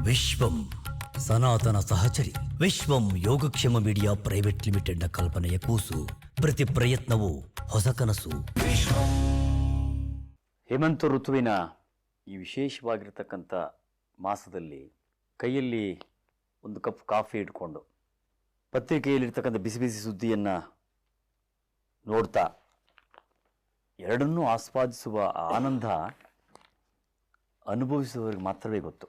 ವಿಶ್ವಂ ಸನಾತನ ಸಹಚರಿ ವಿಶ್ವಂ ಯೋಗಕ್ಷೇಮ ಮೀಡಿಯಾ ಪ್ರೈವೇಟ್ ಲಿಮಿಟೆಡ್ನ ಕಲ್ಪನೆಯ ಕೂಸು. ಪ್ರತಿ ಪ್ರಯತ್ನವೂ ಹೊಸ ಕನಸು. ಹೇಮಂತ ಋತುವಿನ ಈ ವಿಶೇಷವಾಗಿರ್ತಕ್ಕಂಥ ಮಾಸದಲ್ಲಿ ಕೈಯಲ್ಲಿ ಒಂದು ಕಪ್ ಕಾಫಿ ಇಟ್ಕೊಂಡು ಪತ್ರಿಕೆಯಲ್ಲಿರ್ತಕ್ಕಂಥ ಬಿಸಿ ಬಿಸಿ ಸುದ್ದಿಯನ್ನು ನೋಡ್ತಾ ಎರಡನ್ನೂ ಆಸ್ವಾದಿಸುವ ಆನಂದ ಅನುಭವಿಸುವವರಿಗೆ ಮಾತ್ರವೇ ಗೊತ್ತು.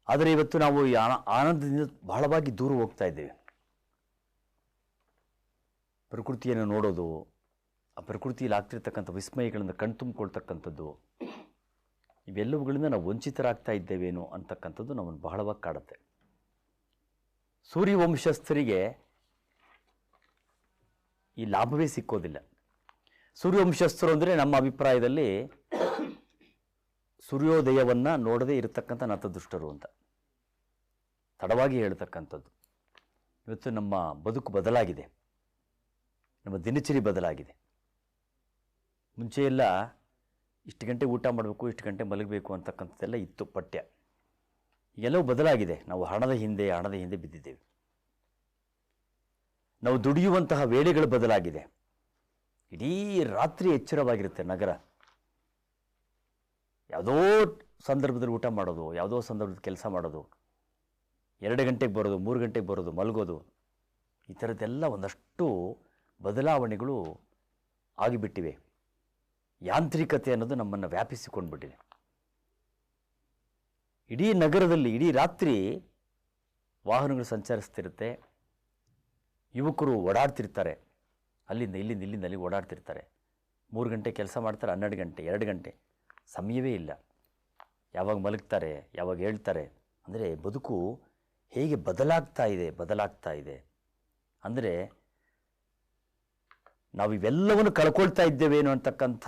ಆದರೆ ಇವತ್ತು ನಾವು ಈ ಆನಂದದಿಂದ ಬಹಳವಾಗಿ ದೂರ ಹೋಗ್ತಾ ಇದ್ದೇವೆ. ಪ್ರಕೃತಿಯನ್ನು ನೋಡೋದು, ಆ ಪ್ರಕೃತಿಯಲ್ಲಿ ಆಗ್ತಿರ್ತಕ್ಕಂಥ ವಿಸ್ಮಯಗಳನ್ನು ಕಣ್ತುಂಬಿಕೊಳ್ತಕ್ಕಂಥದ್ದು, ಇವೆಲ್ಲವುಗಳಿಂದ ನಾವು ವಂಚಿತರಾಗ್ತಾ ಇದ್ದೇವೇನೋ ಅಂತಕ್ಕಂಥದ್ದು ನಮ್ಮನ್ನು ಬಹಳವಾಗಿ ಕಾಡುತ್ತೆ. ಸೂರ್ಯವಂಶಸ್ಥರಿಗೆ ಈ ಲಾಭವೇ ಸಿಕ್ಕೋದಿಲ್ಲ. ಸೂರ್ಯವಂಶಸ್ಥರು ಅಂದರೆ ನಮ್ಮ ಅಭಿಪ್ರಾಯದಲ್ಲಿ ಸೂರ್ಯೋದಯವನ್ನು ನೋಡದೇ ಇರತಕ್ಕಂಥ ನತದೃಷ್ಟರು ಅಂತ ತಡವಾಗಿ ಹೇಳ್ತಕ್ಕಂಥದ್ದು. ಇವತ್ತು ನಮ್ಮ ಬದುಕು ಬದಲಾಗಿದೆ, ನಮ್ಮ ದಿನಚರಿ ಬದಲಾಗಿದೆ. ಮುಂಚೆ ಎಲ್ಲ ಇಷ್ಟು ಗಂಟೆ ಊಟ ಮಾಡಬೇಕು, ಇಷ್ಟು ಗಂಟೆ ಮಲಗಬೇಕು ಅಂತಕ್ಕಂಥದ್ದೆಲ್ಲ ಇತ್ತು ಪಠ್ಯ. ಎಲ್ಲವೂ ಬದಲಾಗಿದೆ. ನಾವು ಹಣದ ಹಿಂದೆ ಬಿದ್ದಿದ್ದೇವೆ. ನಾವು ದುಡಿಯುವಂತಹ ವೇಳೆಗಳು ಬದಲಾಗಿದೆ. ಇಡೀ ರಾತ್ರಿ ಎಚ್ಚರವಾಗಿರುತ್ತೆ ನಗರ. ಯಾವುದೋ ಸಂದರ್ಭದಲ್ಲಿ ಊಟ ಮಾಡೋದು, ಯಾವುದೋ ಸಂದರ್ಭದಲ್ಲಿ ಕೆಲಸ ಮಾಡೋದು, 2 ಗಂಟೆಗೆ ಬರೋದು, 3 ಗಂಟೆಗೆ ಬರೋದು, ಮಲಗೋದು, ಈ ಥರದ್ದೆಲ್ಲ ಒಂದಷ್ಟು ಬದಲಾವಣೆಗಳು ಆಗಿಬಿಟ್ಟಿವೆ. ಯಾಂತ್ರಿಕತೆ ಅನ್ನೋದು ನಮ್ಮನ್ನು ವ್ಯಾಪಿಸಿಕೊಂಡು ಬಿಟ್ಟಿದೆ. ಇಡೀ ನಗರದಲ್ಲಿ ಇಡೀ ರಾತ್ರಿ ವಾಹನಗಳು ಸಂಚರಿಸ್ತಿರುತ್ತೆ, ಯುವಕರು ಓಡಾಡ್ತಿರ್ತಾರೆ, ಅಲ್ಲಿಂದ ಇಲ್ಲಿಂದ ಓಡಾಡ್ತಿರ್ತಾರೆ. 3 ಗಂಟೆ ಕೆಲಸ ಮಾಡ್ತಾರೆ, 12 ಗಂಟೆ 2 ಗಂಟೆ ಸಮಯವೇ ಇಲ್ಲ. ಯಾವಾಗ ಮಲಗ್ತಾರೆ, ಯಾವಾಗ ಹೇಳ್ತಾರೆ. ಅಂದರೆ ಬದುಕು ಹೇಗೆ ಬದಲಾಗ್ತಾ ಇದೆ ಅಂದರೆ ನಾವು ಇವೆಲ್ಲವನ್ನು ಕಳ್ಕೊಳ್ತಾ ಇದ್ದೇವೇನೋ ಅಂತಕ್ಕಂಥ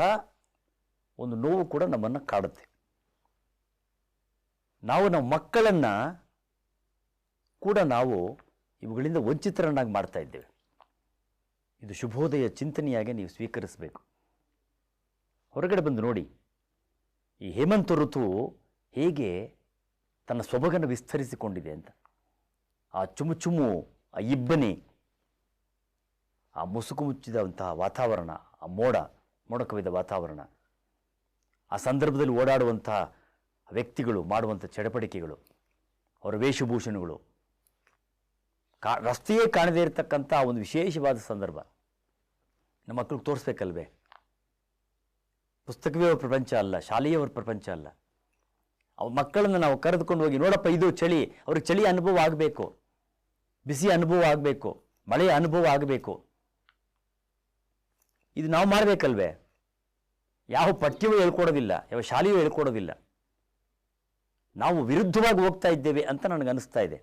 ಒಂದು ನೋವು ಕೂಡ ನಮ್ಮನ್ನು ಕಾಡುತ್ತೆ. ನಮ್ಮ ಮಕ್ಕಳನ್ನು ಕೂಡ ನಾವು ಇವುಗಳಿಂದ ವಂಚಿತರನ್ನಾಗಿ ಮಾಡ್ತಾ ಇದ್ದೇವೆ. ಇದು ಶುಭೋದಯ ಚಿಂತನೆಯಾಗಿ ನೀವು ಸ್ವೀಕರಿಸಬೇಕು. ಹೊರಗಡೆ ಬಂದು ನೋಡಿ, ಈ ಹೇಮಂತ ಋತು ಹೇಗೆ ತನ್ನ ಸೊಬಗನ್ನು ವಿಸ್ತರಿಸಿಕೊಂಡಿದೆ ಅಂತ. ಆ ಚುಮು ಆ ಇಬ್ಬನಿ, ಆ ಮುಸುಕು ಮುಚ್ಚಿದಂತಹ ವಾತಾವರಣ, ಆ ಮೋಡ ಕವಿದ ವಾತಾವರಣ, ಆ ಸಂದರ್ಭದಲ್ಲಿ ಓಡಾಡುವಂತಹ ವ್ಯಕ್ತಿಗಳು ಮಾಡುವಂಥ ಚಡಪಡಿಕೆಗಳು, ಅವರ ವೇಷಭೂಷಣಗಳು, ರಸ್ತೆಯೇ ಕಾಣದೇ ಇರತಕ್ಕಂಥ ಒಂದು ವಿಶೇಷವಾದ ಸಂದರ್ಭ ನಮ್ಮ ಮಕ್ಕಳಿಗೆ ತೋರಿಸ್ಬೇಕಲ್ವೇ? ಪುಸ್ತಕವೇ ಅವ್ರ ಪ್ರಪಂಚ ಅಲ್ಲ, ಶಾಲೆಯವರ ಪ್ರಪಂಚ ಅಲ್ಲ. ಅವ್ರ ಮಕ್ಕಳನ್ನು ನಾವು ಕರೆದುಕೊಂಡು ಹೋಗಿ, ನೋಡಪ್ಪ ಇದು ಚಳಿ, ಅವ್ರಿಗೆ ಚಳಿ ಅನುಭವ ಆಗಬೇಕು, ಬಿಸಿ ಅನುಭವ ಆಗಬೇಕು, ಮಳೆಯ ಅನುಭವ ಆಗಬೇಕು. ಇದು ನಾವು ಮಾಡಬೇಕಲ್ವೇ? ಯಾವ ಪಠ್ಯವೂ ಹೇಳ್ಕೊಡೋದಿಲ್ಲ, ಯಾವ ಶಾಲೆಯೂ ಹೇಳ್ಕೊಡೋದಿಲ್ಲ. ನಾವು ವಿರುದ್ಧವಾಗಿ ಹೋಗ್ತಾ ಇದ್ದೇವೆ ಅಂತ ನನಗನ್ನಿಸ್ತಾ ಇದೆ.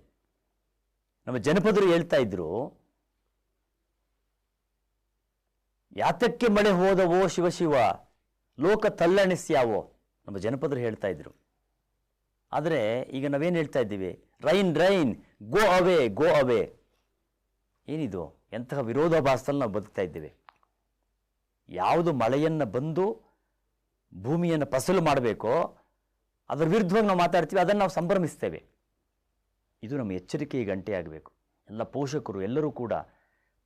ನಮ್ಮ ಜನಪದರು ಹೇಳ್ತಾ ಇದ್ರು, ಯಾತಕ್ಕೆ ಮಳೆ ಹೋದವೋ ಶಿವ ಲೋಕ ತಲ್ಲಣಿಸ್ಯಾವೋ, ನಮ್ಮ ಜನಪದರು ಹೇಳ್ತಾ ಇದ್ರು. ಆದರೆ ಈಗ ನಾವೇನು ಹೇಳ್ತಾ ಇದ್ದೀವಿ? ರೈನ್ ಗೋ ಅವೇ. ಏನಿದು? ಎಂತಹ ವಿರೋಧಾಭಾಸದಲ್ಲಿ ನಾವು ಬದುಕ್ತಾ ಇದ್ದೇವೆ. ಯಾವುದು ಮಳೆಯನ್ನು ಬಂದು ಭೂಮಿಯನ್ನು ಫಸಲು ಮಾಡಬೇಕೋ ಅದರ ವಿರುದ್ಧವಾಗಿ ನಾವು ಮಾತಾಡ್ತೀವಿ, ಅದನ್ನು ನಾವು ಸಂಭ್ರಮಿಸ್ತೇವೆ. ಇದು ನಮ್ಮ ಎಚ್ಚರಿಕೆಯ ಗಂಟೆ ಆಗಬೇಕು. ಎಲ್ಲ ಪೋಷಕರು ಎಲ್ಲರೂ ಕೂಡ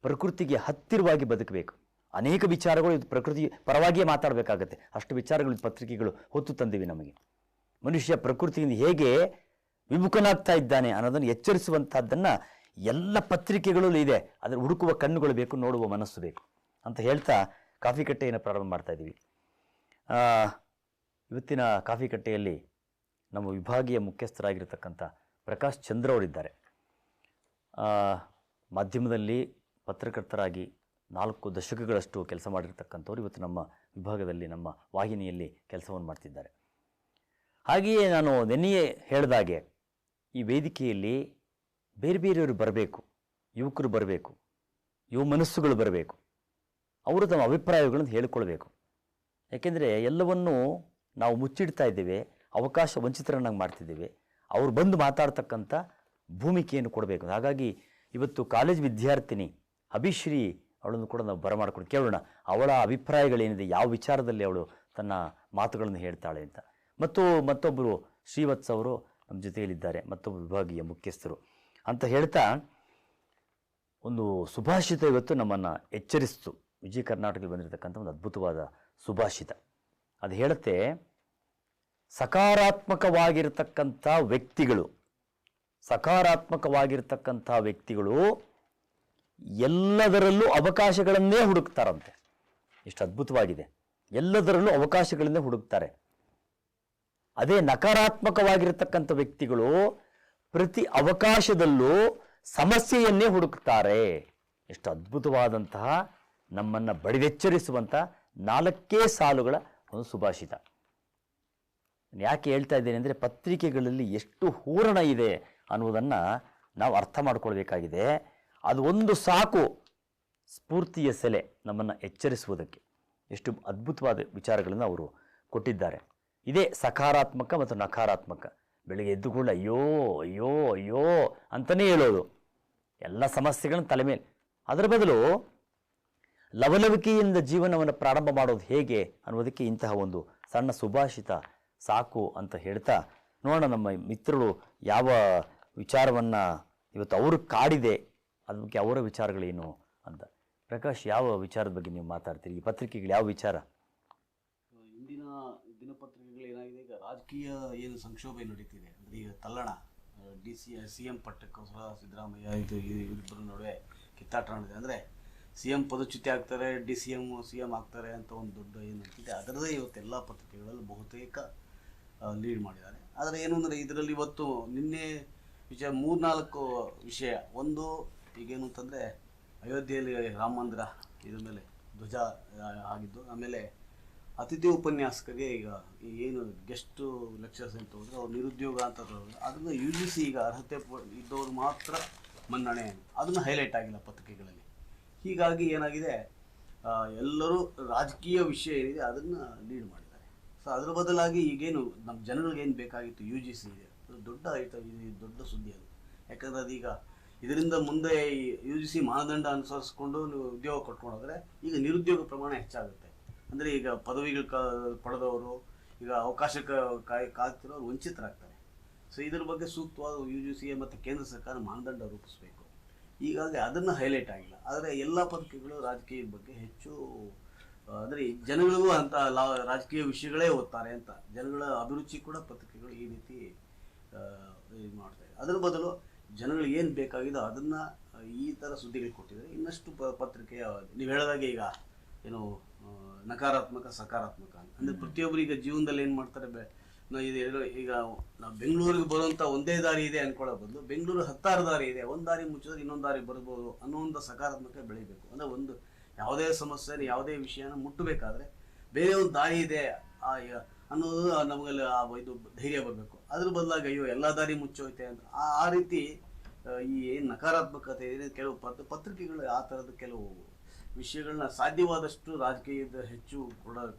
ಪ್ರಕೃತಿಗೆ ಹತ್ತಿರವಾಗಿ ಬದುಕಬೇಕು. ಅನೇಕ ವಿಚಾರಗಳು ಇದು ಪ್ರಕೃತಿ ಪರವಾಗಿಯೇ ಮಾತಾಡಬೇಕಾಗತ್ತೆ. ಅಷ್ಟು ವಿಚಾರಗಳು ಪತ್ರಿಕೆಗಳು ಹೊತ್ತು ತಂದಿವೆ ನಮಗೆ. ಮನುಷ್ಯ ಪ್ರಕೃತಿಯಿಂದ ಹೇಗೆ ವಿಮುಖನಾಗ್ತಾ ಇದ್ದಾನೆ ಅನ್ನೋದನ್ನು ಎಚ್ಚರಿಸುವಂಥದ್ದನ್ನು ಎಲ್ಲ ಪತ್ರಿಕೆಗಳಲ್ಲೂ ಇದೆ. ಅದನ್ನು ಹುಡುಕುವ ಕಣ್ಣುಗಳು ಬೇಕು, ನೋಡುವ ಮನಸ್ಸು ಬೇಕು ಅಂತ ಹೇಳ್ತಾ ಕಾಫಿ ಕಟ್ಟೆಯನ್ನು ಪ್ರಾರಂಭ ಮಾಡ್ತಾ ಇದ್ದೀವಿ. ಇವತ್ತಿನ ಕಾಫಿ ಕಟ್ಟೆಯಲ್ಲಿ ನಮ್ಮ ವಿಭಾಗೀಯ ಮುಖ್ಯಸ್ಥರಾಗಿರ್ತಕ್ಕಂಥ ಪ್ರಕಾಶ್ ಚಂದ್ರ ಅವರಿದ್ದಾರೆ. ಮಾಧ್ಯಮದಲ್ಲಿ ಪತ್ರಕರ್ತರಾಗಿ 4 ದಶಕಗಳಷ್ಟು ಕೆಲಸ ಮಾಡಿರ್ತಕ್ಕಂಥವ್ರು ಇವತ್ತು ನಮ್ಮ ವಿಭಾಗದಲ್ಲಿ, ನಮ್ಮ ವಾಹಿನಿಯಲ್ಲಿ ಕೆಲಸವನ್ನು ಮಾಡ್ತಿದ್ದಾರೆ. ಹಾಗೆಯೇ ನಾನು ನೆನ್ನೆಯೇ ಹೇಳಿದಾಗೆ ಈ ವೇದಿಕೆಯಲ್ಲಿ ಬೇರೆಯವರು ಬರಬೇಕು, ಯುವಕರು ಬರಬೇಕು, ಯುವ ಮನಸ್ಸುಗಳು ಬರಬೇಕು. ಅವರು ತಮ್ಮ ಅಭಿಪ್ರಾಯಗಳನ್ನು ಹೇಳಿಕೊಳ್ಬೇಕು. ಯಾಕೆಂದರೆ ಎಲ್ಲವನ್ನೂ ನಾವು ಮುಚ್ಚಿಡ್ತಾ ಇದ್ದೇವೆ, ಅವಕಾಶ ವಂಚಿತರನ್ನಾಗಿ ಮಾಡ್ತಿದ್ದೇವೆ. ಅವರು ಬಂದು ಮಾತಾಡ್ತಕ್ಕಂಥ ಭೂಮಿಕೆಯನ್ನು ಕೊಡಬೇಕು. ಹಾಗಾಗಿ ಇವತ್ತು ಕಾಲೇಜ್ ವಿದ್ಯಾರ್ಥಿನಿ ಅಭಿಶ್ರೀ ಅವಳನ್ನು ಕೂಡ ನಾವು ಬರಮಾಡ್ಕೊಂಡು ಕೇಳೋಣ, ಅವಳ ಅಭಿಪ್ರಾಯಗಳೇನಿದೆ, ಯಾವ ವಿಚಾರದಲ್ಲಿ ಅವಳು ತನ್ನ ಮಾತುಗಳನ್ನು ಹೇಳ್ತಾಳೆ ಅಂತ. ಮತ್ತೊಬ್ಬರು ಶ್ರೀವತ್ಸ ಅವರು ನಮ್ಮ ಜೊತೆಯಲ್ಲಿದ್ದಾರೆ, ಮತ್ತೊಬ್ಬರು ವಿಭಾಗೀಯ ಮುಖ್ಯಸ್ಥರು ಅಂತ ಹೇಳ್ತಾ ಒಂದು ಸುಭಾಷಿತ ಇವತ್ತು ನಮ್ಮನ್ನು ಎಚ್ಚರಿಸ್ತು. ವಿಜಯ ಕರ್ನಾಟಕದಲ್ಲಿ ಬಂದಿರತಕ್ಕಂಥ ಒಂದು ಅದ್ಭುತವಾದ ಸುಭಾಷಿತ. ಅದು ಹೇಳುತ್ತೆ, ಸಕಾರಾತ್ಮಕವಾಗಿರ್ತಕ್ಕಂಥ ವ್ಯಕ್ತಿಗಳು ಎಲ್ಲದರಲ್ಲೂ ಅವಕಾಶಗಳನ್ನೇ ಹುಡುಕ್ತಾರಂತೆ. ಎಷ್ಟು ಅದ್ಭುತವಾಗಿದೆ. ಎಲ್ಲದರಲ್ಲೂ ಅವಕಾಶಗಳನ್ನೇ ಹುಡುಕ್ತಾರೆ. ಅದೇ ನಕಾರಾತ್ಮಕವಾಗಿರ್ತಕ್ಕಂಥ ವ್ಯಕ್ತಿಗಳು ಪ್ರತಿ ಅವಕಾಶದಲ್ಲೂ ಸಮಸ್ಯೆಯನ್ನೇ ಹುಡುಕ್ತಾರೆ. ಎಷ್ಟು ಅದ್ಭುತವಾದಂತಹ ನಮ್ಮನ್ನು ಬಡಿದೆಚ್ಚರಿಸುವಂಥ 4 ಸಾಲುಗಳ ಒಂದು ಸುಭಾಷಿತ. ಯಾಕೆ ಹೇಳ್ತಾ ಇದ್ದೇನೆ ಅಂದರೆ, ಪತ್ರಿಕೆಗಳಲ್ಲಿ ಎಷ್ಟು ಹೂರಣ ಇದೆ ಅನ್ನುವುದನ್ನು ನಾವು ಅರ್ಥ ಮಾಡ್ಕೊಳ್ಬೇಕಾಗಿದೆ. ಅದು ಒಂದು ಸಾಕು ಸ್ಫೂರ್ತಿಯ ಸೆಲೆ ನಮ್ಮನ್ನು ಎಚ್ಚರಿಸುವುದಕ್ಕೆ. ಎಷ್ಟು ಅದ್ಭುತವಾದ ವಿಚಾರಗಳನ್ನು ಅವರು ಕೊಟ್ಟಿದ್ದಾರೆ. ಇದೇ ಸಕಾರಾತ್ಮಕ ಮತ್ತು ನಕಾರಾತ್ಮಕ. ಬೆಳಿಗ್ಗೆ ಎದ್ದು ಕೂಡ ಅಯ್ಯೋ ಅಯ್ಯೋ ಅಯ್ಯೋ ಅಂತಲೇ ಹೇಳೋದು, ಎಲ್ಲ ಸಮಸ್ಯೆಗಳನ್ನು ತಲೆ ಮೇಲೆ. ಅದರ ಬದಲು ಲವಲವಿಕೆಯಿಂದ ಜೀವನವನ್ನು ಪ್ರಾರಂಭ ಮಾಡೋದು ಹೇಗೆ ಅನ್ನೋದಕ್ಕೆ ಇಂತಹ ಒಂದು ಸಣ್ಣ ಸುಭಾಷಿತ ಸಾಕು ಅಂತ ಹೇಳ್ತಾ, ನೋಡೋಣ ನಮ್ಮ ಮಿತ್ರರು ಯಾವ ವಿಚಾರವನ್ನು ಇವತ್ತು ಅವರು ಕಾಡಿದೆ, ಅದ್ರ ಬಗ್ಗೆ ಅವರ ವಿಚಾರಗಳೇನು ಅಂತ. ಪ್ರಕಾಶ್, ಯಾವ ವಿಚಾರದ ಬಗ್ಗೆ ನೀವು ಮಾತಾಡ್ತೀರಿ? ಈ ಪತ್ರಿಕೆಗಳು ಯಾವ ವಿಚಾರ? ಇಂದಿನ ದಿನಪತ್ರಿಕೆಗಳು ಏನಾಗಿದೆ, ಈಗ ರಾಜಕೀಯ ಏನು ಸಂಕ್ಷೋಭೆ ನಡೀತಿದೆ ಅಂದರೆ, ಈಗ ತಲ್ಲಣ CM ಪಟ್ಟಕ್ಕೋಸ್ಕರ ಸಿದ್ದರಾಮಯ್ಯ ಇಬ್ಬರ ನಡುವೆ ಕಿತ್ತಾಟ ನಡೆದಿದೆ. ಅಂದರೆ CM ಪದಚ್ಯುತಿ ಆಗ್ತಾರೆ, CM ಆಗ್ತಾರೆ ಅಂತ ಒಂದು ದೊಡ್ಡ ಏನು ಅಂತಿದೆ, ಅದರದೇ ಇವತ್ತು ಎಲ್ಲ ಪತ್ರಿಕೆಗಳಲ್ಲಿ ಬಹುತೇಕ ಲೀಡ್ ಮಾಡಿದ್ದಾರೆ. ಆದರೆ ಏನು ಅಂದರೆ, ಇದರಲ್ಲಿ ಇವತ್ತು ನಿನ್ನೆ 3-4 ವಿಷಯ. ಒಂದು ಈಗೇನು ಅಂತಂದರೆ, ಅಯೋಧ್ಯೆಯಲ್ಲಿ ರಾಮ ಮಂದಿರ ಇದ್ರ ಮೇಲೆ ಧ್ವಜ ಆಗಿದ್ದು, ಆಮೇಲೆ ಅತಿಥಿ ಉಪನ್ಯಾಸಕರಿಗೆ ಈಗ ಏನು ಗೆಸ್ಟು ಲೆಕ್ಚರ್ಸ್ ಅಂತ ಹೋದರೆ ಅವ್ರು ನಿರುದ್ಯೋಗ ಅಂತ ಅದನ್ನು UGC ಈಗ ಅರ್ಹತೆ ಇದ್ದವರು ಮಾತ್ರ ಮನ್ನಣೆ, ಅದನ್ನು ಹೈಲೈಟ್ ಆಗಿಲ್ಲ ಪತ್ರಿಕೆಗಳಲ್ಲಿ. ಹೀಗಾಗಿ ಏನಾಗಿದೆ, ಎಲ್ಲರೂ ರಾಜಕೀಯ ವಿಷಯ ಏನಿದೆ ಅದನ್ನು ಲೀಡ್ ಮಾಡಿದ್ದಾರೆ. ಸೊ ಅದರ ಬದಲಾಗಿ ಈಗೇನು ನಮ್ಮ ಜನಗಳಿಗೇನು ಬೇಕಾಗಿತ್ತು, UGC ಇದೆ, ದೊಡ್ಡ ದೊಡ್ಡ ಸುದ್ದಿ ಅದು. ಯಾಕಂದರೆ ಅದೀಗ ಇದರಿಂದ ಮುಂದೆ UGC ಮಾನದಂಡ ಅನುಸರಿಸ್ಕೊಂಡು ನೀವು ಉದ್ಯೋಗ ಕೊಟ್ಕೊಂಡೋದ್ರೆ ಈಗ ನಿರುದ್ಯೋಗ ಪ್ರಮಾಣ ಹೆಚ್ಚಾಗುತ್ತೆ. ಅಂದರೆ ಈಗ ಪದವಿಗಳು ಪಡೆದವರು ಈಗ ಅವಕಾಶಕ್ಕೆ ಕಾಯ್ತಿರೋರು ವಂಚಿತರಾಗ್ತಾರೆ. ಸೊ ಇದ್ರ ಬಗ್ಗೆ ಸೂಕ್ತವಾದ UGC ಮತ್ತು ಕೇಂದ್ರ ಸರ್ಕಾರ ಮಾನದಂಡ ರೂಪಿಸಬೇಕು. ಹೀಗಾಗಿ ಅದನ್ನು ಹೈಲೈಟ್ ಆಗಿಲ್ಲ. ಆದರೆ ಎಲ್ಲ ಪತ್ರಿಕೆಗಳು ರಾಜಕೀಯದ ಬಗ್ಗೆ ಹೆಚ್ಚು ಅಂದರೆ ಜನಗಳಿಗೂ ಅಂತ ರಾಜಕೀಯ ವಿಷಯಗಳೇ ಓದ್ತಾರೆ ಅಂತ ಜನಗಳ ಅಭಿರುಚಿ ಕೂಡ ಪತ್ರಿಕೆಗಳು ಈ ರೀತಿ ಇದು ಮಾಡ್ತಾರೆ. ಅದರ ಬದಲು ಜನಗಳಿಗೆ ಏನು ಬೇಕಾಗಿದೋ ಅದನ್ನು ಈ ಥರ ಸುದ್ದಿಗಳು ಕೊಟ್ಟಿದ್ದಾರೆ. ಇನ್ನಷ್ಟು ಪತ್ರಿಕೆಯ ನೀವು ಹೇಳಿದಾಗೆ ಈಗ ಏನು ನಕಾರಾತ್ಮಕ ಸಕಾರಾತ್ಮಕ ಅಂದರೆ ಪ್ರತಿಯೊಬ್ಬರಿಗೆ ಜೀವನದಲ್ಲಿ ಏನು ಮಾಡ್ತಾರೆ, ಈಗ ನಾವು ಬೆಂಗಳೂರಿಗೆ ಬರುವಂಥ ಒಂದೇ ದಾರಿ ಇದೆ ಅನ್ಕೊಳ್ಳೋ ಬದಲು ಬೆಂಗಳೂರು 10 ದಾರಿ ಇದೆ, ಒಂದು ದಾರಿ ಮುಚ್ಚಿದ್ರೆ ಇನ್ನೊಂದು ದಾರಿ ಬರ್ಬೋದು ಅನ್ನೋ ಒಂದು ಸಕಾರಾತ್ಮಕ ಬೆಳಿಬೇಕು. ಅಂದರೆ ಒಂದು ಯಾವುದೇ ಸಮಸ್ಯೆ ಯಾವುದೇ ವಿಷಯನ ಮುಟ್ಟಬೇಕಾದ್ರೆ ಬೇರೆ ಒಂದು ದಾರಿ ಇದೆ ಅನ್ನೋದು ನಮಗಲ್ಲಿ ಇದು ಧೈರ್ಯ ಬರಬೇಕು. ಅದ್ರ ಬದಲಾಗಿ ಅಯ್ಯೋ ಎಲ್ಲ ದಾರಿ ಮುಚ್ಚೋಯ್ತೆ ಅಂತ ಆ ರೀತಿ ಈ ಏನು ನಕಾರಾತ್ಮಕತೆ ಇದೆ, ಕೆಲವು ಪತ್ರಿಕೆಗಳು ಆ ಥರದ ಕೆಲವು ವಿಷಯಗಳನ್ನ ಸಾಧ್ಯವಾದಷ್ಟು ರಾಜಕೀಯದ ಹೆಚ್ಚು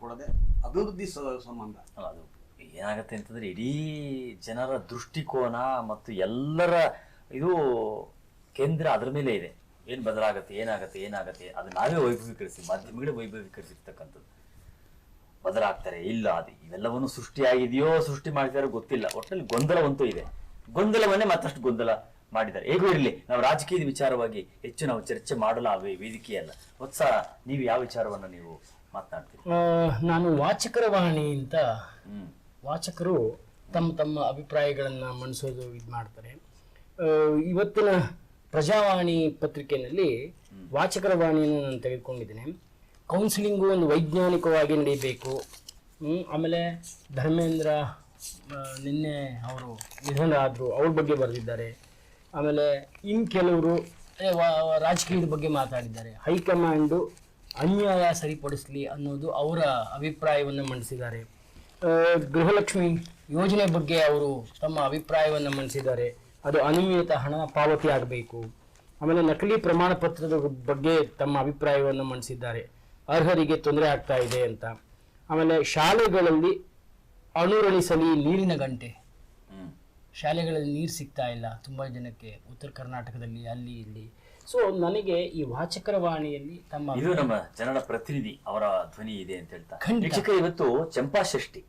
ಕೊಡದೆ ಅಭಿವೃದ್ಧಿ ಸಂಬಂಧ. ಅದು ಏನಾಗುತ್ತೆ ಅಂತಂದರೆ, ಇಡೀ ಜನರ ದೃಷ್ಟಿಕೋನ ಮತ್ತು ಎಲ್ಲರ ಇದು ಕೇಂದ್ರ ಅದರ ಮೇಲೆ ಇದೆ. ಏನು ಬದಲಾಗತ್ತೆ, ಏನಾಗತ್ತೆ ಅದು ನಾವೇ ವೈಭವೀಕರಿಸಿ, ಮಾಧ್ಯಮಗಳೇ ವೈಭವೀಕರಿಸಿರ್ತಕ್ಕಂಥದ್ದು. ಬದಲಾಗ್ತಾರೆ ಇಲ್ಲ, ಅದು ಇವೆಲ್ಲವನ್ನು ಸೃಷ್ಟಿಯಾಗಿದೆಯೋ ಸೃಷ್ಟಿ ಮಾಡಿದಾರೋ ಗೊತ್ತಿಲ್ಲ, ಒಟ್ಟಲ್ಲಿ ಗೊಂದಲವಂತೂ ಇದೆ. ಗೊಂದಲವನ್ನೇ ಮತ್ತಷ್ಟು ಗೊಂದಲ ಮಾಡಿದ್ದಾರೆ. ಹೇಗೂ ಇರಲಿ, ನಾವು ರಾಜಕೀಯದ ವಿಚಾರವಾಗಿ ಹೆಚ್ಚು ನಾವು ಚರ್ಚೆ ಮಾಡಲು ಆ ವೇದಿಕೆಯಲ್ಲ. ವತ್ಸ, ನೀವು ಯಾವ ವಿಚಾರವನ್ನು ನೀವು ಮಾತನಾಡ್ತೀರಿ? ನಾನು ವಾಚಕರ ವಾಣಿ ಅಂತ, ವಾಚಕರು ತಮ್ಮ ಅಭಿಪ್ರಾಯಗಳನ್ನು ಮಂಡಿಸೋದು ಇದು ಮಾಡ್ತಾರೆ. ಇವತ್ತಿನ ಪ್ರಜಾವಾಣಿ ಪತ್ರಿಕೆಯಲ್ಲಿ ವಾಚಕರ ವಾಣಿಯನ್ನು ನಾನು ತೆಗೆದುಕೊಂಡಿದ್ದೇನೆ. ಕೌನ್ಸಿಲಿಂಗು ಒಂದು ವೈಜ್ಞಾನಿಕವಾಗಿ ನಡೆಯಬೇಕು. ಆಮೇಲೆ ಧರ್ಮೇಂದ್ರ ನಿನ್ನೆ ಅವರು ನಿಧನ ಆದರು, ಅವ್ರ ಬಗ್ಗೆ ಬರೆದಿದ್ದಾರೆ. ಆಮೇಲೆ ಇನ್ನು ಕೆಲವರು ರಾಜಕೀಯದ ಬಗ್ಗೆ ಮಾತಾಡಿದ್ದಾರೆ. ಹೈಕಮಾಂಡು ಅನ್ಯಾಯ ಸರಿಪಡಿಸಲಿ ಅನ್ನೋದು ಅವರ ಅಭಿಪ್ರಾಯವನ್ನು ಮಂಡಿಸಿದ್ದಾರೆ. ಗೃಹಲಕ್ಷ್ಮಿ ಯೋಜನೆ ಬಗ್ಗೆ ಅವರು ತಮ್ಮ ಅಭಿಪ್ರಾಯವನ್ನು ಮಂಡಿಸಿದ್ದಾರೆ. ಅದು ಅನಿಯಮಿತ ಹಣ ಪಾವತಿ ಆಗಬೇಕು. ಆಮೇಲೆ ನಕಲಿ ಪ್ರಮಾಣ ಪತ್ರದ ಬಗ್ಗೆ ತಮ್ಮ ಅಭಿಪ್ರಾಯವನ್ನು ಮಂಡಿಸಿದ್ದಾರೆ. ಅರ್ಹರಿಗೆ ತೊಂದರೆ ಆಗ್ತಾ ಇದೆ ಅಂತ. ಆಮೇಲೆ ಶಾಲೆಗಳಲ್ಲಿ ಅನುರಣಿಸಲಿ ನೀರಿನ ಗಂಟೆ. ಶಾಲೆಗಳಲ್ಲಿ ನೀರು ಸಿಗ್ತಾ ಇಲ್ಲ ತುಂಬ ಜನಕ್ಕೆ, ಉತ್ತರ ಕರ್ನಾಟಕದಲ್ಲಿ ಅಲ್ಲಿ ಇಲ್ಲಿ. ಸೊ ನನಗೆ ಈ ವಾಚಕರ ವಾಣಿಯಲ್ಲಿ ತಮ್ಮ ಇದು ನಮ್ಮ ಜನರ ಪ್ರತಿನಿಧಿ ಅವರ ಧ್ವನಿ ಇದೆ ಅಂತ ಹೇಳ್ತಾ. ಇವತ್ತು ಚಂಪಾಷಷ್ಠಿ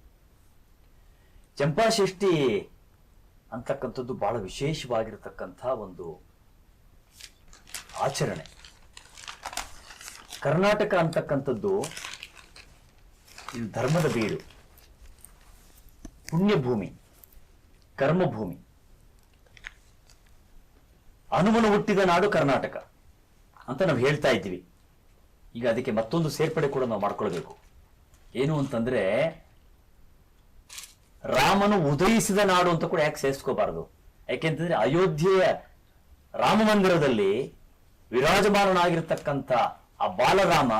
ಚಂಪಾಷಷ್ಠಿ ಅಂತಕ್ಕಂಥದ್ದು ಬಹಳ ವಿಶೇಷವಾಗಿರತಕ್ಕಂಥ ಒಂದು ಆಚರಣೆ. ಕರ್ನಾಟಕ ಅಂತಕ್ಕಂಥದ್ದು ಇದು ಧರ್ಮದ ಬೀಡು, ಪುಣ್ಯಭೂಮಿ, ಕರ್ಮಭೂಮಿ. ಹನುಮನು ಹುಟ್ಟಿದ ನಾಡು ಕರ್ನಾಟಕ ಅಂತ ನಾವು ಹೇಳ್ತಾ ಇದ್ದೀವಿ. ಈಗ ಅದಕ್ಕೆ ಮತ್ತೊಂದು ಸೇರ್ಪಡೆ ಕೂಡ ನಾವು ಮಾಡ್ಕೊಳ್ಬೇಕು. ಏನು ಅಂತಂದ್ರೆ ರಾಮನು ಉದಯಿಸಿದ ನಾಡು ಅಂತ ಕೂಡ ಯಾಕೆ ಸೇರಿಸ್ಕೋಬಾರದು? ಯಾಕೆಂತಂದ್ರೆ ಅಯೋಧ್ಯೆಯ ರಾಮ ಮಂದಿರದಲ್ಲಿ ವಿರಾಜಮಾನನಾಗಿರ್ತಕ್ಕಂಥ ಆ ಬಾಲರಾಮ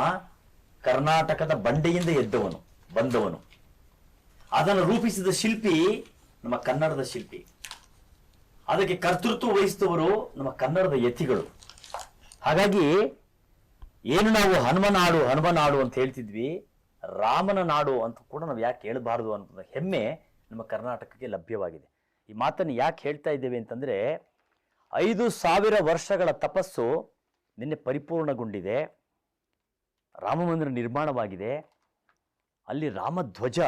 ಕರ್ನಾಟಕದ ಬಂಡೆಯಿಂದ ಬಂದವನು. ಅದನ್ನು ರೂಪಿಸಿದ ಶಿಲ್ಪಿ ನಮ್ಮ ಕನ್ನಡದ ಶಿಲ್ಪಿ. ಅದಕ್ಕೆ ಕರ್ತೃತ್ವ ವಹಿಸಿದವರು ನಮ್ಮ ಕನ್ನಡದ ಯತಿಗಳು. ಹಾಗಾಗಿ ಏನು ನಾವು ಹನುಮನಾಡು ಅಂತ ಹೇಳ್ತಿದ್ವಿ, ರಾಮನ ನಾಡು ಅಂತ ಕೂಡ ನಾವು ಯಾಕೆ ಹೇಳಬಾರದು ಅನ್ನೋ ಹೆಮ್ಮೆ ನಮ್ಮ ಕರ್ನಾಟಕಕ್ಕೆ ಲಭ್ಯವಾಗಿದೆ. ಈ ಮಾತನ್ನು ಯಾಕೆ ಹೇಳ್ತಾ ಇದ್ದೇವೆ ಅಂತಂದ್ರೆ 5,000 ವರ್ಷಗಳ ತಪಸ್ಸು ನಿನ್ನೆ ಪರಿಪೂರ್ಣಗೊಂಡಿದೆ. ರಾಮ ಮಂದಿರ ನಿರ್ಮಾಣವಾಗಿದೆ. ಅಲ್ಲಿ ರಾಮಧ್ವಜ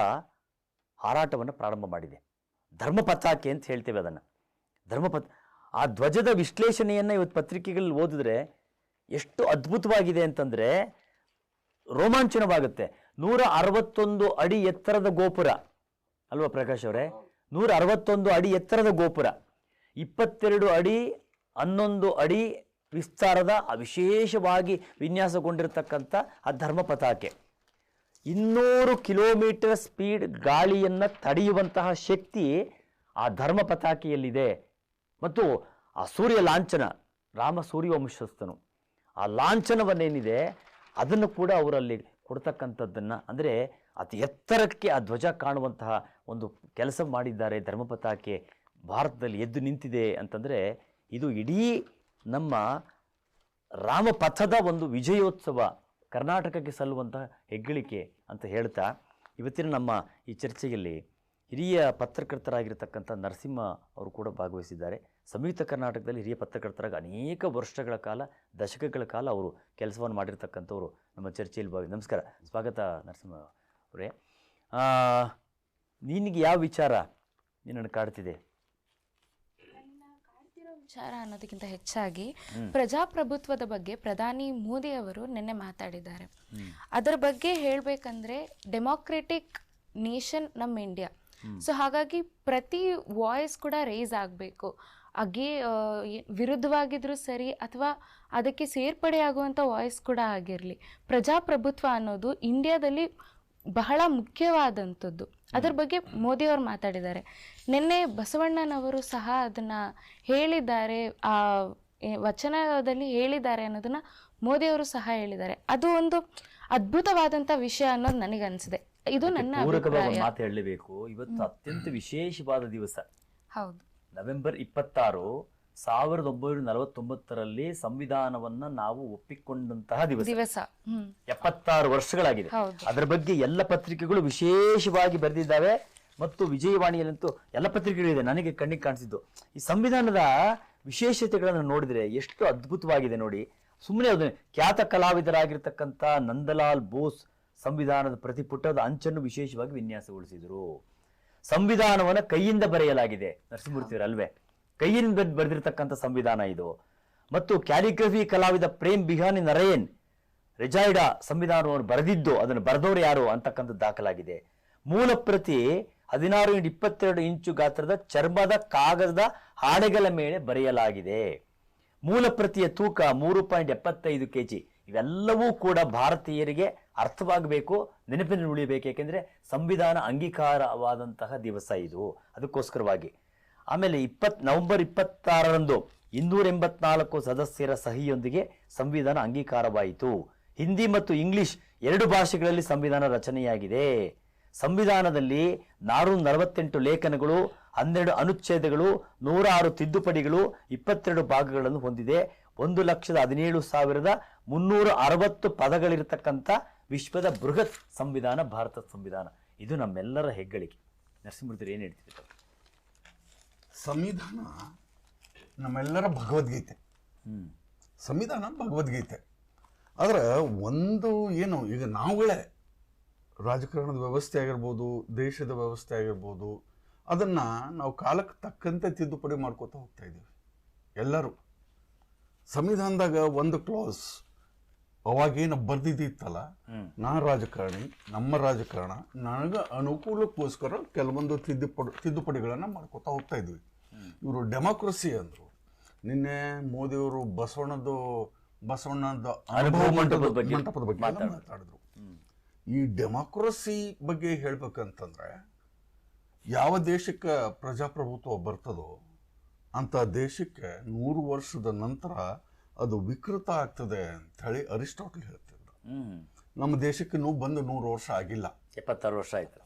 ಹಾರಾಟವನ್ನು ಪ್ರಾರಂಭ ಮಾಡಿದೆ. ಧರ್ಮ ಪತಾಕೆ ಅಂತ ಹೇಳ್ತೇವೆ ಅದನ್ನು. ಆ ಧ್ವಜದ ವಿಶ್ಲೇಷಣೆಯನ್ನು ಇವತ್ತು ಪತ್ರಿಕೆಗಳಲ್ಲಿ ಓದಿದ್ರೆ ಎಷ್ಟು ಅದ್ಭುತವಾಗಿದೆ ಅಂತಂದ್ರೆ ರೋಮಾಂಚನವಾಗುತ್ತೆ. 161 ಅಡಿ ಎತ್ತರದ ಗೋಪುರ ಅಲ್ವಾ ಪ್ರಕಾಶ್ ಅವರೇ? 161 ಅಡಿ ಎತ್ತರದ ಗೋಪುರ, 22 ಅಡಿ 11 ಅಡಿ ವಿಸ್ತಾರದ ವಿಶೇಷವಾಗಿ ವಿನ್ಯಾಸಗೊಂಡಿರತಕ್ಕಂಥ ಆ ಧರ್ಮ ಪತಾಕೆ, 200 ಕಿಲೋಮೀಟರ್ ಸ್ಪೀಡ್ ಗಾಳಿಯನ್ನು ತಡೆಯುವಂತಹ ಶಕ್ತಿ ಆ ಧರ್ಮ ಪತಾಕೆಯಲ್ಲಿದೆ. ಮತ್ತು ಆ ಸೂರ್ಯ ಲಾಂಛನ, ರಾಮ ಸೂರ್ಯವಂಶಸ್ಥನು, ಆ ಲಾಂಛನವನ್ನೇನಿದೆ ಅದನ್ನು ಕೂಡ ಅವರಲ್ಲಿ ಕೊಡ್ತಕ್ಕಂಥದ್ದನ್ನು, ಅಂದರೆ ಅತಿ ಎತ್ತರಕ್ಕೆ ಆ ಧ್ವಜ ಕಾಣುವಂತಹ ಒಂದು ಕೆಲಸ ಮಾಡಿದ್ದಾರೆ. ಧರ್ಮ ಪತಾಕೆ ಭಾರತದಲ್ಲಿ ಎದ್ದು ನಿಂತಿದೆ ಅಂತಂದರೆ ಇದು ಇಡೀ ನಮ್ಮ ರಾಮಪಥದ ಒಂದು ವಿಜಯೋತ್ಸವ, ಕರ್ನಾಟಕಕ್ಕೆ ಸಲ್ಲುವಂತಹ ಹೆಗ್ಗಳಿಕೆ ಅಂತ ಹೇಳ್ತಾ ಇವತ್ತಿನ ನಮ್ಮ ಈ ಚರ್ಚೆಯಲ್ಲಿ ಹಿರಿಯ ಪತ್ರಕರ್ತರಾಗಿರ್ತಕ್ಕಂಥ ನರಸಿಂಹ ಅವರು ಕೂಡ ಭಾಗವಹಿಸಿದ್ದಾರೆ. ಸಂಯುಕ್ತ ಕರ್ನಾಟಕದಲ್ಲಿ ಹಿರಿಯ ಪತ್ರಕರ್ತರಾಗಿ ಅನೇಕ ವರ್ಷಗಳ ಕಾಲ, ದಶಕಗಳ ಕಾಲ ಅವರು ಕೆಲಸವನ್ನು ಮಾಡಿರ್ತಕ್ಕಂಥವ್ರು ನಮ್ಮ ಚರ್ಚೆಯಲ್ಲಿ ನಮಸ್ಕಾರ, ಸ್ವಾಗತ ನರಸಿಂಹ ಅವರೇ. ನಿನಗೆ ಯಾವ ವಿಚಾರ ನಿನ್ನನ್ನು ಕಾಡ್ತಿದೆ? ವಿಚಾರ ಅನ್ನೋದಕ್ಕಿಂತ ಹೆಚ್ಚಾಗಿ ಪ್ರಜಾಪ್ರಭುತ್ವದ ಬಗ್ಗೆ ಪ್ರಧಾನಿ ಮೋದಿ ಅವರು ನಿನ್ನೆ ಮಾತಾಡಿದ್ದಾರೆ. ಅದರ ಬಗ್ಗೆ ಹೇಳಬೇಕಂದ್ರೆ ಡೆಮೋಕ್ರೆಟಿಕ್ ನೇಷನ್ ನಮ್ಮ ಇಂಡಿಯಾ. ಸೊ ಹಾಗಾಗಿ ಪ್ರತಿ ವಾಯ್ಸ್ ಕೂಡ ರೇಸ್ ಆಗಬೇಕು. ವಿರುದ್ಧವಾಗಿದ್ರೂ ಸರಿ ಅಥವಾ ಅದಕ್ಕೆ ಸೇರ್ಪಡೆಯಾಗುವಂಥ ವಾಯ್ಸ್ ಕೂಡ ಆಗಿರಲಿ. ಪ್ರಜಾಪ್ರಭುತ್ವ ಅನ್ನೋದು ಇಂಡಿಯಾದಲ್ಲಿ ಬಹಳ ಮುಖ್ಯವಾದಂಥದ್ದು. ಅದರ ಬಗ್ಗೆ ಮೋದಿಯವರು ಮಾತಾಡಿದ್ದಾರೆ. ನಿನ್ನೆ ಬಸವಣ್ಣನವರು ಸಹ ಅದನ್ನು ಹೇಳಿದ್ದಾರೆ, ಆ ವಚನದಲ್ಲಿ ಹೇಳಿದ್ದಾರೆ ಅನ್ನೋದನ್ನ ಮೋದಿಯವರು ಸಹ ಹೇಳಿದ್ದಾರೆ. ಅದು ಒಂದು ಅದ್ಭುತವಾದಂಥ ವಿಷಯ ಅನ್ನೋದು ನನಗನ್ಸಿದೆ. ಇದು ನನ್ನ ಪೂರಕವಾಗಿ ಮಾತು ಹೇಳಲೇಬೇಕು. ಇವತ್ತು ಅತ್ಯಂತ ವಿಶೇಷವಾದ ದಿವಸ. ಹೌದು, ನವೆಂಬರ್ 26, 1949ರಲ್ಲಿ ಸಂವಿಧಾನವನ್ನ ನಾವು ಒಪ್ಪಿಕೊಂಡಂತಹ ದಿವಸ. 76 ವರ್ಷಗಳಾಗಿದೆ. ಅದರ ಬಗ್ಗೆ ಎಲ್ಲ ಪತ್ರಿಕೆಗಳು ವಿಶೇಷವಾಗಿ ಬರೆದಿದ್ದಾವೆ ಮತ್ತು ವಿಜಯವಾಣಿಯಲ್ಲಂತೂ ಎಲ್ಲ ಪತ್ರಿಕೆಗಳಿದೆ. ನನಗೆ ಕಣ್ಣಿಗೆ ಕಾಣಿಸಿದ್ದು ಈ ಸಂವಿಧಾನದ ವಿಶೇಷತೆಗಳನ್ನು ನೋಡಿದ್ರೆ ಎಷ್ಟು ಅದ್ಭುತವಾಗಿದೆ ನೋಡಿ. ಸುಮ್ಮನೆ ಅದನ್ನ ಖ್ಯಾತ ಕಲಾವಿದರಾಗಿರ್ತಕ್ಕಂಥ ನಂದಲಾಲ್ ಬೋಸ್ ಸಂವಿಧಾನದ ಪ್ರತಿ ಪುಟದ ಅಂಚನ್ನು ವಿಶೇಷವಾಗಿ ವಿನ್ಯಾಸಗೊಳಿಸಿದರು. ಸಂವಿಧಾನವನ್ನ ಕೈಯಿಂದ ಬರೆಯಲಾಗಿದೆ. ನರಸಿಂಹಮೂರ್ತಿ ಅಲ್ವೇ? ಕೈಯಿಂದ ಬರೆದಿರ್ತಕ್ಕಂಥ ಸಂವಿಧಾನ ಇದು. ಮತ್ತು ಕ್ಯಾಲಿಗ್ರಫಿ ಕಲಾವಿದ ಪ್ರೇಮ್ ಬಿಹಾನಿ ನರಯನ್ ರೆಜಾಯ್ಡಾ ಸಂವಿಧಾನವನ್ನು ಬರೆದಿದ್ದು, ಅದನ್ನು ಬರೆದವರು ಯಾರು ಅಂತಕ್ಕಂಥದ್ದು ದಾಖಲಾಗಿದೆ. ಮೂಲ ಪ್ರತಿ 16x22 ಇಂಚು ಗಾತ್ರದ ಚರ್ಮದ ಕಾಗದದ ಹಾಳೆಗಳ ಮೇಲೆ ಬರೆಯಲಾಗಿದೆ. ಮೂಲ ಪ್ರತಿಯ ತೂಕ 3.75 kg. ಇವೆಲ್ಲವೂ ಕೂಡ ಭಾರತೀಯರಿಗೆ ಅರ್ಥವಾಗಬೇಕು, ನೆನಪಿನಲ್ಲಿ ಉಳಿಯಬೇಕು. ಯಾಕೆಂದ್ರೆ ಸಂವಿಧಾನ ಅಂಗೀಕಾರವಾದಂತಹ ದಿವಸ ಇದು, ಅದಕ್ಕೋಸ್ಕರವಾಗಿ. ಆಮೇಲೆ ನವೆಂಬರ್ 26ರಂದು 284 ಸದಸ್ಯರ ಸಹಿಯೊಂದಿಗೆ ಸಂವಿಧಾನ ಅಂಗೀಕಾರವಾಯಿತು. ಹಿಂದಿ ಮತ್ತು ಇಂಗ್ಲಿಷ್ 2 ಭಾಷೆಗಳಲ್ಲಿ ಸಂವಿಧಾನ ರಚನೆಯಾಗಿದೆ. ಸಂವಿಧಾನದಲ್ಲಿ 448 ಲೇಖನಗಳು, 12 ಅನುಚ್ಛೇದಗಳು, 106 ತಿದ್ದುಪಡಿಗಳು, 22 ಭಾಗಗಳನ್ನು ಹೊಂದಿದೆ. 1,17,360 ಪದಗಳಿರತಕ್ಕಂಥ ವಿಶ್ವದ ಬೃಹತ್ ಸಂವಿಧಾನ ಭಾರತದ ಸಂವಿಧಾನ. ಇದು ನಮ್ಮೆಲ್ಲರ ಹೆಗ್ಗಳಿಕೆ. ನರಸಿಂಹಮೂರ್ತಿ ಏನ್ ಹೇಳ್ತಿದ್ರು? ಸಂವಿಧಾನ ನಮ್ಮೆಲ್ಲರ ಭಗವದ್ಗೀತೆ. ಸಂವಿಧಾನ ಭಗವದ್ಗೀತೆ. ಆದ್ರೆ ಒಂದು ಏನು, ಈಗ ನಾವುಗಳೇ ರಾಜಕಾರಣದ ವ್ಯವಸ್ಥೆ ಆಗಿರ್ಬೋದು, ದೇಶದ ವ್ಯವಸ್ಥೆ ಆಗಿರ್ಬೋದು, ಅದನ್ನು ನಾವು ಕಾಲಕ್ಕೆ ತಕ್ಕಂತೆ ತಿದ್ದುಪಡಿ ಮಾಡ್ಕೋತಾ ಹೋಗ್ತಾ ಇದ್ದೀವಿ ಎಲ್ಲರೂ. ಸಂವಿಧಾನದಾಗ ಒಂದು ಕ್ಲಾಸ್ ಅವಾಗೇನು ಬರ್ದಿದ್ದಿತ್ತಲ್ಲ, ನಾ ರಾಜಕಾರಣಿ, ನಮ್ಮ ರಾಜಕಾರಣ, ನನಗೆ ಅನುಕೂಲಕ್ಕೋಸ್ಕರ ಕೆಲವೊಂದು ತಿದ್ದುಪಡಿಗಳನ್ನು ಮಾಡ್ಕೋತಾ ಹೋಗ್ತಾ ಇದ್ವಿ. ಇವರು ಡೆಮೋಕ್ರಸಿ ಅಂದರು. ನಿನ್ನೆ ಮೋದಿಯವರು ಬಸವಣ್ಣದ ಅನುಭವ ಮಂಟಪದ ಬಗ್ಗೆ ಮಾತಾಡಿದ್ರು. ಈ ಡೆಮೋಕ್ರಸಿ ಬಗ್ಗೆ ಹೇಳ್ಬೇಕಂತಂದ್ರೆ, ಯಾವ ದೇಶಕ್ಕೆ ಪ್ರಜಾಪ್ರಭುತ್ವ ಬರ್ತದೋ ಅಂತ ದೇಶಕ್ಕೆ 100 ವರ್ಷದ ನಂತರ ಅದು ವಿಕೃತ ಆಗ್ತದೆ ಅಂತ ಹೇಳಿ ಅರಿಸ್ಟಾಟಲ್ ಹೇಳ್ತಿದ್ರು. ನಮ್ಮ ದೇಶಕ್ಕೆ ನೀವು ಬಂದು 100 ವರ್ಷ ಆಗಿಲ್ಲ, 76 ವರ್ಷ ಆಯ್ತು.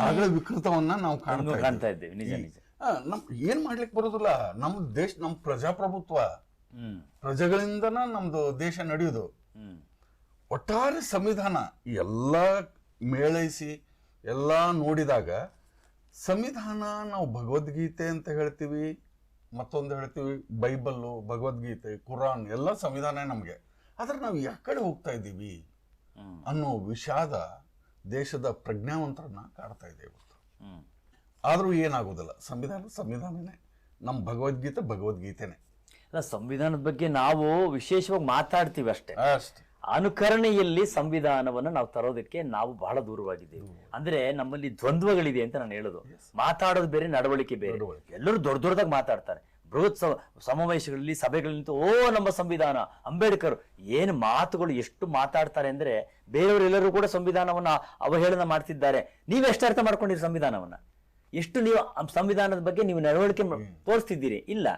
ಆಗಲೇ ವಿಕೃತವನ್ನ ನಾವು ಕಾಣ್ತಾ ಇದ್ದೇವೆ. ನಿಜ ನಿಜ. ನಮ್ ಏನ್ ಮಾಡ್ಲಿಕ್ಕೆ ಬರೋದಿಲ್ಲ. ನಮ್ಮ ದೇಶ, ನಮ್ಮ ಪ್ರಜಾಪ್ರಭುತ್ವ, ಪ್ರಜೆಗಳಿಂದನ ನಮ್ದು ದೇಶ ನಡೆಯುದು. ಒಟ್ಟಾರೆ ಸಂವಿಧಾನ ಎಲ್ಲ ಮೇಳೈಸಿ ಎಲ್ಲ ನೋಡಿದಾಗ ಸಂವಿಧಾನ ನಾವು ಭಗವದ್ಗೀತೆ ಅಂತ ಹೇಳ್ತೀವಿ, ಮತ್ತೊಂದು ಹೇಳ್ತೀವಿ ಬೈಬಲ್ಲು, ಭಗವದ್ಗೀತೆ, ಕುರಾನ್ ಎಲ್ಲ ಸಂವಿಧಾನ ನಮಗೆ. ಆದ್ರೆ ನಾವು ಯಾಕಡೆ ಹೋಗ್ತಾ ಇದ್ದೀವಿ ಅನ್ನೋ ವಿಷಾದ ದೇಶದ ಪ್ರಜ್ಞಾವಂತರನ್ನ ಕಾಡ್ತಾ ಇದೆ ಇವತ್ತು. ಆದ್ರೂ ಏನಾಗೋದಿಲ್ಲ, ಸಂವಿಧಾನನೇ. ನಮ್ಮ ಭಗವದ್ಗೀತೆನೇ. ಸಂವಿಧಾನದ ಬಗ್ಗೆ ನಾವು ವಿಶೇಷವಾಗಿ ಮಾತಾಡ್ತೀವಿ ಅಷ್ಟೇ. ಅನುಕರಣೆಯಲ್ಲಿ ಸಂವಿಧಾನವನ್ನು ನಾವು ತರೋದಕ್ಕೆ ನಾವು ಬಹಳ ದೂರವಾಗಿದ್ದೇವೆ. ಅಂದ್ರೆ ನಮ್ಮಲ್ಲಿ ದ್ವಂದ್ವಗಳಿದೆ ಅಂತ ನಾನು ಹೇಳೋದು. ಮಾತಾಡೋದು ಬೇರೆ, ನಡವಳಿಕೆ ಬೇರೆ. ಎಲ್ಲರೂ ದೊಡ್ಡದಾಗಿ ಮಾತಾಡ್ತಾರೆ. ಬೃಹತ್ ಸಮಾವೇಶಗಳಲ್ಲಿ, ಸಭೆಗಳಲ್ಲಿ ನಮ್ಮ ಸಂವಿಧಾನ, ಅಂಬೇಡ್ಕರ್, ಏನು ಮಾತುಗಳು ಎಷ್ಟು ಮಾತಾಡ್ತಾರೆ ಅಂದ್ರೆ ಬೇರೆಯವರೆಲ್ಲರೂ ಕೂಡ ಸಂವಿಧಾನವನ್ನ ಅವಹೇಳನ ಮಾಡ್ತಿದ್ದಾರೆ. ನೀವೆಷ್ಟು ಅರ್ಥ ಮಾಡ್ಕೊಂಡಿರಿ ಸಂವಿಧಾನವನ್ನ? ಎಷ್ಟು ನೀವು ಸಂವಿಧಾನದ ಬಗ್ಗೆ ನೀವು ನಡವಳಿಕೆ ತೋರಿಸ್ತಿದ್ದೀರಿ? ಇಲ್ಲ,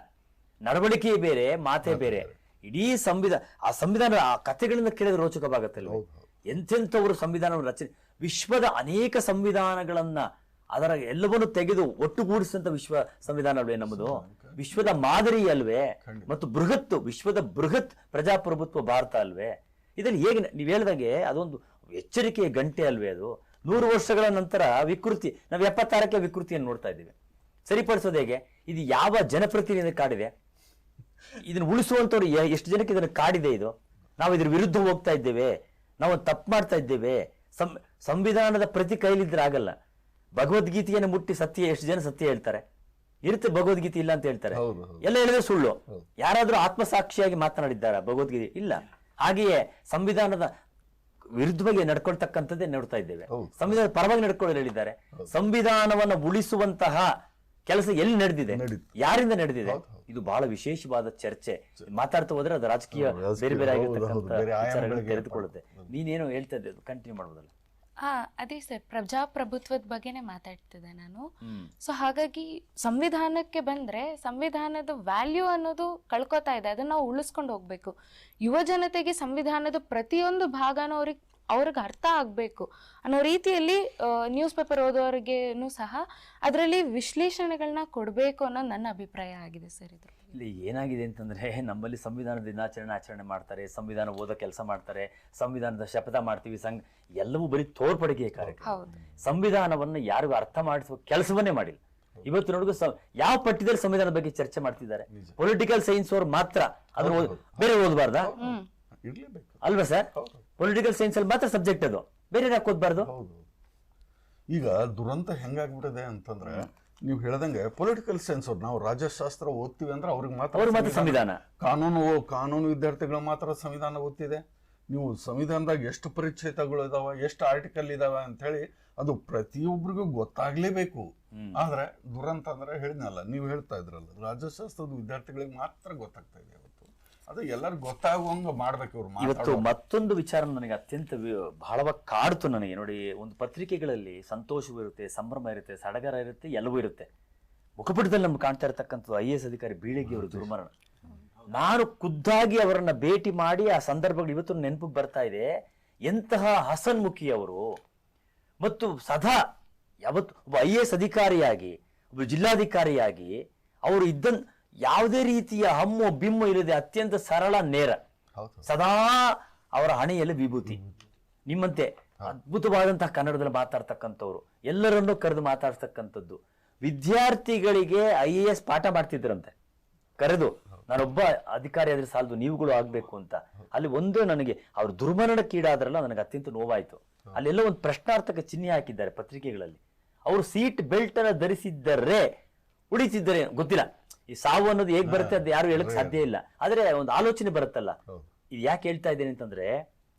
ನಡವಳಿಕೆ ಬೇರೆ, ಮಾತೇ ಬೇರೆ. ಇಡೀ ಸಂವಿಧಾನ ಆ ಕಥೆಗಳಿಂದ ಕೇಳಿದ್ರೆ ರೋಚಕವಾಗತ್ತಲ್ವ? ಎಂತೆಂಥವರು ಸಂವಿಧಾನವನ್ನು ರಚನೆ, ವಿಶ್ವದ ಅನೇಕ ಸಂವಿಧಾನಗಳನ್ನ ಅದರ ಎಲ್ಲವನ್ನು ತೆಗೆದು ಒಟ್ಟುಗೂಡಿಸಿದಂತ ಸಂವಿಧಾನ ಅಲ್ವೇ ನಮ್ಮದು? ವಿಶ್ವದ ಮಾದರಿ ಅಲ್ವೇ? ಮತ್ತು ವಿಶ್ವದ ಬೃಹತ್ ಪ್ರಜಾಪ್ರಭುತ್ವ ಭಾರತ ಅಲ್ವೇ? ಇದರಲ್ಲಿ ಹೇಗೆ ನೀವು ಹೇಳಿದಾಗೆ ಅದೊಂದು ಎಚ್ಚರಿಕೆಯ ಗಂಟೆ ಅಲ್ವೇ ಅದು? 100 ವರ್ಷಗಳ ನಂತರ ವಿಕೃತಿ, ನಾವು 76ಕ್ಕೆ ವಿಕೃತಿಯನ್ನು ನೋಡ್ತಾ ಇದ್ದೀವಿ. ಸರಿಪಡಿಸೋದು ಹೇಗೆ? ಇದು ಯಾವ ಜನಪ್ರತಿನಿಧಿ ಕಾಡಿದೆ? ಇದನ್ನು ಉಳಿಸುವಂತವ್ರು ಎಷ್ಟು ಜನಕ್ಕೆ ಇದನ್ನು ಕಾಡಿದೆ? ಇದು ನಾವು ಇದ್ರ ವಿರುದ್ಧ ಹೋಗ್ತಾ ಇದ್ದೇವೆ, ನಾವು ತಪ್ಪು ಮಾಡ್ತಾ ಇದ್ದೇವೆ. ಸಂವಿಧಾನದ ಪ್ರತಿ ಕೈಲಿದ್ರೆ ಆಗಲ್ಲ. ಭಗವದ್ಗೀತೆಯನ್ನು ಮುಟ್ಟಿ ಸತ್ಯ, ಎಷ್ಟು ಜನ ಸತ್ಯ ಹೇಳ್ತಾರೆ? ಇರುತ್ತೆ ಭಗವದ್ಗೀತೆ ಇಲ್ಲ ಅಂತ ಹೇಳ್ತಾರೆ. ಎಲ್ಲ ಹೇಳಿದ್ರೆ ಸುಳ್ಳು. ಯಾರಾದ್ರೂ ಆತ್ಮಸಾಕ್ಷಿಯಾಗಿ ಮಾತನಾಡಿದ್ದಾರ ಭಗವದ್ಗೀತೆ? ಇಲ್ಲ. ಹಾಗೆಯೇ ಸಂವಿಧಾನದ ವಿರುದ್ಧವಾಗಿ ನಡ್ಕೊಳ್ತಕ್ಕಂಥದ್ದೇ ನೋಡ್ತಾ ಇದ್ದೇವೆ. ಸಂವಿಧಾನದ ಪರವಾಗಿ ನಡ್ಕೊಳ್ಳಲು ಹೇಳಿದ್ದಾರೆ. ಸಂವಿಧಾನವನ್ನ ಉಳಿಸುವಂತಹ ಕೆಲಸ ಎಲ್ಲಿ ನಡೆದಿದೆ, ಯಾರಿಂದ ನಡೆದಿದೆ? ಇದು ಬಹಳ ವಿಶೇಷವಾದ ಚರ್ಚೆ. ಮಾತಾಡ್ತಾ ಹೋದ್ರೆ ಅದು ರಾಜಕೀಯ ಬೇರೆ ಬೇರೆ ಆಗಿರ್ತಕ್ಕಂಥ ವಿಚಾರಗಳು ತೆರೆದುಕೊಳ್ಳುತ್ತೆ. ನೀನೇನೋ ಹೇಳ್ತಾ ಇದ್ದೆ, ಕಂಟಿನ್ಯೂ ಮಾಡ್ಬೋದಲ್ಲ? ಅದೇ ಸರ್, ಪ್ರಜಾಪ್ರಭುತ್ವದ ಬಗ್ಗೆನೇ ಮಾತಾಡ್ತಿದ್ದೆ ನಾನು. ಸೊ ಹಾಗಾಗಿ ಸಂವಿಧಾನಕ್ಕೆ ಬಂದ್ರೆ ಸಂವಿಧಾನದ ವ್ಯಾಲ್ಯೂ ಅನ್ನೋದು ಕಳ್ಕೊತಾ ಇದೆ. ಅದನ್ನ ನಾವು ಉಳಿಸ್ಕೊಂಡು ಹೋಗ್ಬೇಕು. ಯುವ ಜನತೆಗೆ ಸಂವಿಧಾನದ ಪ್ರತಿಯೊಂದು ಭಾಗನೂ ಅವ್ರಿಗೆ ಅರ್ಥ ಆಗ್ಬೇಕು ಅನ್ನೋ ರೀತಿಯಲ್ಲಿ ನ್ಯೂಸ್ ಪೇಪರ್ ಓದೋರಿಗೇನು ಸಹ ಅದರಲ್ಲಿ ವಿಶ್ಲೇಷಣೆಗಳನ್ನ ಕೊಡಬೇಕು ಅನ್ನೋದು ನನ್ನ ಅಭಿಪ್ರಾಯ ಆಗಿದೆ ಸರ್. ಇಲ್ಲಿ ಏನಾಗಿದೆ ಅಂತಂದ್ರೆ, ನಮ್ಮಲ್ಲಿ ಸಂವಿಧಾನ ಆಚರಣೆ ಮಾಡ್ತಾರೆ, ಸಂವಿಧಾನ ಓದೋ ಕೆಲಸ ಮಾಡ್ತಾರೆ, ಸಂವಿಧಾನದ ಶಪಥ ಮಾಡ್ತೀವಿ, ಎಲ್ಲವೂ ಬರೀ ತೋರ್ಪಡಿಕೆ ಕಾರ್ಯಕ್ರಮ. ಸಂವಿಧಾನವನ್ನ ಯಾರಿಗೂ ಅರ್ಥ ಮಾಡಿಸುವ ಕೆಲಸವನ್ನೇ ಮಾಡಿಲ್ಲ ಇವತ್ತು. ನೋಡಿದ್ರು ಯಾವ ಪಠ್ಯದಲ್ಲಿ ಸಂವಿಧಾನದ ಬಗ್ಗೆ ಚರ್ಚೆ ಮಾಡ್ತಿದ್ದಾರೆ? ಪೊಲಿಟಿಕಲ್ ಸೈನ್ಸ್ ಅವ್ರು ಮಾತ್ರ ಅದನ್ನ ಬೇರೆ ಓದಬಾರ್ದಾ ಅಲ್ವಾ ಸರ್? ಪೊಲಿಟಿಕಲ್ ಸೈನ್ಸ್ ಅಲ್ಲಿ ಮಾತ್ರ ಸಬ್ಜೆಕ್ಟ್ ಅದು, ಬೇರೆ ಯಾಕೆ ಓದಬಾರ್ದು? ಈಗ ದುರಂತ ಹೆಂಗಾಗ್ಬಿಟ್ಟಿದೆ ಅಂತಂದ್ರೆ, ನೀವು ಹೇಳ್ದಂಗೆ ಪೊಲಿಟಿಕಲ್ ಸೈನ್ಸ್ ಅವ್ರು, ನಾವು ರಾಜ್ಯಶಾಸ್ತ್ರ ಓದ್ತೀವಿ ಅಂದ್ರೆ ಅವ್ರಿಗೆ ಮಾತ್ರ ಸಂವಿಧಾನ, ಕಾನೂನು ವಿದ್ಯಾರ್ಥಿಗಳು ಮಾತ್ರ ಸಂವಿಧಾನ ಓದ್ತಿದೆ. ನೀವು ಸಂವಿಧಾನದಾಗ ಎಷ್ಟು ಪರಿಚ್ಛೇದಗಳು ಇದಾವ, ಎಷ್ಟು ಆರ್ಟಿಕಲ್ ಇದಾವೆ ಅಂತ ಹೇಳಿ ಅದು ಪ್ರತಿಯೊಬ್ಬರಿಗೂ ಗೊತ್ತಾಗ್ಲೇಬೇಕು. ಆದ್ರೆ ದುರಂತ ಅಂದ್ರೆ ಹೇಳಿದ್ನಲ್ಲ, ನೀವು ಹೇಳ್ತಾ ಇದ್ರಲ್ಲ, ರಾಜ್ಯಶಾಸ್ತ್ರದ ವಿದ್ಯಾರ್ಥಿಗಳಿಗೆ ಮಾತ್ರ ಗೊತ್ತಾಗ್ತಾ ಇದೆ. ಅದು ಎಲ್ಲರಿಗೂ ಗೊತ್ತಾಗುವಂಗ ಮಾಡ್ಬೇಕು ಇವ್ರು. ಇವತ್ತು ಮತ್ತೊಂದು ವಿಚಾರ ನನಗೆ ಅತ್ಯಂತ ಬಹಳವಾಗಿ ಕಾಡ್ತು ನನಗೆ. ನೋಡಿ, ಒಂದು ಪತ್ರಿಕೆಗಳಲ್ಲಿ ಸಂತೋಷವೂ ಇರುತ್ತೆ, ಸಂಭ್ರಮ ಇರುತ್ತೆ, ಸಡಗರ ಇರುತ್ತೆ, ಎಲ್ಲವೂ ಇರುತ್ತೆ. ಮುಖಪುಟದಲ್ಲಿ ನಮ್ಗೆ ಕಾಣ್ತಾ ಇರತಕ್ಕಂಥದ್ದು IAS ಅಧಿಕಾರಿ ಬೀಳಗಿ ಅವರು ದುರ್ಮರಣ. ನಾನು ಖುದ್ದಾಗಿ ಅವರನ್ನ ಭೇಟಿ ಮಾಡಿ ಆ ಸಂದರ್ಭಗಳು ಇವತ್ತು ನೆನಪಿಗೆ ಬರ್ತಾ ಇದೆ. ಎಂತಹ ಹಸನ್ಮುಖಿ ಅವರು, ಮತ್ತು ಸದಾ ಯಾವತ್ತು ಒಬ್ಬ IAS ಅಧಿಕಾರಿಯಾಗಿ, ಒಬ್ಬ ಜಿಲ್ಲಾಧಿಕಾರಿಯಾಗಿ ಅವರು ಯಾವುದೇ ರೀತಿಯ ಹಮ್ಮು ಬಿಮ್ಮು ಇಲ್ಲದೆ ಅತ್ಯಂತ ಸರಳ ನೇರ, ಸದಾ ಅವರ ಹಣೆಯಲ್ಲಿ ವಿಭೂತಿ. ನಿಮ್ಮಂತೆ ಅದ್ಭುತವಾದಂತಹ ಕನ್ನಡದಲ್ಲಿ ಮಾತಾಡ್ತಕ್ಕಂಥವ್ರು, ಎಲ್ಲರನ್ನೂ ಕರೆದು ಮಾತಾಡ್ತಕ್ಕಂಥದ್ದು. ವಿದ್ಯಾರ್ಥಿಗಳಿಗೆ IAS ಪಾಠ ಮಾಡ್ತಿದ್ರಂತೆ ಕರೆದು, ನಾನೊಬ್ಬ ಅಧಿಕಾರಿ ಆದ್ರೆ ಸಾಲದು, ನೀವುಗಳು ಆಗ್ಬೇಕು ಅಂತ. ಅಲ್ಲಿ ಒಂದು ನನಗೆ ಅವ್ರು ದುರ್ಮರಣಕ್ಕೀಡಾದ್ರಲ್ಲ, ನನಗೆ ಅತ್ಯಂತ ನೋವಾಯ್ತು. ಅಲ್ಲೆಲ್ಲ ಒಂದು ಪ್ರಶ್ನಾರ್ಥಕ ಚಿಹ್ನೆ ಹಾಕಿದ್ದಾರೆ ಪತ್ರಿಕೆಗಳಲ್ಲಿ. ಅವರು ಸೀಟ್ ಬೆಲ್ಟ್ ಅನ್ನ ಧರಿಸಿದ್ದರೆ ಉಳಿತಿದ್ದರೆ ಗೊತ್ತಿಲ್ಲ. ಈ ಸಾವು ಅನ್ನೋದು ಹೇಗ್ ಬರುತ್ತೆ ಅದು ಯಾರು ಹೇಳಕ್ ಸಾಧ್ಯ ಇಲ್ಲ. ಆದ್ರೆ ಒಂದು ಆಲೋಚನೆ ಬರುತ್ತಲ್ಲ. ಇದು ಯಾಕೆ ಹೇಳ್ತಾ ಇದ್ದೇನೆ ಅಂತಂದ್ರೆ,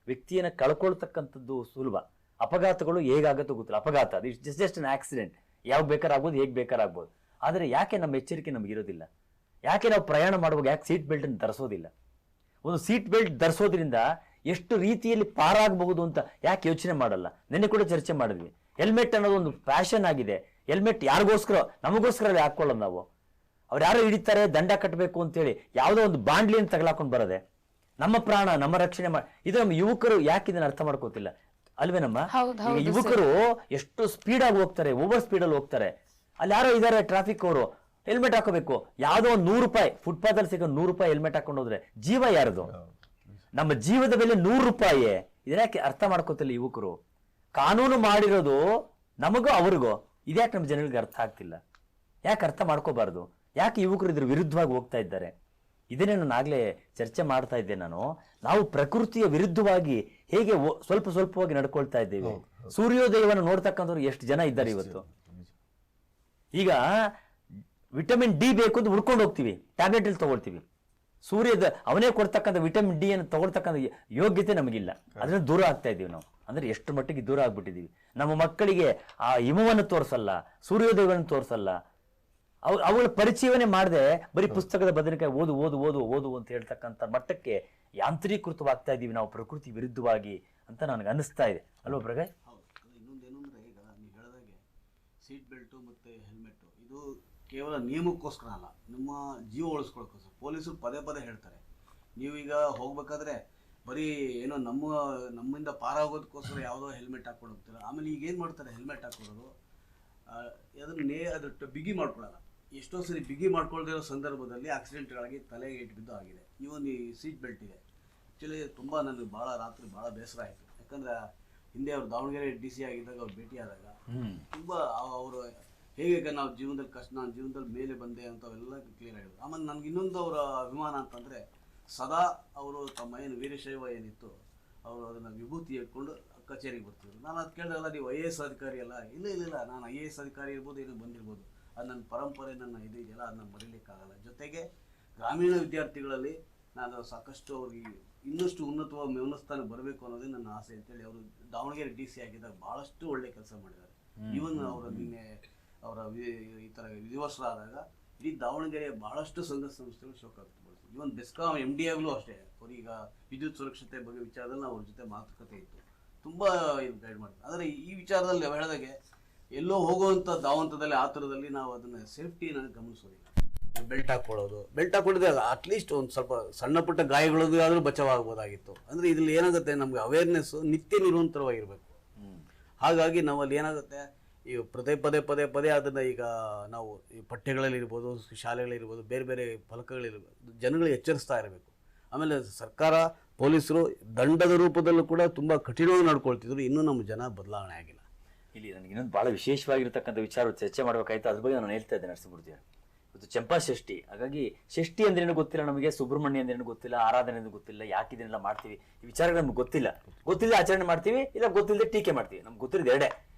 ವ್ಯಕ್ತಿಯನ್ನ ಕಳ್ಕೊಳ್ತಕ್ಕಂಥದ್ದು ಸುಲಭ, ಅಪಘಾತಗಳು ಹೇಗಾಗತ್ತೋ ಗೊತ್ತಿಲ್ಲ. ಅಪಘಾತ ಅದು ಜಸ್ಟ್ ಅನ್ ಆಕ್ಸಿಡೆಂಟ್, ಯಾವಾಗ ಬೇಕಾರಾಗ್ಬೋದು, ಹೇಗ್ ಬೇಕಾರಾಗ್ಬೋದು. ಆದ್ರೆ ಯಾಕೆ ನಮ್ಮ ಎಚ್ಚರಿಕೆ ನಮಗಿರೋದಿಲ್ಲ? ಯಾಕೆ ನಾವು ಪ್ರಯಾಣ ಮಾಡುವಾಗ ಯಾಕೆ ಸೀಟ್ ಬೆಲ್ಟ್ ಅನ್ನು ಧರಿಸೋದಿಲ್ಲ? ಒಂದು ಸೀಟ್ ಬೆಲ್ಟ್ ಧರಿಸೋದ್ರಿಂದ ಎಷ್ಟು ರೀತಿಯಲ್ಲಿ ಪಾರಾಗಬಹುದು ಅಂತ ಯಾಕೆ ಯೋಚನೆ ಮಾಡಲ್ಲ? ನೆನ್ನೆ ಕೂಡ ಚರ್ಚೆ ಮಾಡಿದ್ವಿ. ಹೆಲ್ಮೆಟ್ ಅನ್ನೋದು ಒಂದು ಫ್ಯಾಷನ್ ಆಗಿದೆ. ಹೆಲ್ಮೆಟ್ ಯಾರಿಗೋಸ್ಕರ? ನಮಗೋಸ್ಕರ ಹಾಕೊಳ್ಳೋದು ನಾವು. ಅವ್ರು ಯಾರೋ ಹಿಡಿತಾರೆ, ದಂಡ ಕಟ್ಟಬೇಕು ಅಂತೇಳಿ ಯಾವುದೋ ಒಂದು ಬಾಂಡ್ಲಿಯನ್ನು ತಗಲಾಕೊಂಡು ಬರದೆ ನಮ್ಮ ಪ್ರಾಣ ನಮ್ಮ ರಕ್ಷಣೆ ಮಾಡಿ. ಇದು ನಮ್ಮ ಯುವಕರು ಯಾಕೆ ಇದನ್ನ ಅರ್ಥ ಮಾಡ್ಕೋತಿಲ್ಲ ಅಲ್ವೇನಮ್ಮ? ಈಗ ಯುವಕರು ಎಷ್ಟು ಸ್ಪೀಡ್ ಆಗಿ ಹೋಗ್ತಾರೆ, ಓವರ್ ಸ್ಪೀಡ್ ಅಲ್ಲಿ ಹೋಗ್ತಾರೆ. ಅಲ್ಲಿ ಯಾರೋ ಇದಾರೆ ಟ್ರಾಫಿಕ್ ಅವರು, ಹೆಲ್ಮೆಟ್ ಹಾಕೋಬೇಕು. ಯಾವ್ದೋ ಒಂದು 100 ರೂಪಾಯಿ ಫುಟ್ಪಾತ್ ಅಲ್ಲಿ ಸಿಗೋ 100 ರೂಪಾಯಿ ಹೆಲ್ಮೆಟ್ ಹಾಕೊಂಡು ಹೋದ್ರೆ ಜೀವ ಯಾರದು? ನಮ್ಮ ಜೀವದ ಬೆಲೆ 100 ರೂಪಾಯಿ. ಇದಕ್ಕೆ ಅರ್ಥ ಮಾಡ್ಕೋತಿಲ್ಲ ಯುವಕರು. ಕಾನೂನು ಮಾಡಿರೋದು ನಮಗೋ ಅವ್ರಿಗೋ, ಇದ್ಯಾಕೆ ನಮ್ಮ ಜನಗಳಿಗೆ ಅರ್ಥ ಆಗ್ತಿಲ್ಲ? ಯಾಕೆ ಅರ್ಥ ಮಾಡ್ಕೋಬಾರ್ದು? ಯಾಕೆ ಯುವಕರು ಇದ್ರ ವಿರುದ್ಧವಾಗಿ ಹೋಗ್ತಾ ಇದ್ದಾರೆ? ಇದನ್ನೇ ನಾನು ಆಗ್ಲೇ ಚರ್ಚೆ ಮಾಡ್ತಾ ಇದ್ದೆ ನಾನು. ನಾವು ಪ್ರಕೃತಿಯ ವಿರುದ್ಧವಾಗಿ ಹೇಗೆ ಸ್ವಲ್ಪವಾಗಿ ನಡ್ಕೊಳ್ತಾ ಇದ್ದೇವೆ. ಸೂರ್ಯೋದಯವನ್ನು ನೋಡ್ತಕ್ಕಂಥವ್ರು ಎಷ್ಟು ಜನ ಇದ್ದಾರೆ ಇವತ್ತು. ಈಗ ವಿಟಮಿನ್ ಡಿ ಬೇಕು ಅಂತ ಹುಡ್ಕೊಂಡು ಹೋಗ್ತೀವಿ, ಟ್ಯಾಬ್ಲೆಟ್ ಅಲ್ಲಿ ತಗೊಳ್ತೀವಿ. ಸೂರ್ಯದ ಅವನೇ ಕೊಡ್ತಕ್ಕಂಥ ವಿಟಮಿನ್ ಡಿ ಅನ್ನು ತಗೊಳ್ತಕ್ಕಂಥ ಯೋಗ್ಯತೆ ನಮಗಿಲ್ಲ. ಅದನ್ನ ದೂರ ಆಗ್ತಾ ಇದ್ದೀವಿ ನಾವು. ಅಂದ್ರೆ ಎಷ್ಟು ಮಟ್ಟಿಗೆ ದೂರ ಆಗ್ಬಿಟ್ಟಿದೀವಿ. ನಮ್ಮ ಮಕ್ಕಳಿಗೆ ಆ ಹಿಮವನ್ನು ತೋರಿಸಲ್ಲ, ಸೂರ್ಯೋದಯವನ್ನು ತೋರಿಸಲ್ಲ. ಅವುಗಳ ಪರಿಚಯವನ್ನೇ ಮಾಡದೆ ಬರೀ ಪುಸ್ತಕದ ಬದಲಿಗೆ ಓದು ಓದು ಓದು ಓದು ಅಂತ ಹೇಳ್ತಕ್ಕಂಥ ಮಟ್ಟಕ್ಕೆ ಯಾಂತ್ರೀಕೃತವಾಗ್ತಾ ಇದೀವಿ ನಾವು ಪ್ರಕೃತಿ ವಿರುದ್ಧವಾಗಿ ಅಂತ ನನಗೆ ಅನಿಸ್ತಾ ಇದೆ ಅಲ್ವಾ ಪ್ರಕಾಶ್? ಹೌದು. ಇನ್ನೊಂದೇನು ಅಂದ್ರೆ, ಈಗ ನೀವು ಹೇಳಿದಾಗೆ ಸೀಟ್ ಬೆಲ್ಟು ಮತ್ತು ಹೆಲ್ಮೆಟ್ಟು ಇದು ಕೇವಲ ನಿಯಮಕ್ಕೋಸ್ಕರ ಅಲ್ಲ, ನಮ್ಮ ಜೀವ ಉಳಿಸ್ಕೊಳ್ಳೋಕ್ಕೋಸ್ಕರ. ಪೊಲೀಸರು ಪದೇ ಪದೇ ಹೇಳ್ತಾರೆ, ನೀವೀಗ ಹೋಗ್ಬೇಕಾದ್ರೆ ಬರೀ ಏನೋ ನಮ್ಮಿಂದ ಪಾರಾಗೋದಕ್ಕೋಸ್ಕರ ಯಾವುದೋ ಹೆಲ್ಮೆಟ್ ಹಾಕೊಂಡು ಹೋಗ್ತಾರೆ. ಆಮೇಲೆ ಈಗ ಏನು ಮಾಡ್ತಾರೆ, ಹೆಲ್ಮೆಟ್ ಹಾಕೊಳ್ಳೋದು ಅದನ್ನು ಬಿಗಿ ಮಾಡ್ಕೊಳ್ಳಲ್ಲ. ಎಷ್ಟೋ ಸರಿ ಬಿಗಿ ಮಾಡ್ಕೊಳ್ದಿರೋ ಸಂದರ್ಭದಲ್ಲಿ ಆಕ್ಸಿಡೆಂಟ್ಗಳಾಗಿ ತಲೆಗೆ ಇಟ್ಟು ಬಿದ್ದು ಆಗಿದೆ. ಇವನ್ ಈ ಸೀಟ್ ಬೆಲ್ಟ್ ಇದೆ. ಆ್ಯಕ್ಚುಲಿ ತುಂಬ ನನಗೆ ರಾತ್ರಿ ಭಾಳ ಬೇಸರ ಆಯಿತು. ಯಾಕಂದರೆ ಹಿಂದೆ ಅವರು ದಾವಣಗೆರೆ DC ಆಗಿದ್ದಾಗ ಅವ್ರು ಭೇಟಿಯಾದಾಗ ತುಂಬ ಅವರು ಹೇಗೆ ನಾವು ನಾನು ಜೀವನದಲ್ಲಿ ಮೇಲೆ ಬಂದೆ ಅಂತವೆಲ್ಲ ಕ್ಲಿಯರ್ ಆಗಿದ್ರು. ಆಮೇಲೆ ನನಗೆ ಇನ್ನೊಂದು ಅವರ ಅಭಿಮಾನ ಅಂತಂದರೆ, ಸದಾ ಅವರು ತಮ್ಮ ಏನು ವೀರಶೈವ ಏನಿತ್ತು ಅವರು ಅದನ್ನು ವಿಭೂತಿ ಇಟ್ಕೊಂಡು ಕಚೇರಿಗೆ ಬರ್ತಿದ್ರು. ನಾನು ಅದು ಕೇಳಿದಲ್ಲ, ನೀವು IAS ಅಧಿಕಾರಿ ಅಲ್ಲ? ಇಲ್ಲ, ನಾನು IAS ಅಧಿಕಾರಿ ಇರ್ಬೋದು, ಏನೋ ಬಂದಿರ್ಬೋದು, ಅದು ನನ್ನ ಪರಂಪರೆ, ನನ್ನ ಇದು ಇದೆಯಲ್ಲ, ಅದನ್ನ ಮರೀಲಿಕ್ಕಾಗಲ್ಲ. ಜೊತೆಗೆ ಗ್ರಾಮೀಣ ವಿದ್ಯಾರ್ಥಿಗಳಲ್ಲಿ ನಾನು ಸಾಕಷ್ಟು ಅವ್ರಿಗೆ ಇನ್ನಷ್ಟು ಉನ್ನತ ಸ್ಥಾನ ಬರಬೇಕು ಅನ್ನೋದೇ ನನ್ನ ಆಸೆ ಅಂತೇಳಿ ಅವರು ದಾವಣಗೆರೆ DC ಆಗಿದ್ದಾಗ ಭಾಳಷ್ಟು ಒಳ್ಳೆ ಕೆಲಸ ಮಾಡಿದ್ದಾರೆ. ಈವನ್ ಅವರು ನಿನ್ನೆ ಅವರ ಈ ಥರ ವಿಧಿವಶರಾದಾಗ ಇಡೀ ದಾವಣಗೆರೆಯ ಭಾಳಷ್ಟು ಸಂಘ ಸಂಸ್ಥೆಗಳು ಶೋಕ ವ್ಯಕ್ತಪಡಿಸಿದ್ರು. ಇವನ್ ಬೆಸ್ಕಾಂ MD ಆಗಲೂ ಅಷ್ಟೇ, ಅವ್ರೀಗ ವಿದ್ಯುತ್ ಸುರಕ್ಷತೆ ಬಗ್ಗೆ ವಿಚಾರದಲ್ಲಿ ಅವ್ರ ಜೊತೆ ಮಾತುಕತೆ ಇತ್ತು. ತುಂಬ ಇದು ಗೈಡ್ ಮಾಡ್ತಾರೆ. ಆದರೆ ಈ ವಿಚಾರದಲ್ಲಿ ನಾವು ಹೇಳಿದಾಗೆ ಎಲ್ಲೋ ಹೋಗುವಂಥ ಧಾವಂತದಲ್ಲಿ ಆತುರದಲ್ಲಿ ನಾವು ಅದನ್ನು ಸೇಫ್ಟಿನ ಗಮನಿಸೋದಿಲ್ಲ. ಬೆಲ್ಟ್ ಹಾಕೊಳ್ಳೋದು ಅಟ್ಲೀಸ್ಟ್ ಒಂದು ಸ್ವಲ್ಪ ಸಣ್ಣ ಪುಟ್ಟ ಗಾಯಗಳದ್ದು ಆದರೂ ಬಚಾವಾಗಬಹುದಾಗಿತ್ತು. ಅಂದರೆ ಇದ್ರಲ್ಲಿ ಏನಾಗುತ್ತೆ, ನಮಗೆ ಅವೇರ್ನೆಸ್ಸು ನಿತ್ಯ ನಿರಂತರವಾಗಿರಬೇಕು. ಹಾಗಾಗಿ ನಾವಲ್ಲಿ ಏನಾಗುತ್ತೆ, ಈ ಪದೇ ಅದನ್ನು ಈಗ ನಾವು ಈ ಪಠ್ಯಗಳಲ್ಲಿರ್ಬೋದು, ಶಾಲೆಗಳಿರ್ಬೋದು, ಬೇರೆ ಬೇರೆ ಫಲಕಗಳಿರ್ಬೋದು, ಜನಗಳಿಗೆ ಎಚ್ಚರಿಸ್ತಾ ಇರಬೇಕು. ಆಮೇಲೆ ಸರ್ಕಾರ, ಪೊಲೀಸರು ದಂಡದ ರೂಪದಲ್ಲೂ ಕೂಡ ತುಂಬ ಕಠಿಣವಾಗಿ ನಡ್ಕೊಳ್ತಿದ್ರು. ಇನ್ನೂ ನಮ್ಮ ಜನ ಬದಲಾವಣೆ ಆಗಿಲ್ಲ. ಇಲ್ಲಿ ನನಗೆ ಇನ್ನೊಂದು ಬಹಳ ವಿಶೇಷವಾಗಿರ್ತಕ್ಕಂಥ ವಿಚಾರ ಚರ್ಚೆ ಮಾಡಬೇಕಾಯ್ತು. ಅದ್ರ ಬಗ್ಗೆ ನಾನು ಹೇಳ್ತಾ ಇದ್ದೇನೆ ನರಸಿಂಹಮೂರ್ತಿ. ಇವತ್ತು ಚಂಪಾ ಷಷ್ಠಿ. ಹಾಗಾಗಿ ಷಷ್ಠಿ ಅಂದ್ರೇನು ಗೊತ್ತಿಲ್ಲ ನಮಗೆ, ಸುಬ್ರಹ್ಮಣ್ಯ ಅಂದ್ರೇನು ಗೊತ್ತಿಲ್ಲ, ಆರಾಧನೆ ಅಂದ್ರೆ ಗೊತ್ತಿಲ್ಲ, ಯಾಕೆ ಇದನ್ನೆಲ್ಲ ಮಾಡ್ತೀವಿ ಈ ವಿಚಾರಗಳು ನಮ್ಗೆ ಗೊತ್ತಿಲ್ಲದೆ ಆಚರಣೆ ಮಾಡ್ತೀವಿ, ಇಲ್ಲ ಗೊತ್ತಿಲ್ಲದೆ ಟೀಕೆ ಮಾಡ್ತೀವಿ. ನಮ್ಗೆ ಗೊತ್ತಿರೋದು ಎರಡೇ,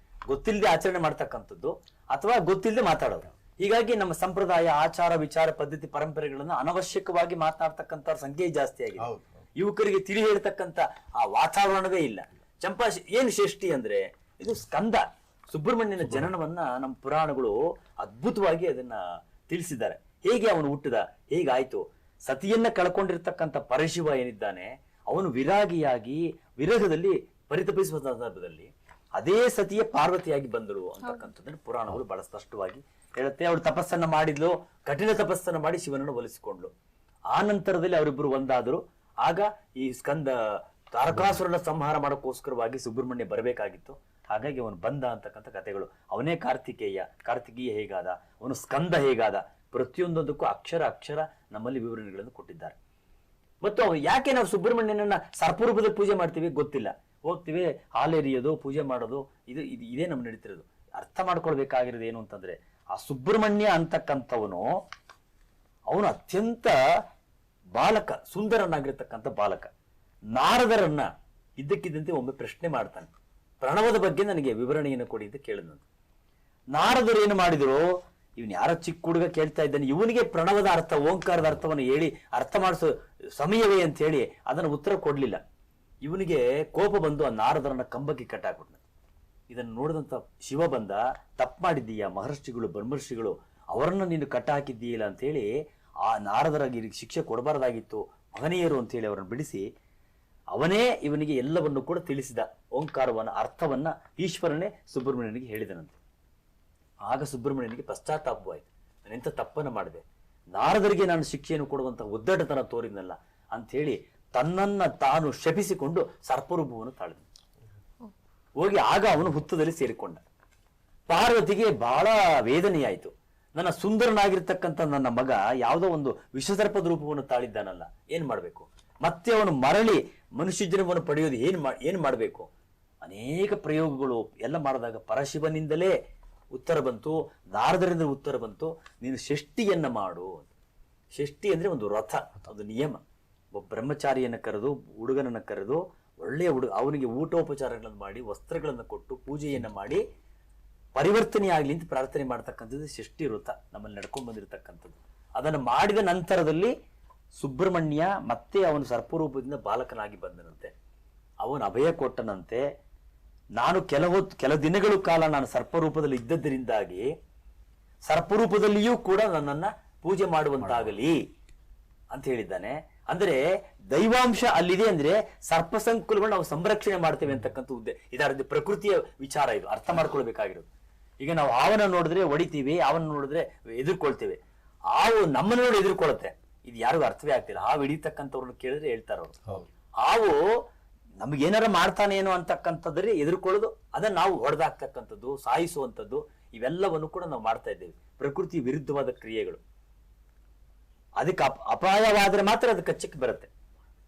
ಗೊತ್ತಿಲ್ಲದೆ ಆಚರಣೆ ಮಾಡ್ತಕ್ಕಂಥದ್ದು ಅಥವಾ ಗೊತ್ತಿಲ್ಲದೆ ಮಾತಾಡೋದು. ಹೀಗಾಗಿ ನಮ್ಮ ಸಂಪ್ರದಾಯ, ಆಚಾರ, ವಿಚಾರ, ಪದ್ಧತಿ, ಪರಂಪರೆಗಳನ್ನು ಅನವಶ್ಯಕವಾಗಿ ಮಾತನಾಡ್ತಕ್ಕಂಥ ಸಂಖ್ಯೆ ಜಾಸ್ತಿ ಆಗಿದೆ. ಯುವಕರಿಗೆ ತಿಳಿ ಹೇಳ್ತಕ್ಕಂಥ ಆ ವಾತಾವರಣವೇ ಇಲ್ಲ. ಚಂಪಾ ಏನು ಷಷ್ಠಿ ಅಂದ್ರೆ, ಇದು ಸ್ಕಂದ ಸುಬ್ರಹ್ಮಣ್ಯನ ಜನನವನ್ನ ನಮ್ಮ ಪುರಾಣಗಳು ಅದ್ಭುತವಾಗಿ ಅದನ್ನ ತಿಳಿಸಿದ್ದಾರೆ. ಹೇಗೆ ಅವನು ಹುಟ್ಟಿದ, ಹೇಗಾಯ್ತು, ಸತಿಯನ್ನ ಕಳ್ಕೊಂಡಿರ್ತಕ್ಕಂಥ ಪರಶಿವ ಏನಿದ್ದಾನೆ ಅವನು ವಿರಾಗಿಯಾಗಿ ವಿರಹದಲ್ಲಿ ಪರಿತಪಿಸುವ ಸಂದರ್ಭದಲ್ಲಿ ಅದೇ ಸತಿಯ ಪಾರ್ವತಿಯಾಗಿ ಬಂದಳು ಅಂತಕ್ಕಂಥದ್ದನ್ನು ಪುರಾಣಗಳು ಬಹಳ ಸ್ಪಷ್ಟವಾಗಿ ಹೇಳುತ್ತೆ. ಅವಳು ತಪಸ್ಸನ್ನ ಮಾಡಿದ್ಲು, ಕಠಿಣ ತಪಸ್ಸನ್ನ ಮಾಡಿ ಶಿವನನ್ನು ಒಲಿಸಿಕೊಂಡ್ಲು. ಆ ನಂತರದಲ್ಲಿ ಅವರಿಬ್ಬರು ಒಂದಾದರು. ಆಗ ಈ ಸ್ಕಂದ ತಾರಕಾಸುರನ ಸಂಹಾರ ಮಾಡೋಕ್ಕೋಸ್ಕರವಾಗಿ ಸುಬ್ರಹ್ಮಣ್ಯ ಬರಬೇಕಾಗಿತ್ತು. ಹಾಗಾಗಿ ಅವನು ಬಂದ ಅಂತಕ್ಕಂಥ ಕಥೆಗಳು. ಅವನೇ ಕಾರ್ತಿಕೀಯ ಹೇಗಾದ, ಅವನು ಸ್ಕಂದ ಹೇಗಾದ, ಪ್ರತಿಯೊಂದೊಂದಕ್ಕೂ ಅಕ್ಷರ ನಮ್ಮಲ್ಲಿ ವಿವರಣೆಗಳನ್ನು ಕೊಟ್ಟಿದ್ದಾರೆ. ಮತ್ತು ಯಾಕೆ ನಾವು ಸುಬ್ರಹ್ಮಣ್ಯನನ್ನ ಸರ್ಪರೂಪದಲ್ಲಿ ಪೂಜೆ ಮಾಡ್ತೀವಿ ಗೊತ್ತಿಲ್ಲ. ಹೋಗ್ತೀವಿ, ಹಾಲೆರಿಯೋದು, ಪೂಜೆ ಮಾಡೋದು, ಇದೇ ನಮ್ಗೆ ನಡೀತಿರೋದು. ಅರ್ಥ ಮಾಡ್ಕೊಳ್ಬೇಕಾಗಿರೋದು ಏನು ಅಂತಂದ್ರೆ, ಆ ಸುಬ್ರಹ್ಮಣ್ಯ ಅಂತಕ್ಕಂಥವನು ಅವನು ಅತ್ಯಂತ ಬಾಲಕ, ಸುಂದರನಾಗಿರ್ತಕ್ಕಂಥ ಬಾಲಕ. ನಾರದರನ್ನ ಇದ್ದಕ್ಕಿದ್ದಂತೆ ಒಮ್ಮೆ ಪ್ರಶ್ನೆ ಮಾಡ್ತಾನೆ, ಪ್ರಣವದ ಬಗ್ಗೆ ನನಗೆ ವಿವರಣೆಯನ್ನು ಕೊಡಿ ಅಂತ ಕೇಳಿದಂತೆ. ನಾರದರು ಏನು ಮಾಡಿದ್ರು, ಇವನ್ ಯಾರೋ ಚಿಕ್ಕ ಹುಡುಗ ಕೇಳ್ತಾ ಇದ್ದಾನೆ, ಇವನಿಗೆ ಪ್ರಣವದ ಅರ್ಥ, ಓಂಕಾರದ ಅರ್ಥವನ್ನು ಹೇಳಿ ಅರ್ಥ ಮಾಡಿಸೋ ಸಮಯವೇ ಅಂತ ಹೇಳಿ ಅದನ್ನು ಉತ್ತರ ಕೊಡ್ಲಿಲ್ಲ. ಇವನಿಗೆ ಕೋಪ ಬಂದು ಆ ನಾರದರನ್ನ ಕಂಬಕ್ಕೆ ಕಟ್ಟಾಕ್ಬಿಟ್ಟ. ಇದನ್ನು ನೋಡಿದಂತ ಶಿವ ಬಂದ, ತಪ್ಪು ಮಾಡಿದ್ದೀಯ, ಮಹರ್ಷಿಗಳು ಬ್ರಹ್ಮರ್ಷಿಗಳು ಅವರನ್ನ ನೀನು ಕಟ್ಟ ಹಾಕಿದ್ದೀಯಲ್ಲ ಅಂತ ಹೇಳಿ ಆ ನಾರದರಾಗಿ ಶಿಕ್ಷೆ ಕೊಡಬಾರ್ದಾಗಿತ್ತು, ಮಹನೀಯರು ಅಂತ ಹೇಳಿ ಅವರನ್ನು ಬಿಡಿಸಿ ಅವನೇ ಇವನಿಗೆ ಎಲ್ಲವನ್ನು ಕೂಡ ತಿಳಿಸಿದ. ಓಂಕಾರವನ್ನ ಅರ್ಥವನ್ನ ಈಶ್ವರನೇ ಸುಬ್ರಹ್ಮಣ್ಯನಿಗೆ ಹೇಳಿದನಂತೆ. ಆಗ ಸುಬ್ರಹ್ಮಣ್ಯನಿಗೆ ಪಶ್ಚಾತ್ತಾಪವಾಯಿತು, ನಾನು ಎಂಥ ತಪ್ಪನ್ನು ಮಾಡಿದೆ, ನಾರದರಿಗೆ ನಾನು ಶಿಕ್ಷೆಯನ್ನು ಕೊಡುವಂತಹ ಒದ್ದಟತನ ತೋರಿದ್ನಲ್ಲ ಅಂತ ಹೇಳಿ ತನ್ನನ್ನ ತಾನು ಶಪಿಸಿಕೊಂಡು ಸರ್ಪರೂಪವನ್ನು ತಾಳಿದ. ಹೋಗಿ ಆಗ ಅವನು ಹುತ್ತದಲ್ಲಿ ಸೇರಿಕೊಂಡ. ಪಾರ್ವತಿಗೆ ಬಹಳ ವೇದನೆಯಾಯಿತು. ನನ್ನ ಸುಂದರನಾಗಿರ್ತಕ್ಕಂಥ ನನ್ನ ಮಗ ಯಾವುದೋ ಒಂದು ವಿಷಸರ್ಪದ ರೂಪವನ್ನು ತಾಳಿದ್ದಾನಲ್ಲ, ಏನ್ ಮಾಡ್ಬೇಕು, ಮತ್ತೆ ಅವನು ಮರಳಿ ಮನುಷ್ಯ ಜನ್ಮವನ್ನು ಪಡೆಯೋದು ಏನ್ ಮಾಡ್ಬೇಕು. ಅನೇಕ ಪ್ರಯೋಗಗಳು ಎಲ್ಲ ಮಾಡಿದಾಗ ಪರಶಿವನಿಂದಲೇ ಉತ್ತರ ಬಂತು, ನಾರದರಿಂದ ಉತ್ತರ ಬಂತು, ನೀನು ಷಷ್ಠಿಯನ್ನ ಮಾಡು. ಷಷ್ಠಿ ಅಂದ್ರೆ ಒಂದು ವ್ರತ, ಒಂದು ನಿಯಮ. ಒಬ್ಬ ಬ್ರಹ್ಮಚಾರಿಯನ್ನ ಕರೆದು, ಹುಡುಗನನ್ನ ಕರೆದು, ಒಳ್ಳೆಯ ಹುಡುಗ ಅವನಿಗೆ ಊಟೋಪಚಾರಗಳನ್ನು ಮಾಡಿ, ವಸ್ತ್ರಗಳನ್ನು ಕೊಟ್ಟು, ಪೂಜೆಯನ್ನ ಮಾಡಿ ಪರಿವರ್ತನೆ ಆಗ್ಲಿ ಅಂತ ಪ್ರಾರ್ಥನೆ ಮಾಡ್ತಕ್ಕಂಥದ್ದು ಷಷ್ಠಿ ವ್ರತ ನಮ್ಮಲ್ಲಿ ನಡ್ಕೊಂಡ್ ಬಂದಿರತಕ್ಕಂಥದ್ದು. ಅದನ್ನು ಮಾಡಿದ ನಂತರದಲ್ಲಿ ಸುಬ್ರಹ್ಮಣ್ಯ ಮತ್ತೆ ಅವನು ಸರ್ಪರೂಪದಿಂದ ಬಾಲಕನಾಗಿ ಬಂದನಂತೆ. ಅವನು ಅಭಯ ಕೊಟ್ಟನಂತೆ, ನಾನು ಕೆಲ ದಿನಗಳ ಕಾಲ ನಾನು ಸರ್ಪರೂಪದಲ್ಲಿ ಇದ್ದದ್ದರಿಂದಾಗಿ ಸರ್ಪರೂಪದಲ್ಲಿಯೂ ಕೂಡ ನನ್ನನ್ನ ಪೂಜೆ ಮಾಡುವಂತಾಗಲಿ ಅಂತ ಹೇಳಿದ್ದಾನೆ. ಅಂದ್ರೆ ದೈವಾಂಶ ಅಲ್ಲಿದೆ ಅಂದ್ರೆ ಸರ್ಪ ಸಂಕುಲಗಳು ನಾವು ಸಂರಕ್ಷಣೆ ಮಾಡ್ತೇವೆ ಅಂತಕ್ಕಂಥ ಇದರ ಪ್ರಕೃತಿಯ ವಿಚಾರ, ಇದು ಅರ್ಥ ಮಾಡ್ಕೊಳ್ಬೇಕಾಗಿರೋದು. ಈಗ ನಾವು ಹಾವನ್ನ ನೋಡಿದ್ರೆ ಹೊಡಿತೀವಿ, ಹಾವನ್ನ ನೋಡಿದ್ರೆ ಎದುರ್ಕೊಳ್ತೇವೆ, ಹಾವು ನಮ್ಮನ್ನ ನೋಡಿ ಎದುರ್ಕೊಳುತ್ತೆ. ಇದು ಯಾರಿಗೂ ಅರ್ಥವೇ ಆಗ್ತಿಲ್ಲ. ಹಾವು ಹಿಡಿತಕ್ಕಂಥವ್ರನ್ನ ಕೇಳಿದ್ರೆ ಹೇಳ್ತಾರ ಅವರು, ಹಾವು ನಮ್ಗೇನಾರ ಮಾಡ್ತಾನೇನೋ ಅಂತಕ್ಕಂಥದ್ದರೆ ಎದುರ್ಕೊಳ್ಳೋದು, ಅದನ್ನ ನಾವು ಹೊಡೆದಾಕ್ತಕ್ಕಂಥದ್ದು, ಸಾಯಿಸುವಂಥದ್ದು, ಇವೆಲ್ಲವನ್ನು ಕೂಡ ನಾವು ಮಾಡ್ತಾ ಇದ್ದೇವೆ. ಪ್ರಕೃತಿ ವಿರುದ್ಧವಾದ ಕ್ರಿಯೆಗಳು. ಅದಕ್ಕೆ ಅಪಾಯವಾದ್ರೆ ಮಾತ್ರ ಅದು ಕಚ್ಚಕ್ಕೆ ಬರುತ್ತೆ.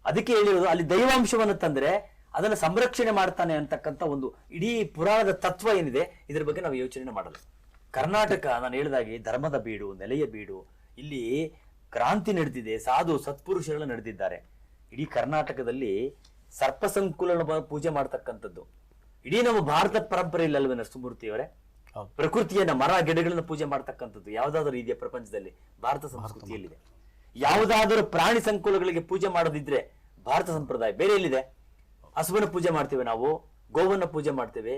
ಅದಕ್ಕೆ ಹೇಳಿರೋದು ಅಲ್ಲಿ ದೈವಾಂಶವನ್ನು ತಂದ್ರೆ ಅದನ್ನ ಸಂರಕ್ಷಣೆ ಮಾಡ್ತಾನೆ ಅಂತಕ್ಕಂಥ ಒಂದು ಇಡೀ ಪುರಾಣದ ತತ್ವ ಏನಿದೆ, ಇದ್ರ ಬಗ್ಗೆ ನಾವು ಯೋಚನೆ ಮಾಡಲ್ಲ. ಕರ್ನಾಟಕ ನಾನು ಹೇಳಿದಾಗೆ ಧರ್ಮದ ಬೀಡು, ನೆಲೆಯ ಬೀಡು. ಇಲ್ಲಿ ಕ್ರಾಂತಿ ನಡೆದಿದೆ, ಸಾಧು ಸತ್ಪುರುಷರೆಲ್ಲ ನಡೆದಿದ್ದಾರೆ. ಇಡೀ ಕರ್ನಾಟಕದಲ್ಲಿ ಸರ್ಪ ಸಂಕುಲನ ಪೂಜೆ ಮಾಡ್ತಕ್ಕಂಥದ್ದು ಇಡೀ ನಮ್ಮ ಭಾರತ ಪರಂಪರೆ ಇಲ್ಲಲ್ವೇ ನರಸಿಂಹಮೂರ್ತಿಯವರೇ? ಪ್ರಕೃತಿಯನ್ನ, ಮರ ಗಿಡಗಳನ್ನ ಪೂಜೆ ಮಾಡ್ತಕ್ಕಂಥದ್ದು ಯಾವ್ದಾದ್ರು ಇದೆಯಾ ಪ್ರಪಂಚದಲ್ಲಿ? ಭಾರತ ಸಂಸ್ಕೃತಿಯಲ್ಲಿದೆ. ಯಾವುದಾದರೂ ಪ್ರಾಣಿ ಸಂಕುಲಗಳಿಗೆ ಪೂಜೆ ಮಾಡೋದಿದ್ರೆ ಭಾರತ ಸಂಪ್ರದಾಯ ಬೇರೆ ಎಲ್ಲಿದೆ? ಹಸುವನ್ನ ಪೂಜೆ ಮಾಡ್ತೇವೆ ನಾವು, ಗೋವನ್ನ ಪೂಜೆ ಮಾಡ್ತೇವೆ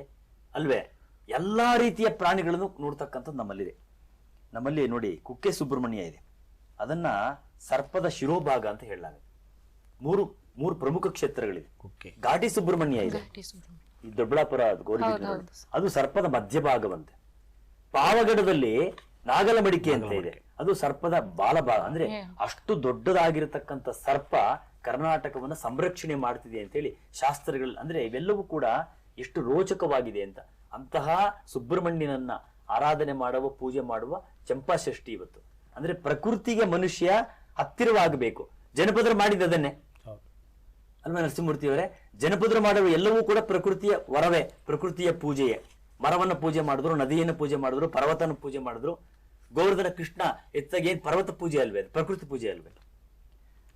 ಅಲ್ವೇ? ಎಲ್ಲಾ ರೀತಿಯ ಪ್ರಾಣಿಗಳನ್ನು ನೋಡ್ತಕ್ಕಂಥದ್ದು ನಮ್ಮಲ್ಲಿದೆ. ನಮ್ಮಲ್ಲಿ ನೋಡಿ ಕುಕ್ಕೆ ಸುಬ್ರಹ್ಮಣ್ಯ ಇದೆ, ಅದನ್ನ ಸರ್ಪದ ಶಿರೋಭಾಗ ಅಂತ ಹೇಳಲಾಗುತ್ತೆ. ಮೂರು ಪ್ರಮುಖ ಕ್ಷೇತ್ರಗಳಿದೆ. ಘಾಟಿ ಸುಬ್ರಹ್ಮಣ್ಯ ಇದೆ, ಈ ದೊಡ್ಡಬಳ್ಳಾಪುರ ಗೌರಿಬಿದನೂರು, ಅದು ಸರ್ಪದ ಮಧ್ಯಭಾಗವಂತೆ. ಪಾವಗಡದಲ್ಲಿ ನಾಗಲಮಡಿಕೆ ಅಂತ ಇದೆ, ಅದು ಸರ್ಪದ ಬಾಲಭಾಗ. ಅಂದ್ರೆ ಅಷ್ಟು ದೊಡ್ಡದಾಗಿರತಕ್ಕಂಥ ಸರ್ಪ ಕರ್ನಾಟಕವನ್ನ ಸಂರಕ್ಷಣೆ ಮಾಡ್ತಿದೆ ಅಂತ ಹೇಳಿ ಶಾಸ್ತ್ರಗಳು. ಅಂದ್ರೆ ಇವೆಲ್ಲವೂ ಕೂಡ ಎಷ್ಟು ರೋಚಕವಾಗಿದೆ ಅಂತ. ಅಂತಹ ಸುಬ್ರಹ್ಮಣ್ಯನನ್ನ ಆರಾಧನೆ ಮಾಡುವ, ಪೂಜೆ ಮಾಡುವ ಚಂಪಾಷಷ್ಠಿ ಇವತ್ತು. ಅಂದ್ರೆ ಪ್ರಕೃತಿಗೆ ಮನುಷ್ಯ ಹತ್ತಿರವಾಗಬೇಕು. ಜನಪದರು ಮಾಡಿದ್ದನ್ನೇ ಅಲ್ವಾ ನರಸಿಂಹಮೂರ್ತಿಯವರೇ? ಜನಪದರು ಮಾಡುವ ಎಲ್ಲವೂ ಕೂಡ ಪ್ರಕೃತಿಯ ವರವೇ, ಪ್ರಕೃತಿಯ ಪೂಜೆಯೇ. ಮರವನ್ನ ಪೂಜೆ ಮಾಡಿದ್ರು, ನದಿಯನ್ನು ಪೂಜೆ ಮಾಡಿದ್ರು, ಪರ್ವತನ ಪೂಜೆ ಮಾಡಿದ್ರು. ಗೋವರ್ಧನ ಕೃಷ್ಣ ಎತ್ತಾಗ ಏನ್ ಪರ್ವತ ಪೂಜೆ ಅಲ್ವೇ? ಪ್ರಕೃತಿ ಪೂಜೆ ಅಲ್ವೇ?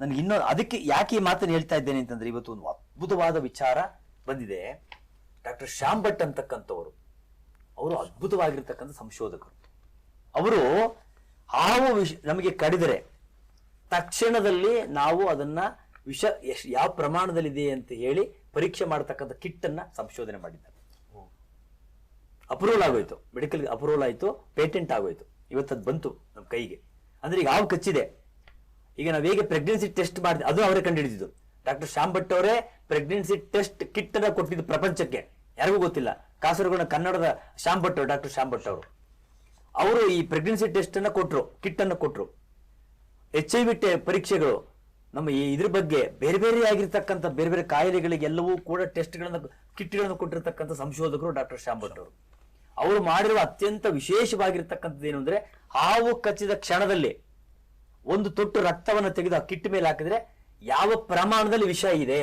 ನನ್ಗೆ ಅದಕ್ಕೆ ಯಾಕೆ ಈ ಮಾತನ್ನು ಹೇಳ್ತಾ ಇದ್ದೇನೆ ಅಂತಂದ್ರೆ, ಇವತ್ತು ಒಂದು ಅದ್ಭುತವಾದ ವಿಚಾರ ಬಂದಿದೆ. ಡಾಕ್ಟರ್ ಶ್ಯಾಮ್ ಭಟ್ ಅಂತಕ್ಕಂಥವ್ರು, ಅವರು ಅದ್ಭುತವಾಗಿರ್ತಕ್ಕಂಥ ಸಂಶೋಧಕರು. ಅವರು ಹಾವು ನಮಗೆ ಕಡಿದರೆ ತಕ್ಷಣದಲ್ಲಿ ನಾವು ಅದನ್ನ ವಿಷ ಯಾವ ಪ್ರಮಾಣದಲ್ಲಿದೆ ಅಂತ ಹೇಳಿ ಪರೀಕ್ಷೆ ಮಾಡತಕ್ಕಂಥ ಕಿಟ್ ಅನ್ನ ಸಂಶೋಧನೆ ಮಾಡಿದ್ದಾರೆ. ಅಪ್ರೂವಲ್ ಆಗೋಯ್ತು, ಮೆಡಿಕಲ್ ಅಪ್ರೂವಲ್ ಆಯ್ತು, ಪೇಟೆಂಟ್ ಆಗೋಯ್ತು. ಇವತ್ತದು ಬಂತು ನಮ್ಮ ಕೈಗೆ. ಅಂದ್ರೆ ಈಗ ಹಾವು ಕಚ್ಚಿದೆ, ಈಗ ನಾವು ಹೇಗೆ ಪ್ರೆಗ್ನೆನ್ಸಿ ಟೆಸ್ಟ್ ಮಾಡಿದ್ವಿ ಅದು ಅವರೇ ಕಂಡುಹಿಡಿದಿದ್ದು. ಡಾಕ್ಟರ್ ಶ್ಯಾಮ್ ಭಟ್ ಅವರೇ ಪ್ರೆಗ್ನೆನ್ಸಿ ಟೆಸ್ಟ್ ಕಿಟ್ ಅನ್ನ ಕೊಟ್ಟಿದ್ದು ಪ್ರಪಂಚಕ್ಕೆ, ಯಾರಿಗೂ ಗೊತ್ತಿಲ್ಲ. ಕಾಸರಗೋಡಿನ ಕನ್ನಡದ ಶ್ಯಾಮ್ ಭಟ್ ಅವರು, ಡಾಕ್ಟರ್ ಶ್ಯಾಮ್ ಭಟ್ ಅವರು ಈ ಪ್ರೆಗ್ನೆನ್ಸಿ ಟೆಸ್ಟ್ ಅನ್ನ ಕೊಟ್ರು, ಕಿಟ್ ಅನ್ನ ಕೊಟ್ರು. HIV ಪರೀಕ್ಷೆಗಳು, ನಮ್ಮ ಇದ್ರ ಬಗ್ಗೆ ಬೇರೆ ಬೇರೆ ಆಗಿರ್ತಕ್ಕಂಥ ಬೇರೆ ಬೇರೆ ಕಾಯಿಲೆಗಳಿಗೆ ಎಲ್ಲವೂ ಕೂಡ ಕಿಟ್ಗಳನ್ನು ಕೊಟ್ಟಿರ್ತಕ್ಕಂಥ ಸಂಶೋಧಕರು ಡಾಕ್ಟರ್ ಶ್ಯಾಮ್ ಭಟ್ ಅವರು ಮಾಡಿರುವ ಅತ್ಯಂತ ವಿಶೇಷವಾಗಿರ್ತಕ್ಕಂಥದ್ದು ಏನು ಅಂದ್ರೆ, ಹಾವು ಕಚ್ಚಿದ ಕ್ಷಣದಲ್ಲಿ ಒಂದು ತೊಟ್ಟು ರಕ್ತವನ್ನು ತೆಗೆದು ಆ ಕಿಟ್ ಮೇಲೆ ಹಾಕಿದ್ರೆ ಯಾವ ಪ್ರಮಾಣದಲ್ಲಿ ವಿಷ ಇದೆ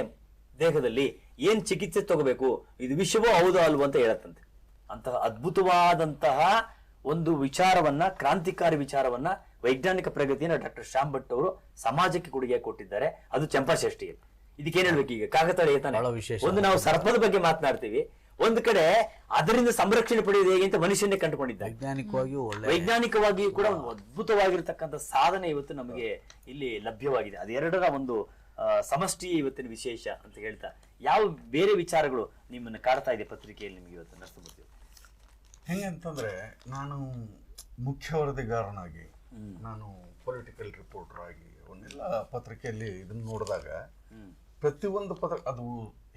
ದೇಹದಲ್ಲಿ, ಏನ್ ಚಿಕಿತ್ಸೆ ತಗೋಬೇಕು, ಇದು ವಿಷವೋ ಹೌದೋ ಅಲ್ವೋ ಅಂತ ಹೇಳತ್ತಂತೆ. ಅಂತಹ ಅದ್ಭುತವಾದಂತಹ ಒಂದು ವಿಚಾರವನ್ನ, ಕ್ರಾಂತಿಕಾರಿ ವಿಚಾರವನ್ನ, ವೈಜ್ಞಾನಿಕ ಪ್ರಗತಿಯನ್ನು ಡಾಕ್ಟರ್ ಶ್ಯಾಮ್ ಭಟ್ ಅವರು ಸಮಾಜಕ್ಕೆ ಕೊಡುಗೆ ಕೊಟ್ಟಿದ್ದಾರೆ. ಅದು ಚಂಪಾಷಷ್ಠಿಯಲ್ಲಿ. ಇದಕ್ಕೇನ್ ಹೇಳ್ಬೇಕು ಈಗ? ಕಾಕತಾಳೀಯ ತಾನೆ. ಒಂದು ನಾವು ಸರ್ಪದ ಬಗ್ಗೆ ಮಾತನಾಡ್ತೀವಿ, ಒಂದು ಕಡೆ ಅದರಿಂದ ಸಂರಕ್ಷಣೆ ಪಡೆಯುವುದು ಹೇಗೆ ಅಂತ ಮನುಷ್ಯನೇ ಕಂಡುಕೊಂಡಿದ್ದಾರೆ. ವೈಜ್ಞಾನಿಕವಾಗಿಯೂ ಒಳ್ಳೆ ವೈಜ್ಞಾನಿಕವಾಗಿಯೂ ಕೂಡ ಒಂದು ಅದ್ಭುತವಾಗಿರ್ತಕ್ಕಂಥ ಸಾಧನೆ ಇವತ್ತು ನಮಗೆ ಇಲ್ಲಿ ಲಭ್ಯವಾಗಿದೆ. ಅದೆರಡರ ಒಂದು ಸಮಷ್ಟಿ ಇವತ್ತಿನ ವಿಶೇಷ ಅಂತ ಹೇಳ್ತಾ, ಯಾವ ಬೇರೆ ವಿಚಾರಗಳು ನಿಮ್ಮನ್ನು ಕಾಡ್ತಾ ಇದೆ ಪತ್ರಿಕೆಯಲ್ಲಿ ನಿಮಗೆ ಇವತ್ತು ನರಸಿಂಹಮೂರ್ತಿ? ಹೆಂಗೆ ಅಂತಂದ್ರೆ, ನಾನು ಮುಖ್ಯ ವರದಿಗಾರನಾಗಿ, ನಾನು ಪೊಲಿಟಿಕಲ್ ರಿಪೋರ್ಟರ್ ಆಗಿ ಅವನ್ನೆಲ್ಲ ಪತ್ರಿಕೆಯಲ್ಲಿ ಇದನ್ನ ನೋಡಿದಾಗ ಪ್ರತಿಯೊಂದು ಪತ್ರ ಅದು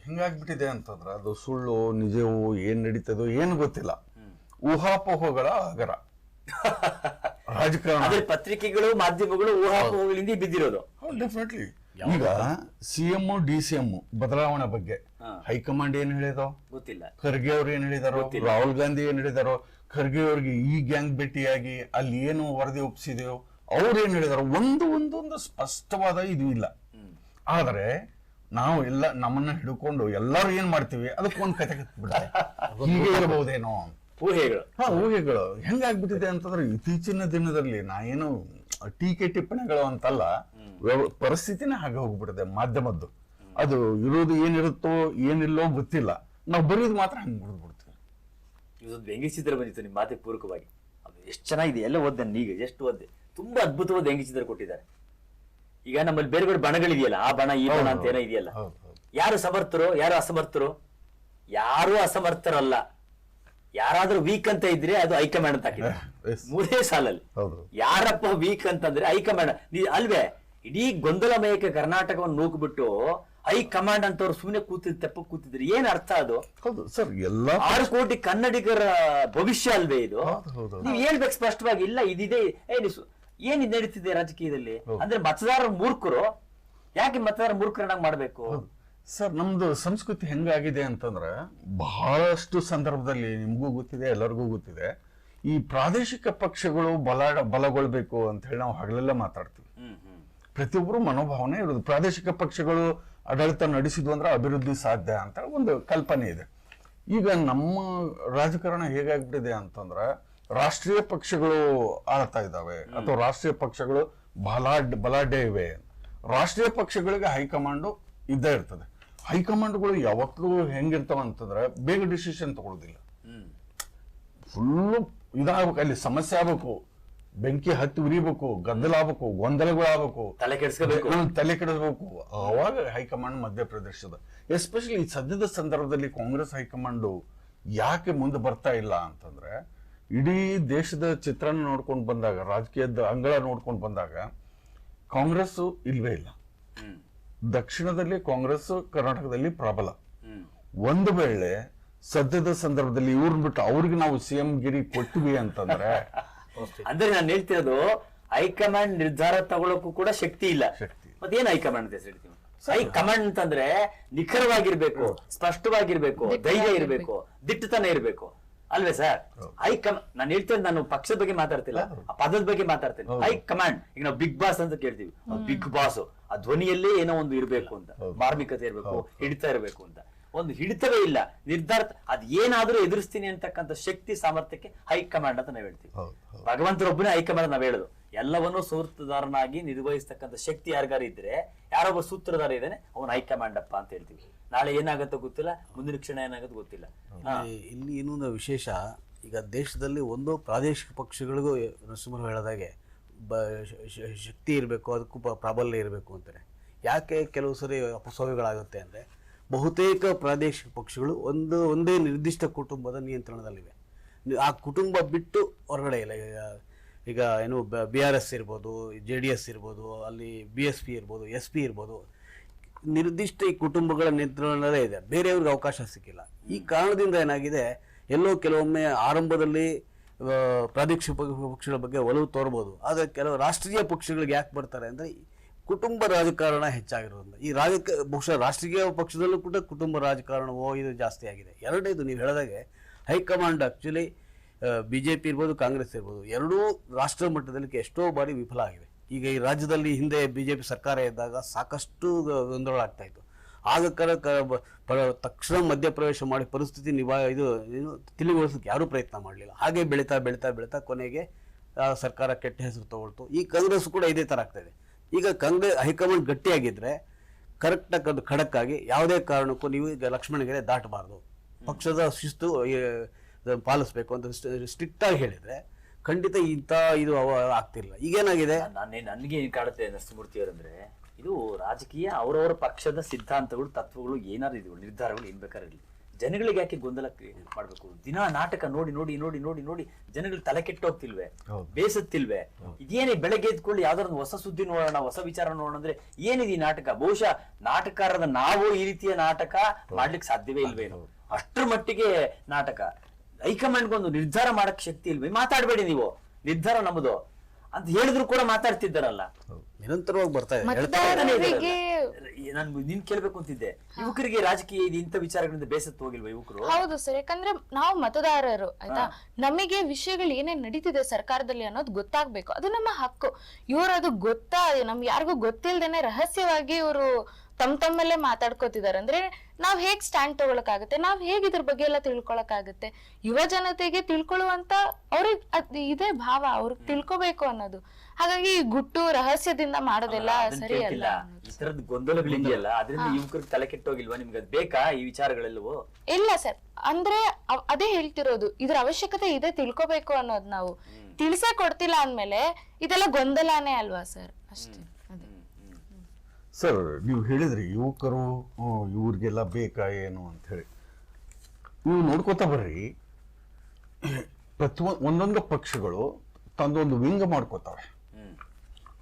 ಹೆಂಗಾಗ್ಬಿಟ್ಟಿದೆ ಅಂತಂದ್ರೆ, ಅದು ಸುಳ್ಳು ನಿಜವೋ ಏನ್ ನಡೀತದೋ ಏನು ಗೊತ್ತಿಲ್ಲ, ಊಹಾಪೋಹಗಳ ಆಗರ ರಾಜಕಾರಣ. ಅದೇ ಪತ್ರಿಕೆಗಳು ಮಾಧ್ಯಮಗಳು ಊಹಾಪೋಹಗಳಿಂದ ಬಿದ್ದಿರೋದು. ಡೆಫಿನೆಟ್ಲಿ. ಈಗ CM DCM ಬದಲಾವಣೆ ಬಗ್ಗೆ ಹೈಕಮಾಂಡ್ ಏನ್ ಹೇಳಿದೋ ಗೊತ್ತಿಲ್ಲ, ಖರ್ಗೆ ಅವ್ರು ಏನ್ ಹೇಳಿದಾರೋ, ರಾಹುಲ್ ಗಾಂಧಿ ಏನ್ ಹೇಳಿದಾರೋ, ಖರ್ಗೆ ಅವ್ರಿಗೆ ಈ ಗ್ಯಾಂಗ್ ಭೇಟಿಯಾಗಿ ಅಲ್ಲಿ ಏನು ವರದಿ ಒಪ್ಪಿಸಿದೆಯೋ ಅವ್ರು ಏನ್ ಹೇಳಿದಾರೋ, ಒಂದೊಂದು ಸ್ಪಷ್ಟವಾದ ಇದು ಇಲ್ಲ. ಆದ್ರೆ ನಾವು ಎಲ್ಲ ನಮ್ಮನ್ನ ಹಿಡ್ಕೊಂಡು ಎಲ್ಲರೂ ಏನ್ ಮಾಡ್ತೀವಿ, ಅದಕ್ಕೊಂದು ಕತೆ ಬಿಡ್ತಾರೆ, ಹೀಗೆ ಇರಬಹುದೇನೋ ಊಹೆಗಳು. ಊಹೆಗಳು ಹೆಂಗಾಗ್ಬಿಟ್ಟಿದೆ ಅಂತಂದ್ರೆ, ಇತ್ತೀಚಿನ ದಿನದಲ್ಲಿ ನಾ ಏನು ಟೀಕೆ ಟಿಪ್ಪಣಿಗಳು ಅಂತಲ್ಲ, ಪರಿಸ್ಥಿತಿನೇ ಹಾಗೆ ಹೋಗ್ಬಿಟ್ಟಿದೆ ಮಾಧ್ಯಮದ್ದು. ಅದು ಇರೋದು ಏನಿರುತ್ತೋ ಏನಿಲ್ಲೋ ಗೊತ್ತಿಲ್ಲ, ನಾವು ಬರೀದು ಮಾತ್ರ ಹಂಗೆ ಬಿಡ್ಬಿಡ್ತೀವಿ. ಇವತ್ತು ವ್ಯಂಗ್ಯ ಚಿತ್ರ ಬಂದಿತ್ತು ನಿಮ್ಮ ಮಾತೆ ಪೂರಕವಾಗಿ, ಅದು ಎಷ್ಟು ಚೆನ್ನಾಗಿದೆ. ಎಲ್ಲ ಓದ್ದೆ ಈಗ, ಎಷ್ಟು ಓದ್ದೆ, ತುಂಬಾ ಅದ್ಭುತವಾದ ವ್ಯಂಗ್ಯ ಚಿತ್ರ ಕೊಟ್ಟಿದ್ದಾರೆ. ಈಗ ನಮ್ಮಲ್ಲಿ ಬೇರೆ ಬೇರೆ ಬಣಗಳಿದೆಯಲ್ಲ, ಆ ಬಣ ಈ ಬಣ ಅಂತ ಏನೋ ಇದೆಯಲ್ಲ, ಯಾರು ಸಮರ್ಥರು ಯಾರು ಅಸಮರ್ಥರು? ಯಾರು ಅಸಮರ್ಥರಲ್ಲ. ಯಾರಾದ್ರೂ ವೀಕ್ ಅಂತ ಇದ್ರೆ ಅದು ಹೈಕಮಾಂಡ್ ಅಂತ ಹಾಕಿದೆ ಮೂರೇ ಸಾಲಲ್ಲಿ. ಯಾರಪ್ಪ ವೀಕ್ ಅಂತಂದ್ರೆ ಹೈಕಮಾಂಡ್ ಅಲ್ವೇ. ಇಡೀ ಗೊಂದಲಮಯಕ ಕರ್ನಾಟಕವನ್ನು ನೂಕ್ಬಿಟ್ಟು ಹೈಕಮಾಂಡ್ ಅಂತವ್ರು ಸುಮ್ಮನೆ ತೆಪ್ಪ ಕೂತಿದ್ರು. ಏನ್ ಅರ್ಥ ಅದು? ಹೌದು ಸರ್, ಎಲ್ಲ 6 ಕೋಟಿ ಕನ್ನಡಿಗರ ಭವಿಷ್ಯ ಅಲ್ವೇ ಇದು? ನೀವು ಹೇಳ್ಬೇಕು ಸ್ಪಷ್ಟವಾಗಿ. ಇಲ್ಲ ಇದಿದೆ, ಏನ್ ಇದು ನಡೀತಿದೆ ರಾಜಕೀಯದಲ್ಲಿ ಅಂದ್ರೆ ಮತದಾರರ ಮೂರ್ಖರು. ಯಾಕೆ ಮತದಾರ ಮೂರ್ಖರನ್ನಾಗಿ ಮಾಡ್ಬೇಕು ಸರ್? ನಮ್ದು ಸಂಸ್ಕೃತಿ ಹೆಂಗಾಗಿದೆ ಅಂತಂದ್ರೆ, ಬಹಳಷ್ಟು ಸಂದರ್ಭದಲ್ಲಿ ನಿಮಗೂ ಗೊತ್ತಿದೆ, ಎಲ್ಲರಿಗೂ ಗೊತ್ತಿದೆ, ಈ ಪ್ರಾದೇಶಿಕ ಪಕ್ಷಗಳು ಬಲಗೊಳ್ಬೇಕು ಅಂತ ಹೇಳಿ ನಾವು ಹಗಲೆಲ್ಲ ಮಾತಾಡ್ತೀವಿ. ಪ್ರತಿಯೊಬ್ಬರು ಮನೋಭಾವನೆ ಇರೋದು, ಪ್ರಾದೇಶಿಕ ಪಕ್ಷಗಳು ಆಡಳಿತ ನಡೆಸಿದ್ವು ಅಂದ್ರೆ ಅಭಿವೃದ್ಧಿ ಸಾಧ್ಯ ಅಂತ ಒಂದು ಕಲ್ಪನೆ ಇದೆ. ಈಗ ನಮ್ಮ ರಾಜಕಾರಣ ಹೇಗಾಗ್ಬಿಟ್ಟಿದೆ ಅಂತಂದ್ರೆ, ರಾಷ್ಟ್ರೀಯ ಪಕ್ಷಗಳು ಆಳ್ತಾ ಇದ್ದಾವೆ ಅಥವಾ ರಾಷ್ಟ್ರೀಯ ಪಕ್ಷಗಳು ಬಲಾಢ್ಯ ಇವೆ. ರಾಷ್ಟ್ರೀಯ ಪಕ್ಷಗಳಿಗೆ ಹೈಕಮಾಂಡು ಇದ್ದೇ ಇರ್ತದೆ. ಹೈಕಮಾಂಡ್ಗಳು ಯಾವತ್ತೂ ಹೆಂಗಿರ್ತಾವ ಅಂತಂದ್ರೆ, ಬೇಗ ಡಿಸಿಷನ್ ತಗೊಳ್ಳೋದಿಲ್ಲ. ಫುಲ್ಲು ಇದಾಗಬೇಕು, ಅಲ್ಲಿ ಸಮಸ್ಯೆ ಆಗ್ಬೇಕು, ಬೆಂಕಿ ಹತ್ತಿ ಉರಿಬೇಕು, ಗದ್ದಲ ಆಗ್ಬೇಕು, ಗೊಂದಲಗಳಾಗಬೇಕು, ತಲೆ ಕೆಡಿಸ್ಬೇಕು. ಅವಾಗ ಹೈಕಮಾಂಡ್ ಮಧ್ಯಪ್ರದೇಶದ ಎಸ್ಪೆಷಲಿ ಸದ್ಯದ ಸಂದರ್ಭದಲ್ಲಿ ಕಾಂಗ್ರೆಸ್ ಹೈಕಮಾಂಡು ಯಾಕೆ ಮುಂದೆ ಬರ್ತಾ ಇಲ್ಲ ಅಂತಂದ್ರೆ, ಇಡೀ ದೇಶದ ಚಿತ್ರಣ ನೋಡ್ಕೊಂಡು ಬಂದಾಗ, ರಾಜಕೀಯದ ಅಂಗಳ ನೋಡ್ಕೊಂಡು ಬಂದಾಗ ಕಾಂಗ್ರೆಸ್ ಇಲ್ವೇ ಇಲ್ಲ. ದಕ್ಷಿಣದಲ್ಲಿ ಕಾಂಗ್ರೆಸ್, ಕರ್ನಾಟಕದಲ್ಲಿ ಪ್ರಬಲ. ಒಂದು ವೇಳೆ ಸದ್ಯದ ಸಂದರ್ಭದಲ್ಲಿ ಇವ್ರನ್ನ ಬಿಟ್ಟು ಅವ್ರಿಗೆ ನಾವು CM ಗಿರಿ ಕೊಟ್ಟಿವಿ ಅಂತಂದ್ರೆ, ಅಂದ್ರೆ ನಾನು ಹೇಳ್ತಿರೋದು ಹೈಕಮಾಂಡ್ ನಿರ್ಧಾರ ತಗೊಳಕ್ಕೂ ಕೂಡ ಶಕ್ತಿ ಇಲ್ಲ. ಮತ್ತೇನ್ ಹೈಕಮಾಂಡ್ ಅಂತ ಹೇಳ್ತೀವಿ? ಹೈಕಮಾಂಡ್ ಅಂತಂದ್ರೆ ನಿಖರವಾಗಿರ್ಬೇಕು, ಸ್ಪಷ್ಟವಾಗಿರ್ಬೇಕು, ಧೈರ್ಯ ಇರ್ಬೇಕು, ದಿಟ್ಟತನ ಇರ್ಬೇಕು ಅಲ್ವೇ ಸರ್? ನಾನು ಹೇಳ್ತೇನೆ, ನಾನು ಪಕ್ಷದ ಬಗ್ಗೆ ಮಾತಾಡ್ತಿಲ್ಲ, ಆ ಪದದ ಬಗ್ಗೆ ಮಾತಾಡ್ತೇನೆ. ಹೈಕಮಾಂಡ್, ಈಗ ನಾವು ಬಿಗ್ ಬಾಸ್ ಅಂತ ಕೇಳ್ತೀವಿ, ಬಿಗ್ ಬಾಸ್ ಆ ಧ್ವನಿಯಲ್ಲೇ ಏನೋ ಒಂದು ಇರ್ಬೇಕು ಅಂತ, ಮಾರ್ಮಿಕತೆ ಇರ್ಬೇಕು, ಹಿಡಿತ ಇರ್ಬೇಕು ಅಂತ. ಒಂದು ಹಿಡಿತವೇ ಇಲ್ಲ, ನಿರ್ಧಾರ ಅದ್ ಏನಾದ್ರೂ ಎದುರಿಸ್ತೀನಿ ಅಂತಕ್ಕಂಥ ಶಕ್ತಿ ಸಾಮರ್ಥ್ಯಕ್ಕೆ ಹೈಕಮಾಂಡ್ ಅಂತ ನಾವ್ ಹೇಳ್ತೀವಿ. ಭಗವಂತರೊಬ್ಬನೇ ಹೈಕಮಾಂಡ್ ನಾವ್ ಹೇಳುದು. ಎಲ್ಲವನ್ನೂ ಸೂತ್ರಧಾರನಾಗಿ ನಿರ್ವಹಿಸ್ತಕ್ಕಂಥ ಶಕ್ತಿ ಯಾರಿಗಾರು ಇದ್ರೆ, ಯಾರೊಬ್ಬ ಸೂತ್ರಧಾರ ಇದ್ದಾನೆ, ಅವನು ಹೈಕಮಾಂಡ್ ಅಪ್ಪ ಅಂತ ಹೇಳ್ತೀವಿ. ನಾಳೆ ಏನಾಗತ್ತೋ ಗೊತ್ತಿಲ್ಲ, ಮುಂದಿನ ಕ್ಷಣ ಏನಾಗತ್ತೋ ಗೊತ್ತಿಲ್ಲ. ಇಲ್ಲಿ ಇನ್ನೊಂದು ವಿಶೇಷ, ಈಗ ದೇಶದಲ್ಲಿ ಒಂದು ಪ್ರಾದೇಶಿಕ ಪಕ್ಷಗಳಿಗೂ ನರಸಿಂಹರು ಹೇಳದಾಗೆ ಶಕ್ತಿ ಇರಬೇಕು, ಅದಕ್ಕೂ ಪ್ರಾಬಲ್ಯ ಇರಬೇಕು ಅಂತಾರೆ. ಯಾಕೆ ಕೆಲವು ಸರಿ ಅಪಸವ್ಯಗಳಾಗುತ್ತೆ ಅಂದರೆ, ಬಹುತೇಕ ಪ್ರಾದೇಶಿಕ ಪಕ್ಷಗಳು ಒಂದೇ ನಿರ್ದಿಷ್ಟ ಕುಟುಂಬದ ನಿಯಂತ್ರಣದಲ್ಲಿವೆ. ಆ ಕುಟುಂಬ ಬಿಟ್ಟು ಹೊರಗಡೆ ಇಲ್ಲ. ಈಗ ಏನು BRS ಇರ್ಬೋದು, JDS ಇರ್ಬೋದು, ಅಲ್ಲಿ BSP ಇರ್ಬೋದು, SP ಇರ್ಬೋದು, ನಿರ್ದಿಷ್ಟ ಈ ಕುಟುಂಬಗಳ ನಿಯಂತ್ರಣದಲ್ಲೇ ಇದೆ, ಬೇರೆಯವ್ರಿಗೆ ಅವಕಾಶ ಸಿಕ್ಕಿಲ್ಲ. ಈ ಕಾರಣದಿಂದ ಏನಾಗಿದೆ, ಎಲ್ಲೋ ಕೆಲವೊಮ್ಮೆ ಆರಂಭದಲ್ಲಿ ಪ್ರಾದೇಶಿಕ ಪಕ್ಷಗಳ ಬಗ್ಗೆ ಒಲವು ತೋರ್ಬೋದು, ಆದರೆ ಕೆಲವು ರಾಷ್ಟ್ರೀಯ ಪಕ್ಷಗಳಿಗೆ ಯಾಕೆ ಬರ್ತಾರೆ ಅಂದರೆ, ಕುಟುಂಬ ರಾಜಕಾರಣ ಹೆಚ್ಚಾಗಿರೋದ್ರಿಂದ. ಈ ಬಹುಶಃ ರಾಷ್ಟ್ರೀಯ ಪಕ್ಷದಲ್ಲೂ ಕೂಡ ಕುಟುಂಬ ರಾಜಕಾರಣವೋ ಇದು ಜಾಸ್ತಿ ಆಗಿದೆ. ಎರಡನೇದು ನೀವು ಹೇಳಿದಾಗೆ ಹೈಕಮಾಂಡ್ ಆಕ್ಚುಲಿ BJP ಇರ್ಬೋದು, ಕಾಂಗ್ರೆಸ್ ಇರ್ಬೋದು, ಎರಡೂ ರಾಷ್ಟ್ರ ಮಟ್ಟದಲ್ಲಿ ಎಷ್ಟೋ ಬಾರಿ ವಿಫಲ ಆಗಿವೆ. ಈಗ ಈ ರಾಜ್ಯದಲ್ಲಿ ಹಿಂದೆ BJP ಸರ್ಕಾರ ಇದ್ದಾಗ ಸಾಕಷ್ಟು ಗೊಂದಲ ಆಗ್ತಾ ಇತ್ತು. ಆಗ ತಕ್ಷಣ ಮಧ್ಯಪ್ರವೇಶ ಮಾಡಿ ಪರಿಸ್ಥಿತಿ ತಿಳಿಗೊಳಿಸೋಕೆ ಯಾರೂ ಪ್ರಯತ್ನ ಮಾಡಲಿಲ್ಲ. ಹಾಗೆ ಬೆಳೀತಾ ಕೊನೆಗೆ ಸರ್ಕಾರ ಕೆಟ್ಟ ಹೆಸರು ತಗೊಳ್ತು. ಈ ಕಾಂಗ್ರೆಸ್ ಕೂಡ ಇದೇ ಥರ ಆಗ್ತಾ ಇದೆ. ಈಗ ಹೈಕಮಾಂಡ್ ಗಟ್ಟಿಯಾಗಿದ್ರೆ ಕರೆಕ್ಟಾಗಿ ಅದು ಖಡಕ್ಕಾಗಿ ಯಾವುದೇ ಕಾರಣಕ್ಕೂ ನೀವು ಈಗ ಲಕ್ಷ್ಮಣಗೆರೆ ದಾಟಬಾರ್ದು, ಪಕ್ಷದ ಶಿಸ್ತು ಪಾಲಿಸ್ಬೇಕು ಅಂತ ಸ್ಟ್ರಿಕ್ಟ್ ಆಗಿ ಹೇಳಿದ್ರೆ ಖಂಡಿತ ಇಂಥ ಇದು ಆಗ್ತಿಲ್ಲ. ಈಗೇನಾಗಿದೆ, ನನಗೆ ಏನ್ ಕಾಡುತ್ತೆ ನರಸಿಂಹಮೂರ್ತಿ ಅವರಂದ್ರೆ, ಇದು ರಾಜಕೀಯ ಅವರವರ ಪಕ್ಷದ ಸಿದ್ಧಾಂತಗಳು, ತತ್ವಗಳು, ಏನಾದ್ರು ಇದು ನಿರ್ಧಾರಗಳು ಏನ್ ಬೇಕಾದ್ರೆ ಇರಲಿ, ಜನಗಳಿಗೆ ಯಾಕೆ ಗೊಂದಲ ಮಾಡ್ಬೇಕು? ದಿನ ನಾಟಕ ನೋಡಿ ನೋಡಿ ನೋಡಿ ನೋಡಿ ನೋಡಿ ಜನಗಳು ತಲೆ ಕೆಟ್ಟೋಗ್ತಿಲ್ವೇ, ಬೇಸತ್ತಿಲ್ವೇ? ಇದೇನೇ ಬೆಳಗ್ಗೆ ಎದ್ಕೊಳ್ಳಿ ಯಾವ್ದಾದ್ರು ಒಂದು ಹೊಸ ಸುದ್ದಿ ನೋಡೋಣ, ಹೊಸ ವಿಚಾರ ನೋಡೋಣ ಅಂದ್ರೆ ಏನಿದೆ ಈ ನಾಟಕ? ಬಹುಶಃ ನಾಟಕರದ ನಾವು ಈ ರೀತಿಯ ನಾಟಕ ಮಾಡ್ಲಿಕ್ಕೆ ಸಾಧ್ಯವೇ ಇಲ್ವೇನು? ಅಷ್ಟ್ರ ಮಟ್ಟಿಗೆ ನಾಟಕ. ಹೈಕಮಾಂಡ್ಗೊಂದು ನಿರ್ಧಾರ ಮಾಡಕ್ ಶಕ್ತಿ ಇಲ್ವೇ? ಮಾತಾಡ್ಬೇಡಿ ನೀವು, ನಿರ್ಧಾರ ನಮ್ಮದು ಅಂತ ಹೇಳಿದ್ರು ಕೂಡ ಮಾತಾಡ್ತಿದ್ದಾರಲ್ಲ, ನಿರಂತರವಾಗಿ ಬರ್ತಾ ಇದೆ. ಮತದಾರರಿಗೆ ನಾನು ನಿನ್ ಕೇಳ್ಬೇಕು ಅಂತಿದ್ದೆ, ಯುವಕರಿಗೆ ರಾಜಕೀಯ ಇದು ಇಂಥ ವಿಚಾರಗಳಿಂದ ಬೇಸತ್ತು ಹೋಗಿಲ್ವಾ ಯುವಕರು? ಹೌದು ಸರ್, ಯಾಕಂದ್ರೆ ನಾವು ಮತದಾರರು ಆಯ್ತಾ, ನಮಗೆ ವಿಷಯಗಳು ಏನೇನ್ ನಡೀತಿದೆ ಸರ್ಕಾರದಲ್ಲಿ ಅನ್ನೋದು ಗೊತ್ತಾಗ್ಬೇಕು, ಅದು ನಮ್ಮ ಹಕ್ಕು. ಇವ್ರು ಅದು ನಮ್ಗೆ ಯಾರಿಗೂ ಗೊತ್ತಿಲ್ದೇನೆ ರಹಸ್ಯವಾಗಿ ಇವರು ತಮ್ಮಲ್ಲೇ ಮಾತಾಡ್ಕೋತಿದಾರೆ ಅಂದ್ರೆ ನಾವ್ ಹೇಗ್ ಸ್ಟ್ಯಾಂಡ್ ತಗೊಳಕಾಗುತ್ತೆ? ನಾವ್ ಹೇಗ್ ಇದ್ರ ಬಗ್ಗೆ ಎಲ್ಲ ತಿಳ್ಕೊಳಕಾಗುತ್ತೆ? ಯುವ ಜನತೆಗೆ ತಿಳ್ಕೊಳ್ಳುವಂತ ಅವ್ರಿಗೆ ಇದೆ ಭಾವ, ಅವ್ರಿಗೆ ತಿಳ್ಕೊಬೇಕು ಅನ್ನೋದು. ಹಾಗಾಗಿ ಗುಟ್ಟು ರಹಸ್ಯದಿಂದ ಮಾಡೋದೆಲ್ಲ ಸರಿ ಅಲ್ಲ. ಈ ತರದ ಗೊಂದಲಗಳಿದೆಯಲ್ಲ, ಅದರಿಂದ ಯುವಕರಿಗೆ ತಲೆ ಕೆಟ್ಟೋಗಿಲ್ವಾ? ನಿಮ್ಗೆ ಅದ್ ಬೇಕಾ ಈ ವಿಚಾರಗಳೆಲ್ಲವೂ? ಇಲ್ಲ ಸರ್, ಅಂದ್ರೆ ಅದೇ ಹೇಳ್ತಿರೋದು, ಇದ್ರ ಅವಶ್ಯಕತೆ ಇದೆ, ತಿಳ್ಕೊಬೇಕು ಅನ್ನೋದು. ನಾವು ತಿಳ್ಸೇ ಕೊಡ್ತಿಲ್ಲ ಅಂದ್ಮೇಲೆ ಇದೆಲ್ಲ ಗೊಂದಲಾನೇ ಅಲ್ವಾ ಸರ್? ಅಷ್ಟೇ. ಸರ್, ನೀವು ಹೇಳಿದ್ರಿ ಯುವಕರು ಇವ್ರಿಗೆಲ್ಲ ಬೇಕಾ ಏನು ಅಂತ ಹೇಳಿ. ನೀವು ನೋಡ್ಕೋತಾ ಬರ್ರಿ, ಒಂದೊಂದು ಪಕ್ಷಗಳು ತಂದೊಂದು ವಿಂಗ್ ಮಾಡ್ಕೋತಾವೆ.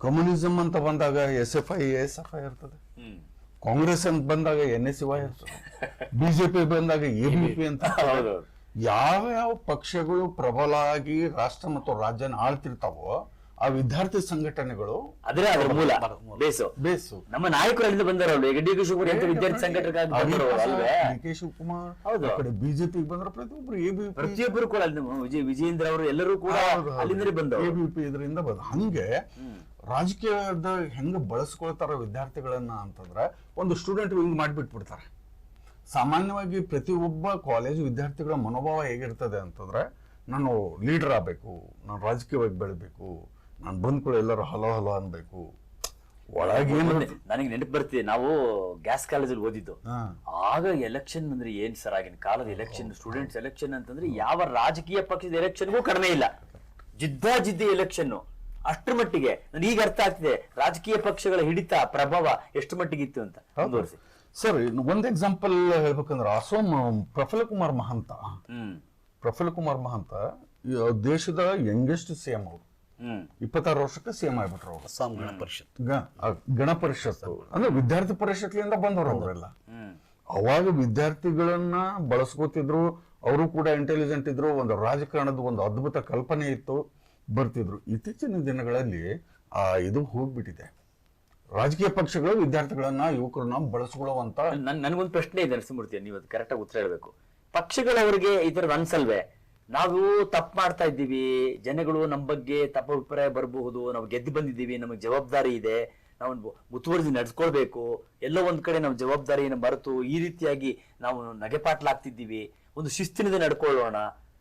ಕಮ್ಯುನಿಸಂ ಅಂತ ಬಂದಾಗ SFI ಇರ್ತದೆ, ಕಾಂಗ್ರೆಸ್ ಅಂತ ಬಂದಾಗ NSY ಇರ್ತದೆ, BJP ಬಂದಾಗ ABP ಅಂತ. ಯಾವ ಪಕ್ಷಗಳು ಪ್ರಬಲ ಆಗಿ ರಾಷ್ಟ್ರ ಮತ್ತು ರಾಜ್ಯನ ಆಳ್ತಿರ್ತಾವೋ ಆ ವಿದ್ಯಾರ್ಥಿ ಸಂಘಟನೆಗಳು ಅದ್ರ ಮೂಲ ಬೇಸು. ನಮ್ಮ ನಾಯಕರು ಅಲ್ಲಿಂದ ಬಂದಾರಲ್ವ, ಈಗ DK ಶಿವಕುಮಾರ್ ಅಂತ ವಿದ್ಯಾರ್ಥಿ ಸಂಘಟನೆ DK ಶಿವಕುಮಾರ್, BJP ಬಂದ್ರ ಪ್ರತಿಯೊಬ್ರು ABP, ಪ್ರತಿಯೊಬ್ಬರು ಕೂಡ ವಿಜಯೇಂದ್ರ ಅವರು ಎಲ್ಲರೂ ಕೂಡ ಅಲ್ಲಿಂದಲೇ ಬಂದವರು, ABP ಇದರಿಂದ ಬಂದ. ಹಂಗೆ ರಾಜಕೀಯದ ಹೆಂಗ ಬಳಸ್ಕೊಳ್ತಾರ ವಿದ್ಯಾರ್ಥಿಗಳನ್ನ ಅಂತಂದ್ರೆ ಒಂದು ಸ್ಟೂಡೆಂಟ್ ವಿಂಗ್ ಮಾಡಿಬಿಟ್ಬಿಡ್ತಾರೆ. ಸಾಮಾನ್ಯವಾಗಿ ಪ್ರತಿಯೊಬ್ಬ ಕಾಲೇಜು ವಿದ್ಯಾರ್ಥಿಗಳ ಮನೋಭಾವ ಹೇಗಿರ್ತದೆ ಅಂತಂದ್ರೆ, ನಾನು ಲೀಡರ್ ಆಗ್ಬೇಕು, ನಾನು ರಾಜಕೀಯವಾಗಿ ಬೆಳಿಬೇಕು, ನಾನು ಬಂದ್ ಕೂಡ ಎಲ್ಲರೂ ಹಲೋ ಹಲೋ ಅನ್ಬೇಕು. ಒಳಗೇನು ನನಗೆ ನೆನಪು ಬರ್ತಿದೆ, ನಾವು ಗ್ಯಾಸ್ ಕಾಲೇಜಲ್ಲಿ ಓದಿದ್ದು. ಆಗ ಎಲೆಕ್ಷನ್ ಅಂದ್ರೆ ಏನ್ ಸರ್, ಆಗಿನ ಕಾಲದ ಎಲೆಕ್ಷನ್, ಸ್ಟೂಡೆಂಟ್ಸ್ ಎಲೆಕ್ಷನ್ ಅಂತಂದ್ರೆ ಯಾವ ರಾಜಕೀಯ ಪಕ್ಷದ ಎಲೆಕ್ಷನ್ಗೂ ಕಡಿಮೆ ಇಲ್ಲ, ಜಿದ್ದಿ ಎಲೆಕ್ಷನ್. ಅಷ್ಟ್ರ ಮಟ್ಟಿಗೆ ನನಗೆ ಈಗ ಅರ್ಥ ಆಗ್ತಿದೆ ರಾಜಕೀಯ ಪಕ್ಷಗಳ ಹಿಡಿತ ಪ್ರಭಾವ ಎಷ್ಟು ಮಟ್ಟಿಗೆ ಇತ್ತು ಅಂತ. ಮುಂದುವರಿಸಿ ಸರ್. ಒಂದ್ ಎಕ್ಸಾಂಪಲ್ ಹೇಳ್ಬೇಕಂದ್ರೆ, ಅಸೋಮ್ ಪ್ರಫುಲ್ಲ ಕುಮಾರ್ ಮಹಂತ ದೇಶದ ಯಂಗೆಸ್ಟ್ CM ಅವರು. 26 ವರ್ಷಕ್ಕೆ CM ಆಗ್ಬಿಟ್ರು ಅವರು. ಅಸ್ಸಾಂ ಗಣ ಪರಿಷತ್ ಅಂದ್ರೆ ವಿದ್ಯಾರ್ಥಿ ಪರಿಷತ್ಲಿಂದ ಬಂದವರು ಅವರೆಲ್ಲ. ಅವಾಗ ವಿದ್ಯಾರ್ಥಿಗಳನ್ನ ಬಳಸ್ಕೋತಿದ್ರು, ಅವರು ಕೂಡ ಇಂಟೆಲಿಜೆಂಟ್ ಇದ್ರು, ಒಂದು ರಾಜಕಾರಣದ ಒಂದು ಅದ್ಭುತ ಕಲ್ಪನೆ ಇತ್ತು, ಬರ್ತಿದ್ರು. ಇತ್ತೀಚಿನ ದಿನಗಳಲ್ಲಿ ಇದು ಹೋಗ್ಬಿಟ್ಟಿದೆ. ರಾಜಕೀಯ ಪಕ್ಷಗಳು ವಿದ್ಯಾರ್ಥಿಗಳನ್ನ, ಯುವಕರನ್ನ ಬಳಸ್ಕೊಳ್ಳುವಂತ. ನನ್ಗೊಂದು ಪ್ರಶ್ನೆ ಇದೆ ನರಸಿಂಹಮೂರ್ತಿ, ನೀವು ಅದು ಕರೆಕ್ಟ್ ಆಗಿ ಉತ್ತರ ಹೇಳ್ಬೇಕು. ಪಕ್ಷಗಳವರಿಗೆ ಈ ತರದ್ ಅನ್ಸಲ್ವೇ, ನಾವು ತಪ್ಪು ಮಾಡ್ತಾ ಇದ್ದೀವಿ, ಜನಗಳು ನಮ್ಮ ಬಗ್ಗೆ ತಪ್ಪು ಅಭಿಪ್ರಾಯ ಬರಬಹುದು, ನಾವು ಗೆದ್ದು ಬಂದಿದ್ದೀವಿ, ನಮಗೆ ಜವಾಬ್ದಾರಿ ಇದೆ, ನಾವು ಮುತುವರ್ಜಿ ನಡ್ಸ್ಕೊಳ್ಬೇಕು, ಎಲ್ಲೋ ಒಂದ್ ಕಡೆ ನಾವು ಜವಾಬ್ದಾರಿಯನ್ನು ಮರೆತು ಈ ರೀತಿಯಾಗಿ ನಾವು ನಗೆಪಾಟ್ಲಾಗ್ತಿದ್ದೀವಿ, ಒಂದು ಶಿಸ್ತಿನಿಂದ ನಡ್ಕೊಳ್ಳೋಣ,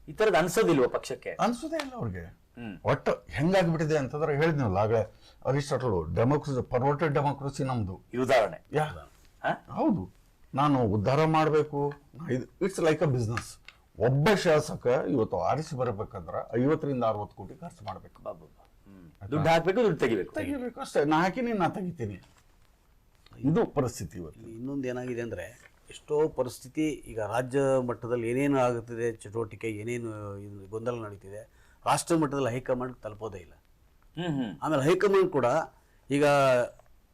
ಈ ತರದ್ ಅನ್ಸೋದಿಲ್ವ ಪಕ್ಷಕ್ಕೆ? ಅನ್ಸೋದೇ ಇಲ್ಲ ಅವ್ರಿಗೆ. ಒಟ್ಟು ಹೆಂಗಾಗ್ಬಿಟ್ಟಿದೆ ಅಂತಂದ್ರೆ, ಹೇಳಿದ್ನಲ್ಲ ಆಗಲೇ ಅರಿಸ್ಟಾಟಲ್, ಡೆಮೋಕ್ರಸಿ, ಪರ್ವರ್ಟೆಡ್ ಡೆಮೋಕ್ರಸಿ ನಮ್ದು. ಉದಾಹರಣೆ ಹೌದು, ನಾನು ಉದ್ಧಾರ ಮಾಡಬೇಕು, ಇಟ್ಸ್ ಲೈಕ್ ಅ ಬಿಸ್ನೆಸ್. ಒಬ್ಬ ಶಾಸಕ ಇವತ್ತು ಆರಿಸಿ ಬರಬೇಕಂದ್ರೆ 50 ರಿಂದ 60 ಕೋಟಿ ಖರ್ಚು ಮಾಡ್ಬೇಕು. ದುಡ್ಡು ಹಾಕ್ಬೇಕು, ದುಡ್ಡು ತೆಗಿಬೇಕು ಅಷ್ಟೇ. ನಾ ಹಾಕಿನಿ, ನಾ ತೆಗಿತೀನಿ. ಇದು ಪರಿಸ್ಥಿತಿ ಇವತ್ತು. ಇನ್ನೊಂದು ಏನಾಗಿದೆ ಅಂದ್ರೆ, ಎಷ್ಟೋ ಪರಿಸ್ಥಿತಿ ಈಗ ರಾಜ್ಯ ಮಟ್ಟದಲ್ಲಿ ಏನೇನು ಆಗುತ್ತಿದೆ ಚಟುವಟಿಕೆ, ಏನೇನು ಗೊಂದಲ ನಡೀತಿದೆ, ರಾಷ್ಟ್ರ ಮಟ್ಟದಲ್ಲಿ ಹೈಕಮಾಂಡ್ ತಲುಪೋದೇ ಇಲ್ಲ. ಆಮೇಲೆ ಹೈಕಮಾಂಡ್ ಕೂಡ ಈಗ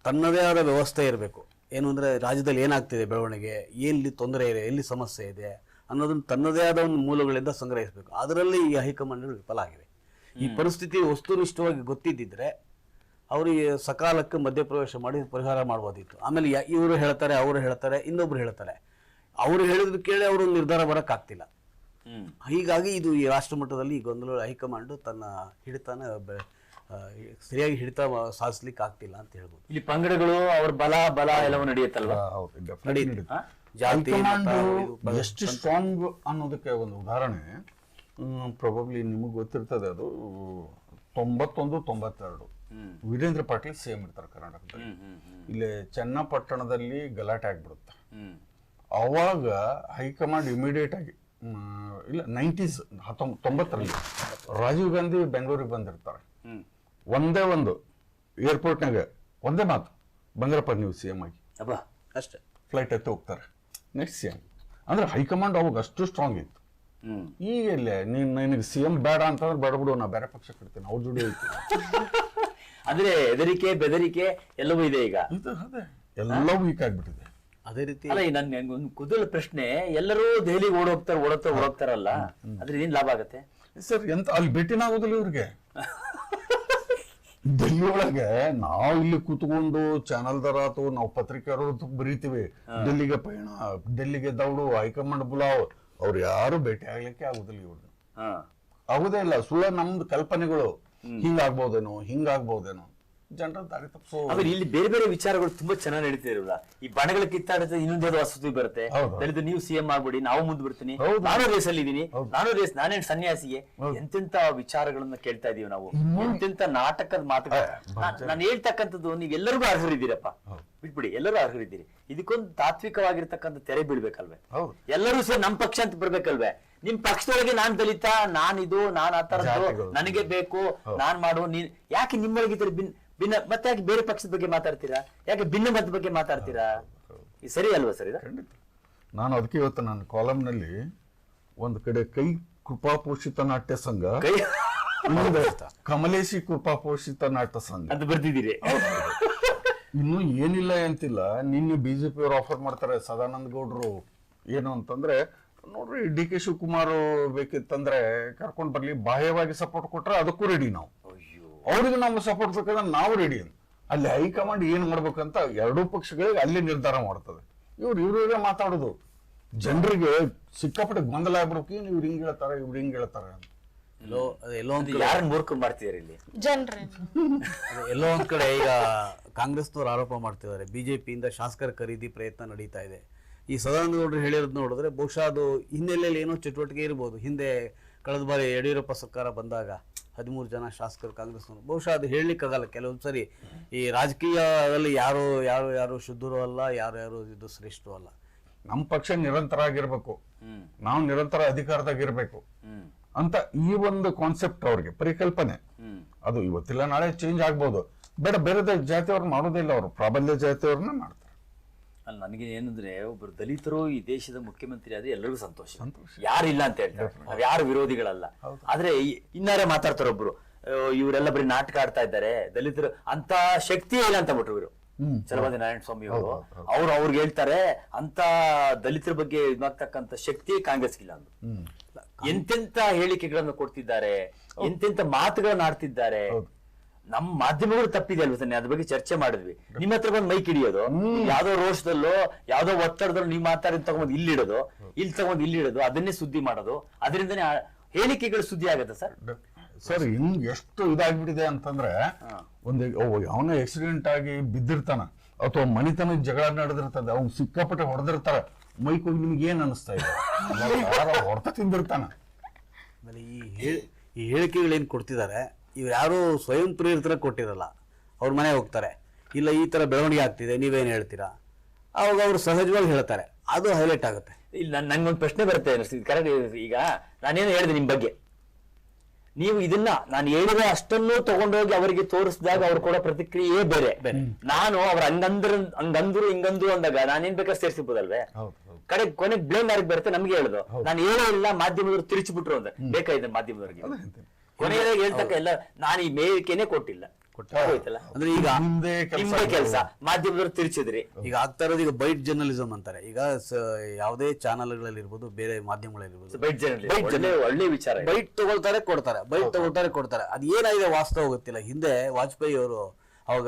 ತನ್ನದೇ ಆದ ವ್ಯವಸ್ಥೆ ಇರಬೇಕು. ಏನು ಅಂದರೆ, ರಾಜ್ಯದಲ್ಲಿ ಏನಾಗ್ತಿದೆ ಬೆಳವಣಿಗೆ, ಎಲ್ಲಿ ತೊಂದರೆ ಇದೆ, ಎಲ್ಲಿ ಸಮಸ್ಯೆ ಇದೆ ಅನ್ನೋದನ್ನು ತನ್ನದೇ ಆದ ಒಂದು ಮೂಲಗಳಿಂದ ಸಂಗ್ರಹಿಸಬೇಕು. ಅದರಲ್ಲಿ ಈ ಹೈಕಮಾಂಡ್ಗಳು ವಿಫಲ ಆಗಿವೆ. ಈ ಪರಿಸ್ಥಿತಿ ವಸ್ತುನಿಷ್ಠವಾಗಿ ಗೊತ್ತಿದ್ದಿದ್ರೆ ಅವರಿಗೆ ಸಕಾಲಕ್ಕೆ ಮಧ್ಯಪ್ರವೇಶ ಮಾಡಿ ಪರಿಹಾರ ಮಾಡ್ಬೋದಿತ್ತು. ಆಮೇಲೆ ಇವರು ಹೇಳ್ತಾರೆ, ಅವರು ಹೇಳ್ತಾರೆ, ಇನ್ನೊಬ್ರು ಹೇಳ್ತಾರೆ, ಅವರು ಹೇಳಿದ್ರು ಕೇಳಿ ಅವರು ನಿರ್ಧಾರ ಬರೋಕ್ಕಾಗ್ತಿಲ್ಲ. ಹೀಗಾಗಿ ಇದು ಈ ರಾಷ್ಟ್ರ ಮಟ್ಟದಲ್ಲಿ ಈ ಗೊಂದಲ ಹೈಕಮಾಂಡ್ ತನ್ನ ಹಿಡಿತಾನ ಸರಿಯಾಗಿ ಹಿಡಿತ ಸಾಧಿಸ್ಲಿಕ್ಕೆ ಆಗ್ತಿಲ್ಲ ಅಂತ ಹೇಳ್ಬೋದು. ಇಲ್ಲಿ ಪಂಗಡಗಳು ಅವ್ರ ಬಲ ಎಲ್ಲವೂ ನಡೆಯುತ್ತಲ್ವಾ? ಎಷ್ಟು ಸ್ಟ್ರಾಂಗ್ ಅನ್ನೋದಕ್ಕೆ ಒಂದು ಉದಾಹರಣೆ ಪ್ರಾಬಬ್ಲಿ ನಿಮಗೆ ಗೊತ್ತಿರ್ತದೆ. ಅದು 91-92 ವೀರೇಂದ್ರ ಪಾಟೀಲ್ CM ಇರ್ತಾರೆ ಕರ್ನಾಟಕದಲ್ಲಿ. ಇಲ್ಲಿ ಚನ್ನಪಟ್ಟಣದಲ್ಲಿ ಗಲಾಟೆ ಆಗ್ಬಿಡುತ್ತೆ. ಅವಾಗ ಹೈಕಮಾಂಡ್ ಇಮಿಡಿಯೇಟ್ ಆಗಿ ಇಲ್ಲ 90s 90ರಲ್ಲಿ ರಾಜೀವ್ ಗಾಂಧಿ ಬೆಂಗಳೂರಿಗೆ ಬಂದಿರ್ತಾರೆ. ಒಂದೇ ಒಂದು ಏರ್ಪೋರ್ಟ್ನಾಗ ಒಂದೇ ಮಾತು, ಬಂದ್ರಪ್ಪ ನೀವು CM ಆಗಿ ಅಬ್ಬಾ ಅಷ್ಟೇ, ಫ್ಲೈಟ್ ಎತ್ತಿ ಹೋಗ್ತಾರೆ. ನೆಕ್ಸ್ಟ್ CM ಅಂದ್ರೆ ಹೈಕಮಾಂಡ್ ಅವಾಗ ಅಷ್ಟು ಸ್ಟ್ರಾಂಗ್ ಇತ್ತು. ಈಗ ಇಲ್ಲೇ ನಿನಗೆ CM ಬೇಡ ಅಂತಂದ್ರೆ ಬೇಡ ಬಿಡು, ನಾ ಬೇರೆ ಪಕ್ಷ ಕಟ್ತೀನಿ, ಅವ್ರ ಜೋಡಿ ಐತಿ. ಅಂದ್ರೆ ಹೆದರಿಕೆ ಬೆದರಿಕೆ ಎಲ್ಲವೂ ಇದೆ ಈಗ. ಅದೇ ಎಲ್ಲವೂ ವೀಕ್ ಆಗ್ಬಿಟ್ಟಿದೆ. ಅದೇ ರೀತಿ ಅಲ್ಲ, ನನ್ಗೊಂದು ಕುತೂಹಲ ಪ್ರಶ್ನೆ, ಎಲ್ಲರೂ ದೆಹಲಿಗೆ ಓಡೋಗ್ತಾರಲ್ಲ, ಅದ್ರ ಏನ್ ಲಾಭ ಆಗತ್ತೆ ಸರ್? ಎಂತ ಅಲ್ಲಿ ಭೇಟಿನ ಆಗೋದಿಲ್ಲ ಇವ್ರಿಗೆ. ಡೆಲ್ಲಿ ಒಳಗೆ ನಾವು ಇಲ್ಲಿ ಕೂತ್ಕೊಂಡು ಚಾನಲ್ದಾರ ಅಥವಾ ನಾವು ಪತ್ರಿಕೆಯವರು ಬರೀತೀವಿ, ಡೆಲ್ಲಿಗೆ ಪಯಣ, ಡೆಲ್ಲಿಗೆ ದೌಡು, ಹೈಕಮಾಂಡ್ ಬುಲಾವ್, ಅವ್ರು ಯಾರು ಭೇಟಿ ಆಗ್ಲಿಕ್ಕೆ ಆಗುದಿಲ್ಲ ಇವ್ರನ್ನ. ಆಗುದೇ ಇಲ್ಲ. ಸುಳ್ಳ ನಮ್ದು ಕಲ್ಪನೆಗಳು, ಹಿಂಗಾಗ್ಬೋದೇನೋ ಜನರ ದಾರಿ ತಪ್ಪಿಸೋ. ಆಮೇಲೆ ಇಲ್ಲಿ ಬೇರೆ ಬೇರೆ ವಿಚಾರಗಳು ತುಂಬಾ ಚೆನ್ನಾಗಿ ನಡೀತಿರಲ್ಲ. ಈ ಬಣಗಳ ಕಿತ್ತಾಡಿದ್ರೆ ಇನ್ನೊಂದೇದು ವಸತಿ ಬರುತ್ತೆ, ದಲಿತ ನೀವು CM ಆಗ್ಬಿಡಿ, ನಾವು ಮುಂದೆ ಬರ್ತೀನಿ, ನಾನು ರೇಸಲ್ಲಿ ಇದೀನಿ, ನಾನೇನ್ ಸನ್ಯಾಸಿಗೆ, ಎಂತೆಂತ ವಿಚಾರಗಳನ್ನ ಕೇಳ್ತಾ ಇದೀವಿ ನಾವು, ಎಂತೆಂತ ನಾಟಕದ ಮಾತುಗಳು. ನಾನು ಹೇಳ್ತಕ್ಕಂಥದ್ದು ನೀವೆಲ್ಲರಿಗೂ ಅರ್ಹರಿದ್ದೀರಪ್ಪ, ಬಿಟ್ಬಿಡಿ, ಎಲ್ಲರೂ ಅರ್ಹರಿದ್ದೀರಿ. ಇದಕ್ಕೊಂದು ತಾತ್ವಿಕವಾಗಿರ್ತಕ್ಕಂಥ ತೆರೆ ಬೀಳ್ಬೇಕಲ್ವೇ? ಎಲ್ಲರೂ ಸೇರಿ ನಮ್ ಪಕ್ಷ ಅಂತ ಬರ್ಬೇಕಲ್ವೇ? ನಿಮ್ ಪಕ್ಷದೊಳಗೆ ನಾನ್ ದಲಿತ, ನಾನಿದು, ನಾನ್ ಆ ತರದ್ದು, ನನಗೆ ಬೇಕು, ನಾನ್ ಮಾಡುವ, ನೀನ್ ಯಾಕೆ ನಿಮ್ಮೊಳಗೆ ಭಿನ್ನ, ಮತ್ತೆ ಯಾಕೆ ಬೇರೆ ಪಕ್ಷದ ಬಗ್ಗೆ ಮಾತಾಡ್ತೀರಾ? ಯಾಕೆ ಭಿನ್ನ ಮತ ಬಗ್ಗೆ ಮಾತಾಡ್ತೀರಾ? ಇದು ಸರಿ ಅಲ್ವಾ ಸರ್? ಖಂಡಿತ. ನಾನು ಅದಕ್ಕೆ ಇವತ್ತು ನನ್ನ ಕಾಲಂನಲ್ಲಿ ಒಂದು ಕಡೆ ಕೈ ಕೃಪಾಪೋಷಿತ ನಾಟ್ಯ ಸಂಘ, ಕಮಲೇಶಿ ಕೃಪಾಪೋಷಿತ ನಾಟ್ಯ ಸಂಘ ಅಂತ ಬರ್ತಿದ್ದೀರಿ. ಇನ್ನು ಏನಿಲ್ಲ ಅಂತಿಲ್ಲ. ನಿನ್ನೆ BJP ಅವರು ಆಫರ್ ಮಾಡ್ತಾರೆ, ಸದಾನಂದ ಗೌಡ್ರು ಏನು ಅಂತಂದ್ರೆ, ನೋಡ್ರಿ DK ಶಿವಕುಮಾರ್ ಬೇಕಿತ್ತಂದ್ರೆ ಕರ್ಕೊಂಡ್ ಬರ್ಲಿ, ಬಾಹ್ಯವಾಗಿ ಸಪೋರ್ಟ್ ಕೊಟ್ರೆ ಅದಕ್ಕೂ ರೆಡಿ ನಾವು, ಅವ್ರಿಗೆ ನಾವು ಸಪೋರ್ಟ್ ಬೇಕಂದ್ರೆ ನಾವು ರೆಡಿ ಅಂತ. ಅಲ್ಲಿ ಹೈಕಮಾಂಡ್ ಏನ್ ಮಾಡ್ಬೇಕಂತ ಎರಡೂ ಪಕ್ಷಗಳಿಗೆ ಅಲ್ಲಿ ನಿರ್ಧಾರ ಮಾಡ್ತದೆ. ಇವ್ರೇ ಮಾತಾಡೋದು, ಜನರಿಗೆ ಸಿಕ್ಕಾಪಟ್ಟೆ ಗೊಂದಲ ಆಗ್ಬಿಡ್ಬೇಕು, ಇವ್ರು ಹಿಂಗ್ ಹೇಳ್ತಾರೆ, ಇವ್ರು ಹಿಂಗ್ ಹೇಳ್ತಾರೆ ಅಂತ. ಎಲ್ಲೋ ಒಂದ್ ಯಾರನ್ನ ಮೂರ್ಖ ಮಾಡ್ತಿದಾರೆ ಇಲ್ಲಿ ಜನರೇ. ಎಲ್ಲೋ ಒಂದ್ ಕಡೆ ಈಗ ಕಾಂಗ್ರೆಸ್ನವ್ರು ಆರೋಪ ಮಾಡ್ತಿದ್ದಾರೆ, ಬಿಜೆಪಿಯಿಂದ ಶಾಸಕರ ಖರೀದಿ ಪ್ರಯತ್ನ ನಡೀತಾ ಇದೆ. ಈ ಸದಾನಂದ ಗೌಡರು ಹೇಳಿರೋದು ನೋಡಿದ್ರೆ ಬಹುಶಃ ಅದು ಹಿನ್ನೆಲೆಯಲ್ಲಿ ಏನೋ ಚಟುವಟಿಕೆ ಇರ್ಬೋದು. ಹಿಂದೆ ಕಳೆದ ಬಾರಿ ಯಡಿಯೂರಪ್ಪ ಸರ್ಕಾರ ಬಂದಾಗ 13 ಜನ ಶಾಸಕರು ಕಾಂಗ್ರೆಸ್ನವರು, ಬಹುಶಃ ಅದು ಹೇಳಲಿಕ್ಕಾಗಲ್ಲ. ಕೆಲವೊಂದು ಸರಿ ಈ ರಾಜಕೀಯದಲ್ಲಿ ಯಾರು ಶುದ್ಧರು ಅಲ್ಲ, ಯಾರು ಇದು ಶ್ರೇಷ್ಠರು ಅಲ್ಲ. ನಮ್ಮ ಪಕ್ಷ ನಿರಂತರ ಆಗಿರ್ಬೇಕು, ನಾವು ನಿರಂತರ ಅಧಿಕಾರದಾಗಿರ್ಬೇಕು ಅಂತ ಈ ಒಂದು ಕಾನ್ಸೆಪ್ಟ್ ಅವ್ರಿಗೆ ಪರಿಕಲ್ಪನೆ. ಅದು ಇವತ್ತಿಲ್ಲ ನಾಳೆ ಚೇಂಜ್ ಆಗ್ಬೋದು. ಬೇರೆ ಜಾತಿಯವ್ರು ಮಾಡೋದಿಲ್ಲ, ಅವರು ಪ್ರಾಬಲ್ಯ ಜಾತಿಯವ್ರನ್ನ ಮಾಡ್ತಾರೆ. ಅಲ್ಲ, ನನಗೆ ಏನಂದ್ರೆ, ಒಬ್ರು ದಲಿತರು ಈ ದೇಶದ ಮುಖ್ಯಮಂತ್ರಿ ಆದ್ರೆ ಎಲ್ಲರಿಗೂ ಸಂತೋಷ, ಯಾರಿಲ್ಲ ಅಂತ ಹೇಳ್ತಾರೆ, ನಾವ್ ಯಾರು ವಿರೋಧಿಗಳಲ್ಲ. ಆದ್ರೆ ಇನ್ನಾರೇ ಮಾತಾಡ್ತಾರೆ ಒಬ್ರು, ಇವರೆಲ್ಲ ಬರೀ ನಾಟಕ ಆಡ್ತಾ ಇದ್ದಾರೆ, ದಲಿತರು ಅಂತ ಶಕ್ತಿ ಇಲ್ಲ ಅಂತ ಬಿಟ್ರು ಇವರು. ಚಲವಾದಿ ನಾರಾಯಣ ಸ್ವಾಮಿ ಅವರು ಅವ್ರಿಗೆ ಹೇಳ್ತಾರೆ, ಅಂತ ದಲಿತರ ಬಗ್ಗೆ ಇದಾಗ್ತಕ್ಕಂಥ ಶಕ್ತಿ ಕಾಂಗ್ರೆಸ್ಗಿಲ್ಲ ಅಂದ್ರು. ಎಂತೆಂತ ಹೇಳಿಕೆಗಳನ್ನು ಕೊಡ್ತಿದ್ದಾರೆ, ಎಂತೆಂತ ಮಾತುಗಳನ್ನ ಆಡ್ತಿದ್ದಾರೆ. ನಮ್ಮ ಮಾಧ್ಯಮಗಳು ತಪ್ಪಿದೆ ಅಲ್ವ ಸನ್ನಿ? ಅದ್ರ ಬಗ್ಗೆ ಚರ್ಚೆ ಮಾಡಿದ್ವಿ. ನಿಮ್ಮ ಹತ್ರ ಬಂದು ಮೈಕ್ ಹಿಡಿಯೋದು, ಯಾವ್ದೋ ರೋಷದಲ್ಲೋ ಯಾವ್ದೋ ಒತ್ತಡದಲ್ಲೋ ನೀವು ಮಾತಾಡಿ ತಗೊಂಡ್ ಇಲ್ಲಿಡೋದು, ಇಲ್ಲಿಡೋದು, ಅದನ್ನೇ ಸುದ್ದಿ ಮಾಡೋದು, ಅದರಿಂದನೇ ಹೇಳಿಕೆಗಳು ಸುದ್ದಿ ಆಗತ್ತೆ ಸರ್. ಸರ್ ಹಿಂಗ್ ಎಷ್ಟು ಇದಾಗ್ಬಿಟ್ಟಿದೆ ಅಂತಂದ್ರೆ, ಒಂದು ಅವನ ಆಕ್ಸಿಡೆಂಟ್ ಆಗಿ ಬಿದ್ದಿರ್ತಾನ ಅಥವಾ ಮನಿತನ ಜಗಳ ನಡೆದಿರ್ತದೆ, ಅವ್ನು ಸಿಕ್ಕಾಪಟ್ಟೆ ಹೊಡೆದಿರ್ತಾರ, ಮೈಕ್ ಹೋಗಿ ನಿಮ್ಗೆ ಏನ್ ಅನಿಸ್ತಾ ಇದೆ? ಹೊಡೆತ ತಿಂದಿರ್ತಾನ. ಆಮೇಲೆ ಈ ಹೇಳಿಕೆಗಳೇನು ಕೊಡ್ತಿದ್ದಾರೆ, ಇವ್ರು ಯಾರು ಸ್ವಯಂ ಪ್ರೇರಿತರ ಕೊಟ್ಟಿರಲ್ಲ. ಅವ್ರ ಮನೆ ಹೋಗ್ತಾರೆ, ಇಲ್ಲ ಈ ತರ ಬೆಳವಣಿಗೆ ಆಗ್ತಿದೆ, ನೀವೇನು ಹೇಳ್ತೀರಾ? ಅವಾಗ ಅವರು ಸಹಜವಾಗಿ ಹೇಳ್ತಾರೆ, ಅದು ಹೈಲೈಟ್ ಆಗುತ್ತೆ. ಇಲ್ಲ, ನಂಗೊಂದು ಪ್ರಶ್ನೆ ಬರುತ್ತೆ ಅನಿಸ್ತಿದ್ ಕರೆಕ್ಟ್. ಈಗ ನಾನೇನು ಹೇಳಿದೆ ನಿಮ್ ಬಗ್ಗೆ, ನೀವು ಇದನ್ನ ನಾನು ಹೇಳಿದ ಅಷ್ಟನ್ನು ತಗೊಂಡೋಗಿ ಅವರಿಗೆ ತೋರಿಸಿದಾಗ ಅವ್ರು ಕೊಡೋ ಪ್ರತಿಕ್ರಿಯೆ ಬೇರೆ. ನಾನು ಅವ್ರ ಹಂಗಂದ್ರು ಹಿಂಗಂದ್ರು ಅಂದಾಗ ನಾನೇನ್ ಬೇಕಾದ್ರೆ ಸೇರಿಸಬಹುದಲ್ವೇ? ಕೊನೆಗೆ ಬ್ಲೇಮ್ ಯಾರಿಗೆ ಬರುತ್ತೆ? ನಮ್ಗೆ ಹೇಳುದು, ನಾನು ಹೇಳೇ ಇಲ್ಲ, ಮಾಧ್ಯಮದವ್ರು ತಿರುಚಿಬಿಟ್ರು ಅಂತ ಬೇಕಾಯ್ತು ಮಾಧ್ಯಮದವ್ರಿಗೆ. ಕೊನೆಯದಾಗ ಹೇಳ್ತಕ್ಕ ಎಲ್ಲ ನಾನು ಈ ಮೇಲಿಕೆನೆ ಕೊಟ್ಟಿಲ್ಲ, ಅಂದ್ರೆ ಈಗ ನಿಮ್ದೇ ಕೆಲಸ, ಮಾಧ್ಯಮದವ್ರು ತಿರುಚಿದ್ರಿ. ಈಗ ಆಗ್ತಾ ಇರೋದು ಈಗ ಬೈಟ್ ಜರ್ನಲಿಸಮ್ ಅಂತಾರೆ. ಈಗ ಯಾವುದೇ ಚಾನಲ್ಗಳಲ್ಲಿ ಇರ್ಬೋದು, ಬೇರೆ ಮಾಧ್ಯಮಗಳಿರ್ಬೋದು, ಒಳ್ಳೆ ವಿಚಾರ. ಬೈಟ್ ತಗೊಳ್ತಾರೆ ಕೊಡ್ತಾರೆ. ಅದ್ ಏನಾಗಿದೆ ವಾಸ್ತವ ಗೊತ್ತಿಲ್ಲ. ಹಿಂದೆ ವಾಜಪೇಯಿ ಅವರು ಅವಾಗ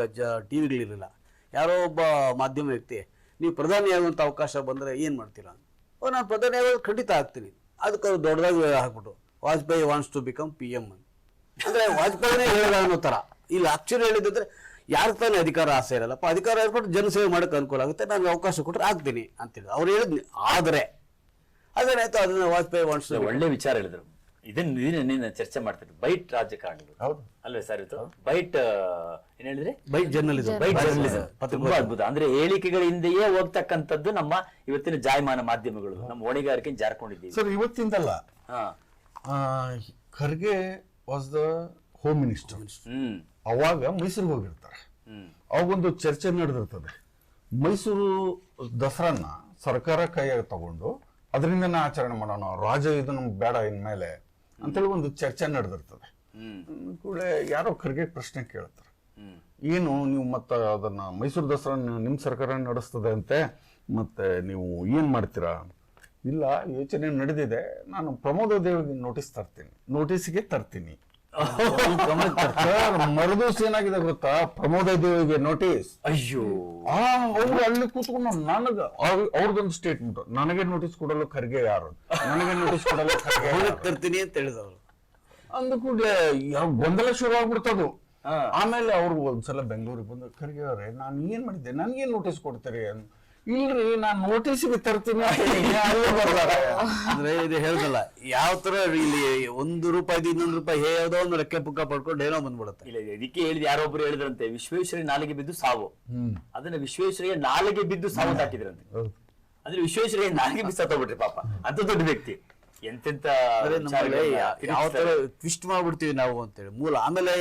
ಟಿವಿಗಳಿರಲಿಲ್ಲ. ಯಾರೋ ಒಬ್ಬ ಮಾಧ್ಯಮ ವ್ಯಕ್ತಿ, ನೀವು ಪ್ರಧಾನಿ ಆಗುವಂತ ಅವಕಾಶ ಬಂದ್ರೆ ಏನ್ ಮಾಡ್ತೀರಾ? ನಾನು ಪ್ರಧಾನಿ ಆಗೋದು ಖಂಡಿತ ಆಗ್ತೀನಿ. ಅದಕ್ಕೆ ಅವ್ರು ದೊಡ್ಡದಾಗಿ ಹಾಕ್ಬಿಟ್ಟು Vajpayee wants to become PM ಅಂದ್ರೆ ವಾಜಪೇಯಿನೇ ಹೇಳಿದ ಅನ್ನೋ ತರ. ಇಲ್ಲಿ ಆಕ್ಚುಲಿ ಹೇಳಿದ್ರೆ ಯಾರು ತಾನೇ ಅಧಿಕಾರ ಆಸೆ ಇರಲ್ಲಪ್ಪ, ಅಧಿಕಾರ ಇರ್ಬಿಟ್ಟು ಜನಸೇವೆ ಮಾಡಕ್ಕೆ ಅನುಕೂಲ ಆಗುತ್ತೆ, ನಾನು ಅವಕಾಶ ಕೊಟ್ಟರೆ ಆಗ್ತೀನಿ ಅಂತೇಳಿ ಅವ್ರು ಹೇಳಿದ್ನಿ. ಆದ್ರೆ ಅದೇನಾಯ್ತು, ಅದನ್ನ ವಾಜಪೇಯಿ ವಾಂಟ್ಸ್. ಒಳ್ಳೆ ವಿಚಾರ ಹೇಳಿದ್ರು. ಇದನ್ನ ಚರ್ಚೆ ಮಾಡ್ತಿದ್ರು ಬೈಟ್ ರಾಜಕಾರಣಿಗಳು ಹೌದು. ಅಲ್ವೇ ಸರ್ ಇದು ಬೈಟ್ ಏನ್ ಹೇಳಿದ್ರೆ ಬೈಟ್ ಜರ್ನಲಿಸಂ. ಬೈಟ್ ಜರ್ನಲಿಸಂ ತುಂಬಾ ಅದ್ಭುತ. ಅಂದ್ರೆ ಹೇಳಿಕೆಗಳ ಹಿಂದೆಯೇ ಹೋಗ್ತಕ್ಕಂಥದ್ದು ನಮ್ಮ ಇವತ್ತಿನ ಜಾಯಮಾನ ಮಾಧ್ಯಮಗಳು ನಮ್ಮ ಹೊಣೆಗಾರಿಕೆ ಜಾರ್ಕೊಂಡಿದ್ದೀವಿ. ಸರ್ ಇವತ್ತಿಂದಲ್ಲ, ಹಾ Kharge was the home minister. ಅವಾಗ ಮೈಸೂರಿಗೆ ಹೋಗಿರ್ತಾರೆ. ಅವಾಗೊಂದು ಚರ್ಚೆ ನಡೆದಿರ್ತದೆ, ಮೈಸೂರು ದಸರಾನ ಸರ್ಕಾರ ಕೈಯಾಗ ತಗೊಂಡು ಅದರಿಂದನೇ ಆಚರಣೆ ಮಾಡೋಣ, ರಾಜ ಇದು ನಮ್ಗೆ ಬೇಡ ಇನ್ಮೇಲೆ ಅಂತೇಳಿ ಒಂದು ಚರ್ಚೆ ನಡೆದಿರ್ತದೆ. ಕೂಡ ಯಾರೋ ಖರ್ಗೆ ಪ್ರಶ್ನೆ ಕೇಳ್ತಾರೆ, ಏನು ನೀವು ಮತ್ತೆ ಅದನ್ನ ಮೈಸೂರು ದಸರಾ ನಿಮ್ ಸರ್ಕಾರ ನಡೆಸ್ತದೆ ಅಂತೆ, ಮತ್ತೆ ನೀವು ಏನ್ ಮಾಡ್ತೀರಾ? ಇಲ್ಲ, ಯೋಚನೆ ನಡೆದಿದೆ, ನಾನು ಪ್ರಮೋದ ದೇವಿಗೆ ನೋಟಿಸ್ಗೆ ತರ್ತೀನಿ. ಮರುದಿವ್ಸ ಏನಾಗಿದೆ ಗೊತ್ತಾ, ಪ್ರಮೋದ ದೇವಿಗೆ ನೋಟಿಸ್. ಅಯ್ಯೋ, ಅವ್ರು ಅಲ್ಲಿ ಕೂತ್ಕೊಂಡು ಅವ್ರದೊಂದು ಸ್ಟೇಟ್ಮೆಂಟ್, ನನಗೆ ನೋಟಿಸ್ ಕೊಡಲು ಖರ್ಗೆ ಯಾರು, ನನಗೆ ನೋಟಿಸ್ ಕೊಡಲು ಖರ್ಗೆ ತರ್ತೀನಿ ಅಂತ ಹೇಳಿದವರು. ಅಂದ ಕೂಡಲೇ ಗೊಂದಲ ಶುರು ಆಗ್ಬಿಡ್ತದು. ಆಮೇಲೆ ಅವ್ರು ಒಂದ್ಸಲ ಬೆಂಗಳೂರಿಗೆ ಬಂದು, ಖರ್ಗೆ ಅವರೇ ನಾನು ಏನ್ ಮಾಡಿದ್ದೆ, ನನ್ಗೇನ್ ನೋಟಿಸ್ ಕೊಡ್ತೀರಿ? ಇಲ್ರಿ, ನಾನ್ ನೋಟಿಸ್ಗೆ ತರ್ತೀನಿ ಅಂದ್ರೆ ಇದು ಹೇಳ್ದಲ್ಲ, ಯಾವ ತರ ಇಲ್ಲಿ ₹1 ಇನ್ನೊಂದು ಯಾವುದೋ ಒಂದು ಲೆಕ್ಕ ಪುಕ್ಕ ಪಡ್ಕೊಂಡು ಏನೋ ಬಂದ್ಬಿಡುತ್ತೆ. ಇಲ್ಲ ಇದಕ್ಕೆ ಹೇಳಿದ ಯಾರೊಬ್ರು ಹೇಳಿದ್ರಂತೆ, ವಿಶ್ವೇಶ್ವರಯ್ಯ ನಾಲಿಗೆ ಬಿದ್ದು ಸಾವು. ಅದನ್ನ ವಿಶ್ವೇಶ್ವರಯ್ಯ ನಾಲಿಗೆ ಬಿದ್ದು ಸಾವು ಹಾಕಿದ್ರಂತೆ. ಅಂದ್ರೆ ವಿಶ್ವೇಶ್ವರಯ್ಯ ನಾಲಿಗೆ ಬಿದ್ದು ಸತ್ತೋಗ್ಬಿಟ್ರಿ ಪಾಪ, ಅಂತ ದೊಡ್ಡ ವ್ಯಕ್ತಿ. ಎಂತೆಂತ ಯಾವ ತರ ಟ್ವಿಸ್ಟ್ ಮಾಡ್ಬಿಡ್ತೀವಿ ನಾವು ಅಂತೇಳಿ ಮೂಲ. ಆಮೇಲೆ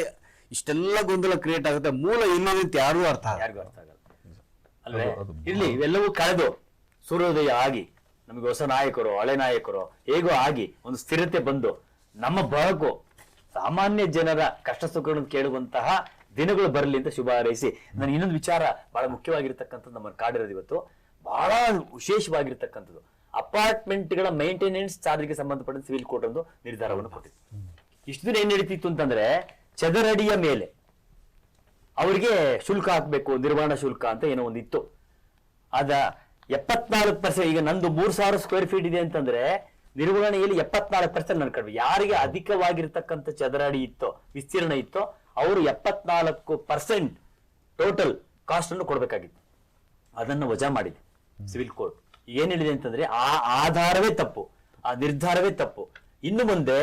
ಇಷ್ಟೆಲ್ಲ ಗೊಂದಲ ಕ್ರಿಯೇಟ್ ಆಗುತ್ತೆ, ಮೂಲ ಇನ್ನೊಂದು ಯಾರಿಗೂ ಅರ್ಥ ಆಗಲ್ಲ ಅಲ್ವೇ? ಇರ್ಲಿ, ಇವೆಲ್ಲವೂ ಕಳೆದು ಸೂರ್ಯೋದಯ ಆಗಿ ನಮಗೆ ಹೊಸ ನಾಯಕರು, ಹಳೆ ನಾಯಕರು ಹೇಗೋ ಆಗಿ ಒಂದು ಸ್ಥಿರತೆ ಬಂದು ನಮ್ಮ ಬದುಕು ಸಾಮಾನ್ಯ ಜನರ ಕಷ್ಟ ಸುಖಗಳನ್ನು ಕೇಳುವಂತಹ ದಿನಗಳು ಬರಲಿ ಅಂತ ಶುಭ ಹಾರೈಸಿ, ನಾನು ಇನ್ನೊಂದು ವಿಚಾರ ಬಹಳ ಮುಖ್ಯವಾಗಿರ್ತಕ್ಕಂಥದ್ದು ನಮ್ಮ ಕಾಡಿರೋದು ಇವತ್ತು ಬಹಳ ವಿಶೇಷವಾಗಿರ್ತಕ್ಕಂಥದ್ದು, ಅಪಾರ್ಟ್ಮೆಂಟ್ಗಳ ಮೇಂಟೆನೆನ್ಸ್ ಚಾರ್ಜ್ಗೆ ಸಂಬಂಧಪಟ್ಟ ಸಿವಿಲ್ ಕೋರ್ಟ್ ಒಂದು ನಿರ್ಧಾರವನ್ನು ಕೊಟ್ಟಿದೆ. ಇಷ್ಟು ದಿನ ಏನ್ ನಡೀತಿತ್ತು ಅಂತಂದ್ರೆ, ಚದರಡಿಯ ಮೇಲೆ ಅವರಿಗೆ ಶುಲ್ಕ ಹಾಕ್ಬೇಕು, ನಿರ್ವಹಣಾ ಶುಲ್ಕ ಅಂತ ಏನೋ ಒಂದಿತ್ತು. ಅದ 74%. ಈಗ ನಂದು 3000 ಸ್ಕ್ವೇರ್ ಫೀಟ್ ಇದೆ ಅಂತಂದ್ರೆ ನಿರ್ವಹಣೆಯಲ್ಲಿ 74% ನನ್ ಕಡಿಮೆ. ಯಾರಿಗೆ ಅಧಿಕವಾಗಿರ್ತಕ್ಕಂಥ ಚದರ ಅಡಿ ಇತ್ತೋ, ವಿಸ್ತೀರ್ಣ ಇತ್ತೋ, ಅವರು 74% ಟೋಟಲ್ ಕಾಸ್ಟ್ ಅನ್ನು ಕೊಡ್ಬೇಕಾಗಿತ್ತು. ಅದನ್ನು ವಜಾ ಮಾಡಿದೆ ಸಿವಿಲ್ ಕೋರ್ಟ್. ಏನ್ ಹೇಳಿದೆ ಅಂತಂದ್ರೆ, ಆ ಆಧಾರವೇ ತಪ್ಪು, ಆ ನಿರ್ಧಾರವೇ ತಪ್ಪು. ಇನ್ನು ಮುಂದೆ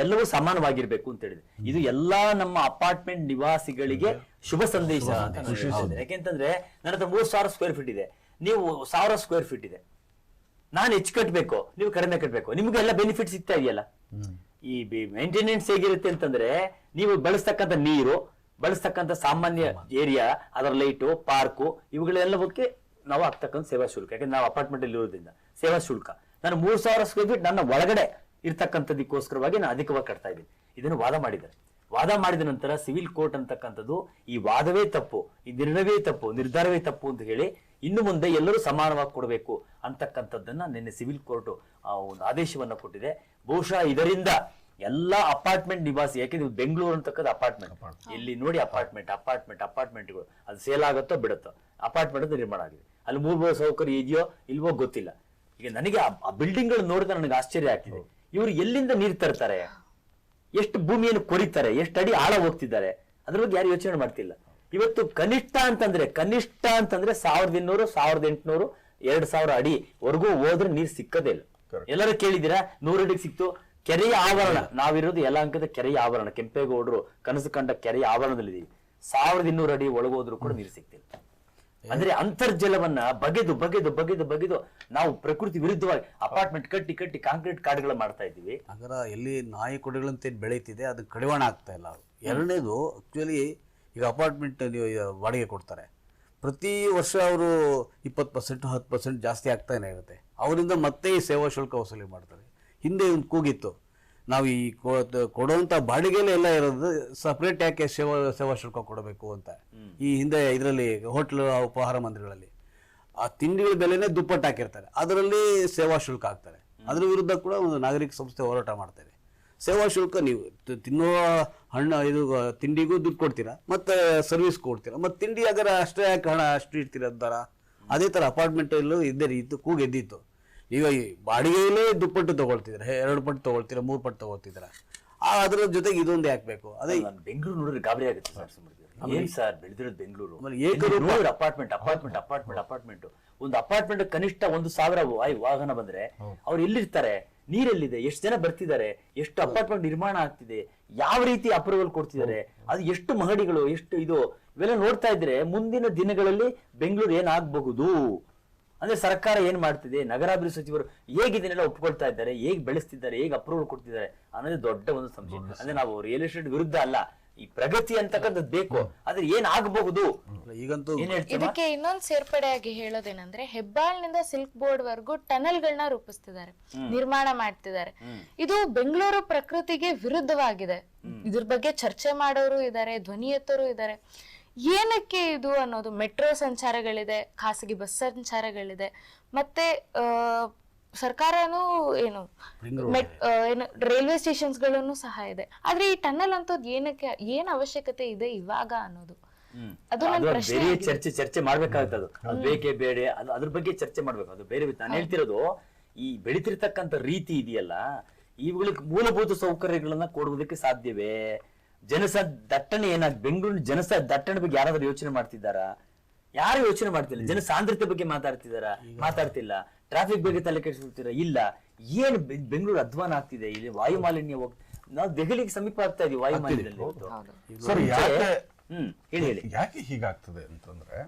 ಎಲ್ಲವೂ ಸಮಾನವಾಗಿರ್ಬೇಕು ಅಂತ ಹೇಳಿದೆ. ಇದು ಎಲ್ಲಾ ನಮ್ಮ ಅಪಾರ್ಟ್ಮೆಂಟ್ ನಿವಾಸಿಗಳಿಗೆ ಶುಭ ಸಂದೇಶ ಅಂತ ನಾನು ಹೇಳ್ತಿದ್ದೆ. ಯಾಕೆಂತಂದ್ರೆ ನನ್ನ ಹತ್ರ 3000 ಸ್ಕ್ವೇರ್ ಫೀಟ್ ಇದೆ, ನೀವು 1000 ಸ್ಕ್ವೇರ್ ಫೀಟ್ ಇದೆ, ನಾನು ಹೆಚ್ಚು ಕಟ್ಟಬೇಕು, ನೀವು ಕಡಿಮೆ ಕಟ್ಟಬೇಕು, ನಿಮ್ಗೆ ಎಲ್ಲ ಬೆನಿಫಿಟ್ ಸಿಗ್ತಾ ಇದೆಯಲ್ಲ. ಈ ಮೇಂಟೆನೆನ್ಸ್ ಹೇಗಿರುತ್ತೆ ಅಂತಂದ್ರೆ, ನೀವು ಬಳಸ್ತಕ್ಕಂಥ ನೀರು, ಬಳಸ್ತಕ್ಕಂಥ ಸಾಮಾನ್ಯ ಏರಿಯಾ, ಅದರ ಲೈಟು, ಪಾರ್ಕು, ಇವುಗಳೆಲ್ಲವಕ್ಕೆ ನಾವು ಹಾಕ್ತಕ್ಕಂಥ ಸೇವಾ ಶುಲ್ಕ. ಯಾಕಂದ್ರೆ ನಾವು ಅಪಾರ್ಟ್ಮೆಂಟ್ ಅಲ್ಲಿ ಇರೋದ್ರಿಂದ ಸೇವಾ ಶುಲ್ಕ ನಾನು 3000 ಸ್ಕ್ವೇರ್ ಫೀಟ್ ನನ್ನ ಒಳಗಡೆ ಇರ್ತಕ್ಕಂಥದಕ್ಕೋಸ್ಕರವಾಗಿ ನಾನು ಅಧಿಕವಾಗಿ ಕಟ್ತಾ ಇದ್ದೀನಿ. ಇದನ್ನು ವಾದ ಮಾಡಿದ್ದಾರೆ. ವಾದ ಮಾಡಿದ ನಂತರ ಸಿವಿಲ್ ಕೋರ್ಟ್ ಅಂತಕ್ಕಂಥದ್ದು ಈ ವಾದವೇ ತಪ್ಪು, ಈ ನಿರ್ಣಯವೇ ತಪ್ಪು, ನಿರ್ಧಾರವೇ ತಪ್ಪು ಅಂತ ಹೇಳಿ ಇನ್ನು ಮುಂದೆ ಎಲ್ಲರೂ ಸಮಾನವಾಗಿ ಕೊಡಬೇಕು ಅಂತಕ್ಕಂಥದ್ದನ್ನ ನಿನ್ನೆ ಸಿವಿಲ್ ಕೋರ್ಟ್ ಒಂದು ಆದೇಶವನ್ನ ಕೊಟ್ಟಿದೆ. ಬಹುಶಃ ಇದರಿಂದ ಎಲ್ಲಾ ಅಪಾರ್ಟ್ಮೆಂಟ್ ನಿವಾಸಿ, ಯಾಕೆಂದ್ರೆ ಬೆಂಗಳೂರು ಅಂತಕ್ಕಂಥ ಅಪಾರ್ಟ್ಮೆಂಟ್, ಇಲ್ಲಿ ನೋಡಿ ಅಪಾರ್ಟ್ಮೆಂಟ್ಗಳು ಅದು ಸೇಲ್ ಆಗುತ್ತೋ ಬಿಡುತ್ತೋ, ಅಪಾರ್ಟ್ಮೆಂಟ್ ಅಂತ ನಿರ್ಮಾಣ ಆಗಿದೆ. ಅಲ್ಲಿ ಮೂಲಭೂತ ಸೌಕರ್ಯ ಇದೆಯೋ ಇಲ್ವೋ ಗೊತ್ತಿಲ್ಲ. ಈಗ ನನಗೆ ಆ ಬಿಲ್ಡಿಂಗ್ ಗಳು ನೋಡಿದ್ರೆ ನನಗೆ ಆಶ್ಚರ್ಯ ಆಗ್ತಿದೆ. ಇವರು ಎಲ್ಲಿಂದ ನೀರು ತರ್ತಾರೆ, ಎಷ್ಟು ಭೂಮಿಯನ್ನು ಕೊರಿತಾರೆ, ಎಷ್ಟು ಅಡಿ ಆಳ ಹೋಗ್ತಿದ್ದಾರೆ, ಅದ್ರ ಬಗ್ಗೆ ಯಾರು ಯೋಚನೆ ಮಾಡ್ತಿಲ್ಲ. ಇವತ್ತು ಕನಿಷ್ಠ ಅಂತಂದ್ರೆ 1200, 1800, 2000 ಅಡಿವರೆಗೂ ಹೋದ್ರೆ ನೀರು ಸಿಕ್ಕದೇ ಇಲ್ಲ. ಎಲ್ಲರೂ ಕೇಳಿದಿರಾ 100 ಅಡಿಗೆ ಸಿಕ್ತು. ಕೆರೆಯ ಆವರಣ, ನಾವಿರೋದು ಯಲಹಂಕದ ಕೆರೆಯ ಆವರಣ, ಕೆಂಪೇಗೌಡರು ಕನಸು ಕಂಡ ಕೆರೆಯ ಆವರಣದಲ್ಲಿದ್ದೀವಿ. 1200 ಅಡಿ ಒಳಗೋದ್ರೂ ಕೂಡ ನೀರು ಸಿಗ್ತಿಲ್ಲ. ಅಂದ್ರೆ ಅಂತರ್ಜಲವನ್ನ ಬಗೆದು ನಾವು ಪ್ರಕೃತಿ ವಿರುದ್ಧವಾಗಿ ಅಪಾರ್ಟ್ಮೆಂಟ್ ಕಟ್ಟಿ ಕಾಂಕ್ರೀಟ್ ಕಾಡುಗಳ ಮಾಡ್ತಾ ಇದ್ದೀವಿ. ನಗರ ಎಲ್ಲಿ ನಾಯಿ ಕೊಡೆಗಳಂತ ಬೆಳೀತಿದೆ ಅದು ಕಡಿವಾಣ ಆಗ್ತಾ ಇಲ್ಲ. ಎರಡನೇದು, ಆಕ್ಚುಲಿ ಈಗ ಅಪಾರ್ಟ್ಮೆಂಟ್ ನೀವು ಬಾಡಿಗೆ ಕೊಡ್ತಾರೆ, ಪ್ರತಿ ವರ್ಷ ಅವರು 20%, 10% ಜಾಸ್ತಿ ಆಗ್ತಾನೆ ಇರುತ್ತೆ. ಅವರಿಂದ ಮತ್ತೆ ಈ ಸೇವಾ ಶುಲ್ಕ ವಸೂಲಿ ಮಾಡ್ತಾರೆ. ಹಿಂದೆ ಒಂದು ಕೂಗಿತ್ತು, ನಾವು ಈ ಕೊಡುವಂಥ ಬಾಡಿಗೆಲೆ ಎಲ್ಲ ಇರೋದು, ಸಪ್ರೇಟ್ ಯಾಕೆ ಸೇವಾ ಶುಲ್ಕ ಕೊಡಬೇಕು ಅಂತ. ಈ ಹಿಂದೆ ಇದರಲ್ಲಿ ಹೋಟ್ಲ್ ಉಪಹಾರ ಮಂದಿರಗಳಲ್ಲಿ ಆ ತಿಂಡಿಗಳ ಬೆಲೆನೇ ದುಪ್ಪಟ್ಟು ಹಾಕಿರ್ತಾರೆ, ಅದರಲ್ಲಿ ಸೇವಾ ಶುಲ್ಕ ಹಾಕ್ತಾರೆ. ಅದ್ರ ವಿರುದ್ಧ ಕೂಡ ಒಂದು ನಾಗರಿಕ ಸಂಸ್ಥೆ ಹೋರಾಟ ಮಾಡ್ತಾರೆ. ಸೇವಾ ಶುಲ್ಕ, ನೀವು ತಿನ್ನೋ ಹಣ್ಣು ಇದು ತಿಂಡಿಗೂ ದುಡ್ಡು ಕೊಡ್ತೀರಾ, ಮತ್ತೆ ಸರ್ವಿಸ್ ಕೊಡ್ತೀರಾ, ಮತ್ತೆ ತಿಂಡಿ ಆಗರ ಅಷ್ಟೇ ಯಾಕೆ ಹಣ ಅಷ್ಟು ಇಡ್ತೀರ ಅಂತಾರ. ಅದೇ ಥರ ಅಪಾರ್ಟ್ಮೆಂಟಲ್ಲೂ ಇದ್ದೇ ರೀತಿ ಕೂಗೆದ್ದಿತ್ತು. ಈಗ ಈ ಬಾಡಿಗೆಯಲ್ಲೇ ದುಪ್ಪಟ್ಟು ತಗೊಳ್ತಿದ್ರೆ, 2 ಪಟ್ಟು ತಗೊಳ್ತೀರಾ, 3 ಪಟ್ಟು ತಗೊಳ್ತಿದ್ರ. ಅದ್ರ ಜೊತೆಗೆ ಇದೊಂದು ಯಾಕಬೇಕು? ಅದೇ ಬೆಂಗಳೂರು ನೋಡಿದ್ರೆ ಗಾಬರಿ ಆಗುತ್ತೆ ಸರ್. ಏನ್ ಸರ್ ಬೆಳೆದಿರೋದು ಬೆಂಗಳೂರು. ಅಪಾರ್ಟ್ಮೆಂಟ್ ಒಂದು ಅಪಾರ್ಟ್ಮೆಂಟ್ ಕನಿಷ್ಠ 1000 ವಾಹನ ಬಂದ್ರೆ ಅವ್ರು ಎಲ್ಲಿರ್ತಾರೆ? ನೀರೆಲ್ಲಿದೆ, ಎಷ್ಟು ಜನ ಬರ್ತಿದ್ದಾರೆ, ಎಷ್ಟು ಅಪಾರ್ಟ್ಮೆಂಟ್ ನಿರ್ಮಾಣ ಆಗ್ತಿದೆ, ಯಾವ ರೀತಿ ಅಪ್ರೂವಲ್ ಕೊಡ್ತಿದ್ದಾರೆ, ಅದು ಎಷ್ಟು ಮಹಡಿಗಳು, ಎಷ್ಟು ಇದು, ಇವೆಲ್ಲ ನೋಡ್ತಾ ಇದ್ರೆ ಮುಂದಿನ ದಿನಗಳಲ್ಲಿ ಬೆಂಗಳೂರು ಏನಾಗಬಹುದು, ಅಂದ್ರೆ ಸರ್ಕಾರ ಏನ್ ಮಾಡ್ತಿದೆ, ನಗರಾಭಿವೃದ್ಧಿ ಸಚಿವರು ಹೇಗೆ ಇದನ್ನೆಲ್ಲ ಒಪ್ಕೊಳ್ತಾ ಇದ್ದಾರೆ, ಹೇಗೆ ಬೆಳೆಸ್ತಿದ್ದಾರೆ, ಹೇಗೆ ಅಪ್ರೂವಲ್ ಕೊಡ್ತಿದ್ದಾರೆ ಅನ್ನೋದು ದೊಡ್ಡ ಒಂದು ಸಂಶಯ. ಅಂದ್ರೆ ನಾವು ರಿಯಲ್ ಎಸ್ಟೇಟ್ ವಿರುದ್ಧ ಅಲ್ಲ, ಈ ಪ್ರಗತಿ ಅಂತಕ್ಕಂಥದ್ದು ಬೇಕು, ಆದ್ರೆ ಏನಾಗಬಹುದು ಈಗಂತೂ ಏನ್ ಹೇಳ್ತೀರಾ? ಇದಕ್ಕೆ ಇನ್ನೊಂದು ಸೇರ್ಪಡೆಯಾಗಿ ಹೇಳೋದೇನಂದ್ರೆ ಹೆಬ್ಬಾಳ್ನಿಂದ ಸಿಲ್ಕ್ ಬೋರ್ಡ್ ವರೆಗೂ ಟನಲ್ಗಳನ್ನ ರೂಪಿಸ್ತಿದ್ದಾರೆ, ನಿರ್ಮಾಣ ಮಾಡ್ತಿದ್ದಾರೆ. ಇದು ಬೆಂಗಳೂರು ಪ್ರಕೃತಿಗೆ ವಿರುದ್ಧವಾಗಿದೆ. ಇದ್ರ ಬಗ್ಗೆ ಚರ್ಚೆ ಮಾಡೋರು ಇದ್ದಾರೆ, ಧ್ವನಿ ಎತ್ತೋರು ಇದ್ದಾರೆ. ಏನಕ್ಕೆ ಇದು ಅನ್ನೋದು, ಮೆಟ್ರೋ ಸಂಚಾರಗಳಿದೆ, ಖಾಸಗಿ ಬಸ್ ಸಂಚಾರಗಳಿದೆ, ಮತ್ತೆ ಸರ್ಕಾರನೂ ಏನು ರೈಲ್ವೆ ಸ್ಟೇಷನ್ಸ್ ಗಳನ್ನು ಸಹ ಇದೆ. ಆದ್ರೆ ಈ ಟನಲ್ ಅಂತದ್ದು ಏನಕ್ಕೆ, ಏನ್ ಅವಶ್ಯಕತೆ ಇದೆ ಇವಾಗ ಅನ್ನೋದು, ಅದು ನನ್ನ ಪ್ರಶ್ನೆ. ಬೇರೆ ಚರ್ಚೆ ಮಾಡ್ಬೇಕಾಗ್ತದೆ, ಅದು ಬೇಕೇ ಬೇಡ, ಅದ್ರ ಬಗ್ಗೆ ಚರ್ಚೆ ಮಾಡ್ಬೇಕು, ಅದು ಬೇರೆ. ನಾನು ಹೇಳ್ತಿರೋದು ಈ ಬೆಳಿತಿರ್ತಕ್ಕಂಥ ರೀತಿ ಇದೆಯಲ್ಲ, ಇವುಗಳಿಗೆ ಮೂಲಭೂತ ಸೌಕರ್ಯಗಳನ್ನ ಕೊಡುವುದಕ್ಕೆ ಸಾಧ್ಯವೇ? ದಟ್ಟಣೆ ಏನಾಗ, ಬೆಂಗಳೂರಿನ ದಟ್ಟಣೆ ಬಗ್ಗೆ ಯಾರಾದ್ರೂ ಯೋಚನೆ ಮಾಡ್ತಿದ್ದಾರಾ? ಯಾರು ಯೋಚನೆ ಮಾಡ್ತಿಲ್ಲ. ಜನಸಾಂದ್ರತೆ ಬಗ್ಗೆ ಮಾತಾಡ್ತಿಲ್ಲ. ಟ್ರಾಫಿಕ್ ಬಗ್ಗೆ ತಲೆ ಕೆಡಿಸ್ಕೊಳ್ತೀರಾ? ಇಲ್ಲ. ಏನ್ ಬೆಂಗಳೂರು ಅಧ್ವಾನ ಆಗ್ತಿದೆ, ಇಲ್ಲಿ ವಾಯು ಮಾಲಿನ್ಯ ನಾವು ದೆಹಲಿಗೆ ಸಮೀಪ ಆಗ್ತಾ ಇದೀವಿ ವಾಯು ಮಾಲಿನ್ಯದಲ್ಲಿ. ಸರ್ ಹೇಳಿ ಯಾಕೆ ಹೀಗಾಗ್ತದೆ ಅಂತಂದ್ರೆ,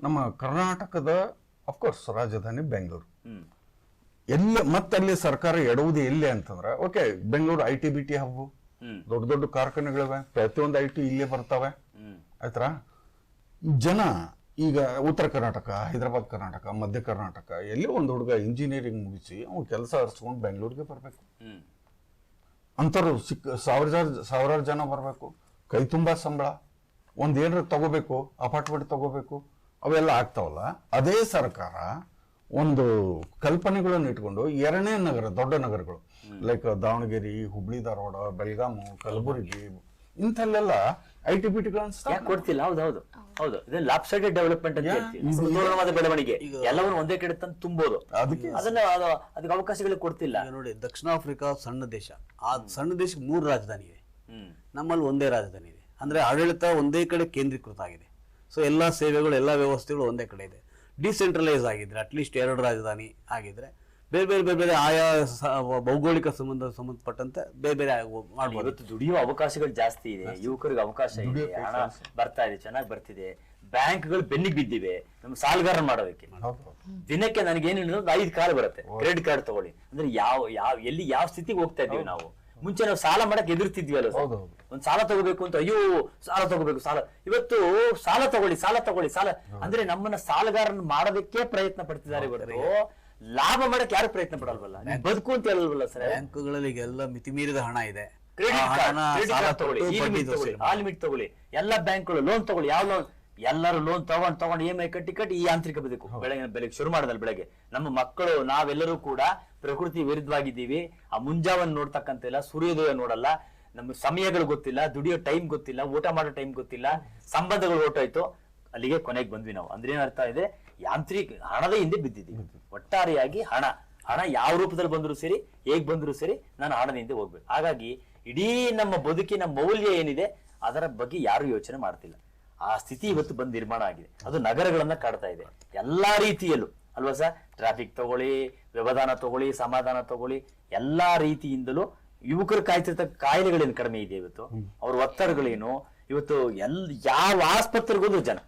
ನಮ್ಮ ಕರ್ನಾಟಕದ ಅಫ್ಕೋರ್ಸ್ ರಾಜಧಾನಿ ಬೆಂಗಳೂರು, ಮತ್ತಲ್ಲಿ ಸರ್ಕಾರ ಎಡುವುದು ಎಲ್ಲಿ ಅಂತಂದ್ರೆ, ಓಕೆ ಬೆಂಗಳೂರು IT-BT ಹಬ್ಬು, ದೊಡ್ಡ ದೊಡ್ಡ ಕಾರ್ಖಾನೆಗಳಿವೆ, ಪ್ರತಿಯೊಂದು IT ಇಲ್ಲೇ ಬರ್ತವೆ, ಆಯ್ತಾ? ಜನ ಈಗ ಉತ್ತರ ಕರ್ನಾಟಕ, ಹೈದರಾಬಾದ್ ಕರ್ನಾಟಕ, ಮಧ್ಯ ಕರ್ನಾಟಕ, ಎಲ್ಲಿ ಒಂದು ಹುಡುಗ ಇಂಜಿನಿಯರಿಂಗ್ ಮುಗಿಸಿ ಅವ್ನು ಕೆಲಸ ಹರಿಸ್ಕೊಂಡು ಬೆಂಗಳೂರಿಗೆ ಬರ್ಬೇಕು, ಅಂತರು ಸಾವಿರಾರು ಜನ ಬರ್ಬೇಕು, ಕೈ ತುಂಬಾ ಸಂಬಳ, ಒಂದೇನಾರ ತಗೋಬೇಕು, ಅಪಾರ್ಟ್ಮೆಂಟ್ ತಗೋಬೇಕು, ಅವೆಲ್ಲ ಆಗ್ತಾವಲ್ಲ. ಅದೇ ಸರ್ಕಾರ ಒಂದು ಕಲ್ಪನೆಗಳನ್ನು ಇಟ್ಕೊಂಡು ಎರಡನೇ ನಗರ, ದೊಡ್ಡ ನಗರಗಳು ಲೈಕ್ ದಾವಣಗೆರೆ, ಹುಬ್ಳಿ ಧಾರವಾಡ, ಬೆಳಗಾಮು, ಕಲಬುರಗಿ, ಇಂಥಲ್ಲೆಲ್ಲ IT-BTಗಳನ್ನ ಕೊಡ್ತಿಲ್ಲ. ಹೌದು ಇದನ್ನ ಲಾಪ್ಸೈಡೆಡ್ ಡೆವಲಪ್ಮೆಂಟ್ ಅಂತ ಹೇಳ್ತೀವಿ, ಸಂಪೂರ್ಣವಾದ ಬೆಳವಣಿಗೆ, ಎಲ್ಲವನ್ನು ಒಂದೇ ಕಡೆ ತಂದು ತುಂಬೋದು, ಅದಕ್ಕೆ ಅವಕಾಶಗಳು ಕೊಡ್ತಿಲ್ಲ. ನೋಡಿ, ದಕ್ಷಿಣ ಆಫ್ರಿಕಾ ಸಣ್ಣ ದೇಶ, ಆ ಸಣ್ಣ ದೇಶಕ್ಕೆ 3 ರಾಜಧಾನಿ ಇದೆ, ನಮ್ಮಲ್ಲಿ ಒಂದೇ ರಾಜಧಾನಿ ಇದೆ. ಅಂದ್ರೆ ಆಡಳಿತ ಒಂದೇ ಕಡೆ ಕೇಂದ್ರೀಕೃತ ಆಗಿದೆ. ಸೊ ಎಲ್ಲಾ ಸೇವೆಗಳು, ಎಲ್ಲಾ ವ್ಯವಸ್ಥೆಗಳು ಒಂದೇ ಕಡೆ ಇದೆ. ಡಿಸೆಂಟ್ರಲೈಸ್ ಆಗಿದ್ರೆ, ಅಟ್ಲೀಸ್ಟ್ 2 ರಾಜಧಾನಿ ಆಗಿದ್ರೆ ಬೇರೆ ಆಯಾ ಭೌಗೋಳಿಕ ಸಂಬಂಧಪಟ್ಟಂತೆ ಬೇರೆ ಮಾಡ್ಬೋದು. ಇವತ್ತು ದುಡಿಯುವ ಅವಕಾಶಗಳು ಜಾಸ್ತಿ ಇದೆ, ಯುವಕರಿಗೆ ಅವಕಾಶ ಇದೆ, ಹಣ ಬರ್ತಾ ಇದೆ, ಚೆನ್ನಾಗಿ ಬರ್ತಿದೆ, ಬ್ಯಾಂಕ್ಗಳು ಬೆನ್ನಿಗೆ ಬಿದ್ದಿವೆ ನಮ್ಮ ಸಾಲಗಾರ ಮಾಡೋದಕ್ಕೆ. ದಿನಕ್ಕೆ ನನಗೇನು 5 ಕಾರ್ಡ್ ಬರುತ್ತೆ, ಕ್ರೆಡಿಟ್ ಕಾರ್ಡ್ ತಗೊಳ್ಳಿ ಅಂದ್ರೆ ಎಲ್ಲಿ ಯಾವ ಸ್ಥಿತಿಗೆ ಹೋಗ್ತಾ ಇದೀವಿ ನಾವು. ಮುಂಚೆ ನಾವು ಸಾಲ ಮಾಡಕ್ ಎದುರ್ತಿದ್ವಿ ಅಲ್ಲ, ಒಂದ್ ಸಾಲ ತಗೋಬೇಕು ಅಂತ, ಅಯ್ಯೋ ಸಾಲ ತಗೋಬೇಕು, ಇವತ್ತು ಸಾಲ ತಗೊಳ್ಳಿ ಅಂದ್ರೆ ನಮ್ಮನ್ನ ಸಾಲಗಾರನ ಮಾಡೋದಕ್ಕೆ ಪ್ರಯತ್ನ ಪಡ್ತಿದ್ದಾರೆ ಹೊರತು ಲಾಭ ಮಾಡಕ್ ಯಾರು ಪ್ರಯತ್ನ ಪಡಲ್ವಲ್ಲ, ಬದುಕು ಅಂತ ಹೇಳಲ್ವಲ್ಲ ಸರ್. ಬ್ಯಾಂಕುಗಳಲ್ಲಿ ಎಲ್ಲ ಮಿತಿಮೀರಿದ ಹಣ ಇದೆ, ಲಿಮಿಟ್ ತಗೊಳ್ಳಿ, ಎಲ್ಲ ಬ್ಯಾಂಕ್ಗಳು ಲೋನ್ ತಗೊಳ್ಳಿ, ಯಾವ ಲೋನ್, ಎಲ್ಲರೂ ಲೋನ್ ತಗೊಂಡು EMI ಕಟ್ಟಿ ಈ ಯಾಂತ್ರಿಕ ಬದುಕು. ಬೆಳಗ್ಗೆ ಶುರು ಮಾಡದಲ್ಲ, ಬೆಳಗ್ಗೆ ನಮ್ಮ ಮಕ್ಕಳು ನಾವೆಲ್ಲರೂ ಕೂಡ ಪ್ರಕೃತಿ ವಿರುದ್ಧವಾಗಿದ್ದೀವಿ. ಆ ಮುಂಜಾವನ್ನು ನೋಡ್ತಕ್ಕಂತಿಲ್ಲ, ಸೂರ್ಯೋದಯ ನೋಡಲ್ಲ, ನಮ್ಮ ಸಮಯಗಳು ಗೊತ್ತಿಲ್ಲ, ದುಡಿಯೋ ಟೈಮ್ ಗೊತ್ತಿಲ್ಲ, ಊಟ ಮಾಡೋ ಟೈಮ್ ಗೊತ್ತಿಲ್ಲ, ಸಂಬಂಧಗಳು ಹೊರಟೋಯ್ತು, ಅಲ್ಲಿಗೆ ಕೊನೆಗೆ ಬಂದ್ವಿ ನಾವು. ಅಂದ್ರೆ ಏನ್ ಅರ್ಥ ಇದೆ, ಯಾಂತ್ರಿಕ ಹಣದ ಹಿಂದೆ ಬಿದ್ದಿದ್ದೀವಿ. ಒಟ್ಟಾರೆಯಾಗಿ ಹಣ ಯಾವ ರೂಪದಲ್ಲಿ ಬಂದ್ರು ಸರಿ, ಹೇಗ್ ಬಂದ್ರು ಸರಿ, ನಾನು ಹಣದ ಹಿಂದೆ ಹೋಗ್ಬೇಕು. ಹಾಗಾಗಿ ಇಡೀ ನಮ್ಮ ಬದುಕಿನ ಮೌಲ್ಯ ಏನಿದೆ ಅದರ ಬಗ್ಗೆ ಯಾರು ಯೋಚನೆ ಮಾಡ್ತಿಲ್ಲ. ಆ ಸ್ಥಿತಿ ಇವತ್ತು ಬಂದು ನಿರ್ಮಾಣ ಆಗಿದೆ, ಅದು ನಗರಗಳನ್ನ ಕಾಡ್ತಾ ಇದೆ ಎಲ್ಲಾ ರೀತಿಯಲ್ಲೂ ಅಲ್ವಾ ಸರ್. ಟ್ರಾಫಿಕ್ ತಗೊಳ್ಳಿ, ವ್ಯವಧಾನ ತಗೊಳ್ಳಿ, ಸಮಾಧಾನ ತಗೊಳ್ಳಿ, ಎಲ್ಲಾ ರೀತಿಯಿಂದಲೂ ಯುವಕರು ಕಾಯ್ತಿರ್ತಕ್ಕ ಕಾಯಿಲೆಗಳೇನು ಕಡಿಮೆ ಇದೆ ಇವತ್ತು, ಅವ್ರ ಒತ್ತಡಗಳೇನು. ಇವತ್ತು ಯಾವ ಆಸ್ಪತ್ರೆಗೆ ಹೋದ್ರು ಜನ,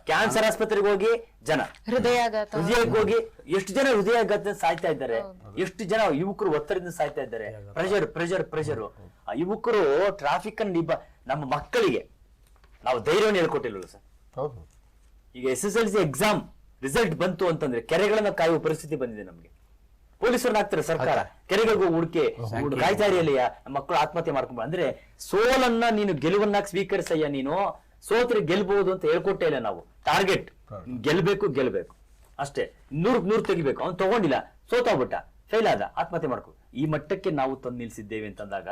ಕ್ಯಾನ್ಸರ್ ಆಸ್ಪತ್ರೆಗೆ ಹೋಗಿ ಜನ, ಹೃದಯಕ್ಕೆ ಹೋಗಿ ಎಷ್ಟು ಜನ ಹೃದಯಾಘಾತ ಸಾಯ್ತಾ ಇದ್ದಾರೆ, ಎಷ್ಟು ಜನ ಯುವಕರು ಒತ್ತಡದಿಂದ ಸಾಯ್ತಾ ಇದ್ದಾರೆ. ಪ್ರೆಷರ್ ಆ ಯುವಕರು ಟ್ರಾಫಿಕ್ ಅನ್ನು ನಮ್ಮ ಮಕ್ಕಳಿಗೆ ನಾವು ಧೈರ್ಯವನ್ನು ಹೇಳ್ಕೊಟ್ಟಿಲ್ವಲ್ಲ ಸರ್. ಈಗ SSLC ಎಕ್ಸಾಮ್ ರಿಸಲ್ಟ್ ಬಂತು ಅಂತಂದ್ರೆ ಕೆರೆಗಳನ್ನ ಕಾಯುವ ಪರಿಸ್ಥಿತಿ ಬಂದಿದೆ ನಮ್ಗೆ. ಪೊಲೀಸರನ್ನ ಹಾಕ್ತಾರೆ ಸರ್ಕಾರ, ಕೆರೆಗಳಿಗೂ ಹುಡುಕೆ ಕಾಯ್ತಾ ಇದೆಯಲ್ಲ, ನಮ್ಮ ಮಕ್ಕಳು ಆತ್ಮಹತ್ಯೆ ಮಾಡ್ಕೊಂಬ. ಅಂದ್ರೆ ಸೋಲನ್ನ ನೀನು ಗೆಲುವನ್ನಾಗಿ ಸ್ವೀಕರಿಸಯ್ಯ, ನೀನು ಸೋತ್ರೆ ಗೆಲ್ಬಹುದು ಅಂತ ಹೇಳ್ಕೊಟ್ಟೇ ಇಲ್ಲ ನಾವು. ಟಾರ್ಗೆಟ್ ಗೆಲ್ಬೇಕು ಅಷ್ಟೇ, 100 ತೆಗಿಬೇಕು. ಅವ್ನು ತಗೊಂಡಿಲ್ಲ, ಸೋತೋಗ್ಬಿಟ್ಟ, ಫೇಲ್ ಆದ, ಆತ್ಮಹತ್ಯೆ ಮಾಡ್ಕೊ. ಈ ಮಟ್ಟಕ್ಕೆ ನಾವು ತಂದು ನಿಲ್ಸಿದ್ದೇವೆ ಅಂತಂದಾಗ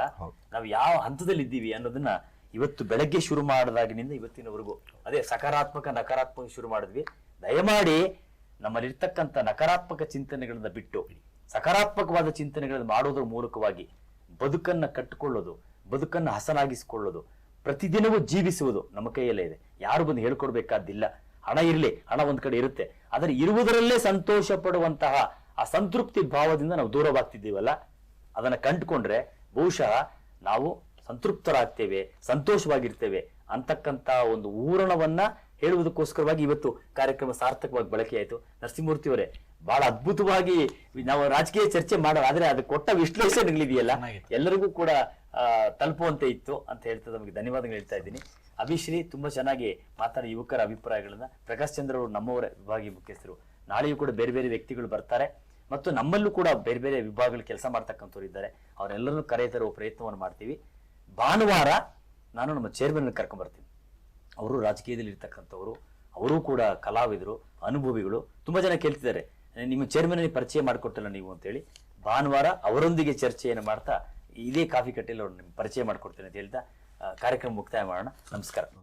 ನಾವು ಯಾವ ಹಂತದಲ್ಲಿ ಇದ್ದೀವಿ ಅನ್ನೋದನ್ನ ಇವತ್ತು ಬೆಳಗ್ಗೆ ಶುರು ಮಾಡಿದಾಗಿನಿಂದ ಇವತ್ತಿನವರೆಗೂ ಅದೇ ಸಕಾರಾತ್ಮಕ ನಕಾರಾತ್ಮಕ ಶುರು ಮಾಡಿದ್ವಿ. ದಯಮಾಡಿ ನಮ್ಮಲ್ಲಿರ್ತಕ್ಕಂಥ ನಕಾರಾತ್ಮಕ ಚಿಂತನೆಗಳನ್ನ ಬಿಟ್ಟು ಸಕಾರಾತ್ಮಕವಾದ ಚಿಂತನೆಗಳನ್ನ ಮಾಡೋದ್ರ ಮೂಲಕವಾಗಿ ಬದುಕನ್ನ ಕಟ್ಟಿಕೊಳ್ಳೋದು, ಬದುಕನ್ನ ಹಸನಾಗಿಸಿಕೊಳ್ಳೋದು, ಪ್ರತಿದಿನವೂ ಜೀವಿಸುವುದು ನಮ್ಮ ಕೈಯಲ್ಲೇ ಇದೆ. ಯಾರು ಬಂದು ಹೇಳ್ಕೊಡ್ಬೇಕಾದಿಲ್ಲ. ಹಣ ಇರ್ಲಿ, ಹಣ ಒಂದ್ ಕಡೆ ಇರುತ್ತೆ, ಆದರೆ ಇರುವುದರಲ್ಲೇ ಸಂತೋಷ ಪಡುವಂತಹ ಆ ಸಂತೃಪ್ತಿ ಭಾವದಿಂದ ನಾವು ದೂರವಾಗ್ತಿದ್ದೀವಲ್ಲ, ಅದನ್ನ ಕಂಡುಕೊಂಡ್ರೆ ಬಹುಶಃ ನಾವು ಸಂತೃಪ್ತರಾಗ್ತೇವೆ, ಸಂತೋಷವಾಗಿರ್ತೇವೆ ಅಂತಕ್ಕಂಥ ಒಂದು ಊರಣವನ್ನ ಹೇಳುವುದಕ್ಕೋಸ್ಕರವಾಗಿ ಇವತ್ತು ಕಾರ್ಯಕ್ರಮ ಸಾರ್ಥಕವಾಗಿ ಬಳಕೆಯಾಯಿತು. ನರಸಿಂಹಮೂರ್ತಿ ಅವರೇ, ಬಹಳ ಅದ್ಭುತವಾಗಿ ನಾವು ರಾಜಕೀಯ ಚರ್ಚೆ ಮಾಡೋ, ಆದ್ರೆ ಅದು ಕೊಟ್ಟ ವಿಶ್ಲೇಷಣೆಗಳಿದೆಯಲ್ಲ ಎಲ್ಲರಿಗೂ ಕೂಡ ತಲುಪುವಂತೆ ಇತ್ತು ಅಂತ ಹೇಳ್ತಾ ನಮಗೆ ಧನ್ಯವಾದಗಳು ಹೇಳ್ತಾ ಇದ್ದೀನಿ. ಅಭಿಶ್ರೀ ತುಂಬಾ ಚೆನ್ನಾಗಿ ಮಾತಾಡಿ ಯುವಕರ ಅಭಿಪ್ರಾಯಗಳನ್ನ. ಪ್ರಕಾಶ್ ಚಂದ್ರ ಅವರು ನಮ್ಮವರ ವಿಭಾಗೀಯ ಮುಖ್ಯಸ್ಥರು, ನಾಳೆಯೂ ಕೂಡ ಬೇರೆ ಬೇರೆ ವ್ಯಕ್ತಿಗಳು ಬರ್ತಾರೆ ಮತ್ತು ನಮ್ಮಲ್ಲೂ ಕೂಡ ಬೇರೆ ಬೇರೆ ವಿಭಾಗಗಳು ಕೆಲಸ ಮಾಡ್ತಕ್ಕಂಥವ್ರು ಇದ್ದಾರೆ. ಅವರೆಲ್ಲರನ್ನೂ ಕರೆತರುವ ಪ್ರಯತ್ನವನ್ನು ಮಾಡ್ತೀವಿ. ಭಾನುವಾರ ನಾನು ನಮ್ಮ ಚೇರ್ಮನ್ ಕರ್ಕೊಂಡ್ ಬರ್ತೀನಿ. ಅವರು ರಾಜಕೀಯದಲ್ಲಿ ಇರ್ತಕ್ಕಂಥವ್ರು, ಅವರು ಕೂಡ ಕಲಾವಿದರು, ಅನುಭವಿಗಳು. ತುಂಬಾ ಜನ ಕೇಳ್ತಿದ್ದಾರೆ, ನಿಮ್ಮ ಚೇರ್ಮನ್ ಪರಿಚಯ ಮಾಡಿಕೊಟ್ಟಲ್ಲ ನೀವು ಅಂತೇಳಿ. ಭಾನುವಾರ ಅವರೊಂದಿಗೆ ಚರ್ಚೆಯನ್ನು ಮಾಡ್ತಾ ಇದೇ ಕಾಫಿ ಕಟ್ಟೆಯಲ್ಲಿ ಅವ್ರು ನಿಮ್ಗೆ ಪರಿಚಯ ಮಾಡಿಕೊಡ್ತೇನೆ ಅಂತ ಹೇಳ್ತಾ ಕಾರ್ಯಕ್ರಮ ಮುಕ್ತಾಯ ಮಾಡೋಣ. ನಮಸ್ಕಾರ.